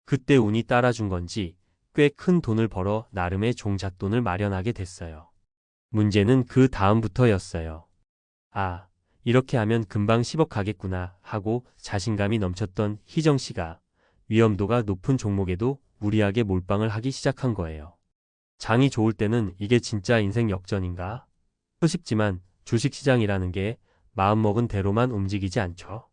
그때 운이 따라준 건지 꽤 큰 돈을 벌어 나름의 종잣돈을 마련하게 됐어요. 문제는 그 다음부터였어요. 아, 이렇게 하면 금방 10억 가겠구나 하고 자신감이 넘쳤던 희정 씨가 위험도가 높은 종목에도 무리하게 몰빵을 하기 시작한 거예요. 장이 좋을 때는 이게 진짜 인생 역전인가? 싶지만 주식시장이라는 게 마음먹은 대로만 움직이지 않죠.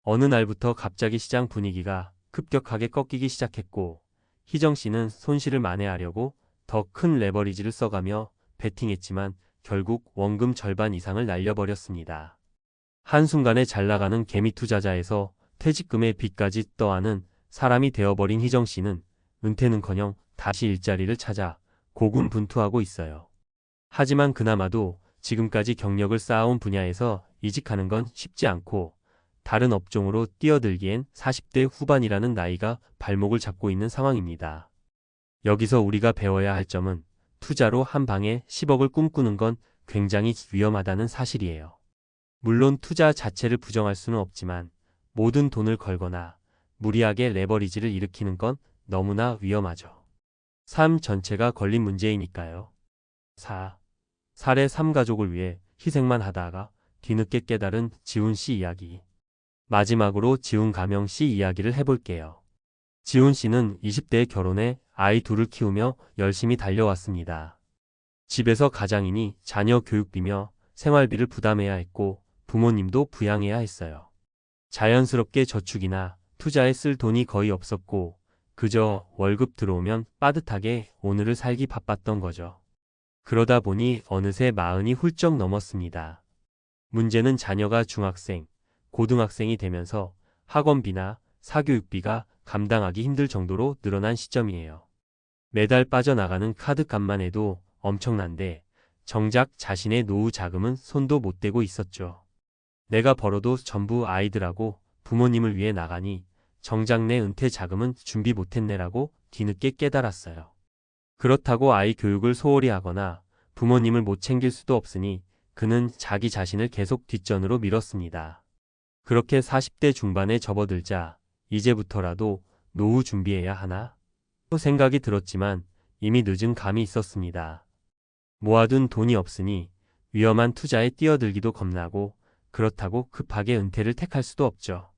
어느 날부터 갑자기 시장 분위기가 급격하게 꺾이기 시작했고 희정 씨는 손실을 만회하려고 더 큰 레버리지를 써가며 베팅했지만 결국 원금 절반 이상을 날려버렸습니다. 한순간에 잘나가는 개미 투자자에서 퇴직금의 빚까지 떠안은 사람이 되어버린 희정 씨는 은퇴는커녕 다시 일자리를 찾아 고군분투하고 있어요. 하지만 그나마도 지금까지 경력을 쌓아온 분야에서 이직하는 건 쉽지 않고 다른 업종으로 뛰어들기엔 40대 후반이라는 나이가 발목을 잡고 있는 상황입니다. 여기서 우리가 배워야 할 점은 투자로 한 방에 10억을 꿈꾸는 건 굉장히 위험하다는 사실이에요. 물론 투자 자체를 부정할 수는 없지만 모든 돈을 걸거나 무리하게 레버리지를 일으키는 건 너무나 위험하죠. 삶 전체가 걸린 문제이니까요. 4. 사례 3가족을 위해 희생만 하다가 뒤늦게 깨달은 지훈 씨 이야기. 마지막으로 지훈 가명 씨 이야기를 해볼게요. 지훈 씨는 20대에 결혼해 아이 둘을 키우며 열심히 달려왔습니다. 집에서 가장이니 자녀 교육비며 생활비를 부담해야 했고 부모님도 부양해야 했어요. 자연스럽게 저축이나 투자에 쓸 돈이 거의 없었고 그저 월급 들어오면 빠듯하게 오늘을 살기 바빴던 거죠. 그러다 보니 어느새 40이 훌쩍 넘었습니다. 문제는 자녀가 중학생, 고등학생이 되면서 학원비나 사교육비가 감당하기 힘들 정도로 늘어난 시점이에요. 매달 빠져나가는 카드값만 해도 엄청난데 정작 자신의 노후 자금은 손도 못 대고 있었죠. 내가 벌어도 전부 아이들하고 부모님을 위해 나가니 정작 내 은퇴 자금은 준비 못했네라고 뒤늦게 깨달았어요. 그렇다고 아이 교육을 소홀히 하거나 부모님을 못 챙길 수도 없으니 그는 자기 자신을 계속 뒷전으로 밀었습니다. 그렇게 40대 중반에 접어들자 이제부터라도 노후 준비해야 하나? 또 생각이 들었지만 이미 늦은 감이 있었습니다. 모아둔 돈이 없으니 위험한 투자에 뛰어들기도 겁나고 그렇다고 급하게 은퇴를 택할 수도 없죠.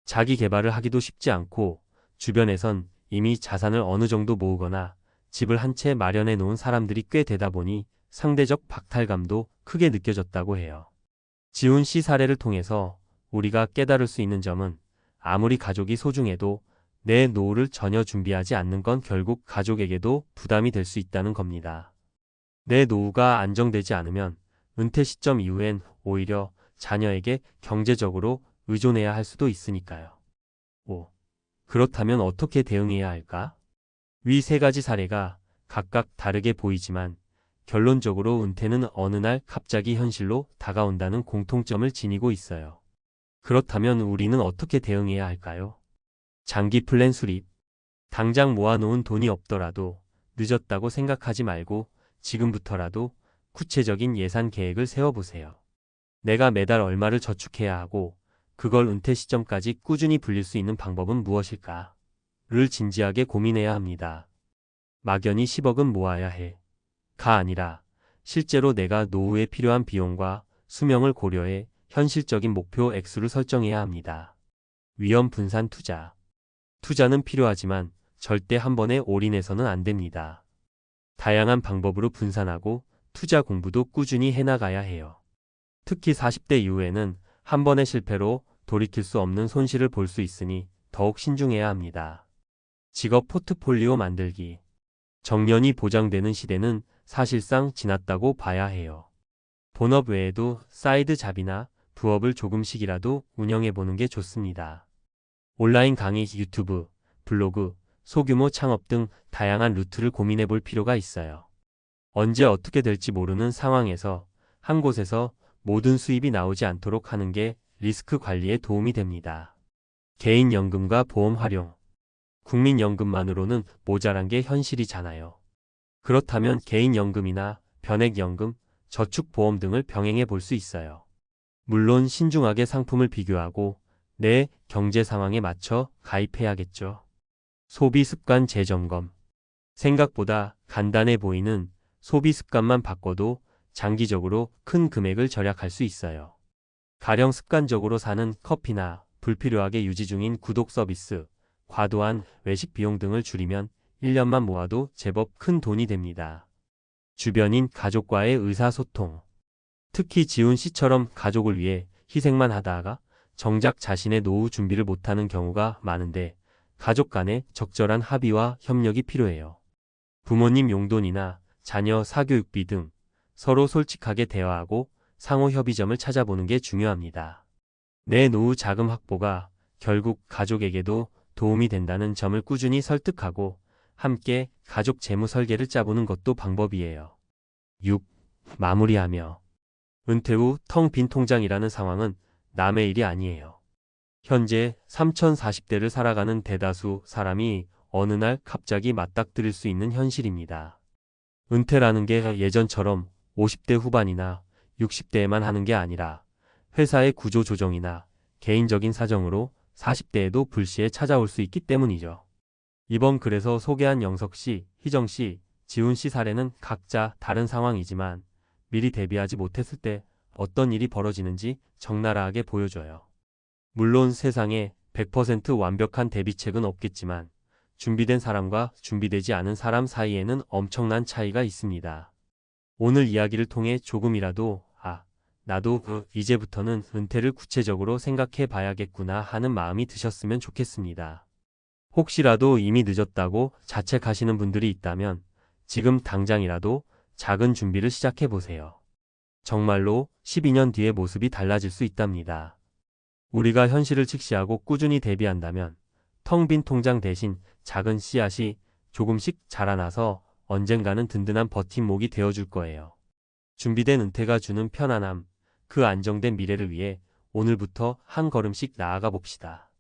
자기 개발을 하기도 쉽지 않고 주변에선 이미 자산을 어느 정도 모으거나 집을 한 채 마련해 놓은 사람들이 꽤 되다 보니 상대적 박탈감도 크게 느껴졌다고 해요. 지훈 씨 사례를 통해서 우리가 깨달을 수 있는 점은 아무리 가족이 소중해도 내 노후를 전혀 준비하지 않는 건 결국 가족에게도 부담이 될 수 있다는 겁니다. 내 노후가 안정되지 않으면 은퇴 시점 이후엔 오히려 자녀에게 경제적으로 의존해야 할 수도 있으니까요. 5. 그렇다면 어떻게 대응해야 할까? 위 3가지 사례가 각각 다르게 보이지만 결론적으로 은퇴는 어느 날 갑자기 현실로 다가온다는 공통점을 지니고 있어요. 그렇다면 우리는 어떻게 대응해야 할까요? 장기 플랜 수립. 당장 모아놓은 돈이 없더라도 늦었다고 생각하지 말고 지금부터라도 구체적인 예산 계획을 세워보세요. 내가 매달 얼마를 저축해야 하고 그걸 은퇴 시점까지 꾸준히 불릴 수 있는 방법은 무엇일까? 를 진지하게 고민해야 합니다. 막연히 10억은 모아야 해. 가 아니라 실제로 내가 노후에 필요한 비용과 수명을 고려해 현실적인 목표 액수를 설정해야 합니다. 위험 분산 투자. 투자는 필요하지만 절대 한 번에 올인해서는 안 됩니다. 다양한 방법으로 분산하고 투자 공부도 꾸준히 해나가야 해요. 특히 40대 이후에는 한 번의 실패로 돌이킬 수 없는 손실을 볼 수 있으니 더욱 신중해야 합니다. 직업 포트폴리오 만들기. 정년이 보장되는 시대는 사실상 지났다고 봐야 해요. 본업 외에도 사이드 잡이나 부업을 조금씩이라도 운영해보는 게 좋습니다. 온라인 강의, 유튜브, 블로그, 소규모 창업 등 다양한 루트를 고민해 볼 필요가 있어요. 언제 어떻게 될지 모르는 상황에서 한 곳에서 모든 수입이 나오지 않도록 하는 게 리스크 관리에 도움이 됩니다. 개인연금과 보험 활용. 국민연금만으로는 모자란 게 현실이잖아요. 그렇다면 개인연금이나 변액연금, 저축보험 등을 병행해 볼 수 있어요. 물론 신중하게 상품을 비교하고 내 경제 상황에 맞춰 가입해야겠죠. 소비 습관 재점검. 생각보다 간단해 보이는 소비 습관만 바꿔도 장기적으로 큰 금액을 절약할 수 있어요. 가령 습관적으로 사는 커피나 불필요하게 유지 중인 구독 서비스, 과도한 외식 비용 등을 줄이면 1년만 모아도 제법 큰 돈이 됩니다. 주변인 가족과의 의사소통. 특히 지훈 씨처럼 가족을 위해 희생만 하다가 정작 자신의 노후 준비를 못하는 경우가 많은데 가족 간의 적절한 합의와 협력이 필요해요. 부모님 용돈이나 자녀 사교육비 등 서로 솔직하게 대화하고 상호 협의점을 찾아보는 게 중요합니다. 내 노후 자금 확보가 결국 가족에게도 도움이 된다는 점을 꾸준히 설득하고 함께 가족 재무 설계를 짜보는 것도 방법이에요. 6. 마무리하며. 은퇴 후 텅 빈 통장이라는 상황은 남의 일이 아니에요. 현재 3040대를 살아가는 대다수 사람이 어느 날 갑자기 맞닥뜨릴 수 있는 현실입니다. 은퇴라는 게 예전처럼 50대 후반이나 60대에만 하는 게 아니라 회사의 구조 조정이나 개인적인 사정으로 40대에도 불시에 찾아올 수 있기 때문이죠. 이번 글에서 소개한 영석 씨, 희정 씨, 지훈 씨 사례는 각자 다른 상황이지만 미리 대비하지 못했을 때 어떤 일이 벌어지는지 적나라하게 보여줘요. 물론 세상에 100% 완벽한 대비책은 없겠지만 준비된 사람과 준비되지 않은 사람 사이에는 엄청난 차이가 있습니다. 오늘 이야기를 통해 조금이라도 나도 이제부터는 은퇴를 구체적으로 생각해 봐야겠구나 하는 마음이 드셨으면 좋겠습니다. 혹시라도 이미 늦었다고 자책하시는 분들이 있다면 지금 당장이라도 작은 준비를 시작해 보세요. 정말로 12년 뒤의 모습이 달라질 수 있답니다. 우리가 현실을 직시하고 꾸준히 대비한다면 텅 빈 통장 대신 작은 씨앗이 조금씩 자라나서 언젠가는 든든한 버팀목이 되어줄 거예요. 준비된 은퇴가 주는 편안함, 그 안정된 미래를 위해 오늘부터 한 걸음씩 나아가 봅시다.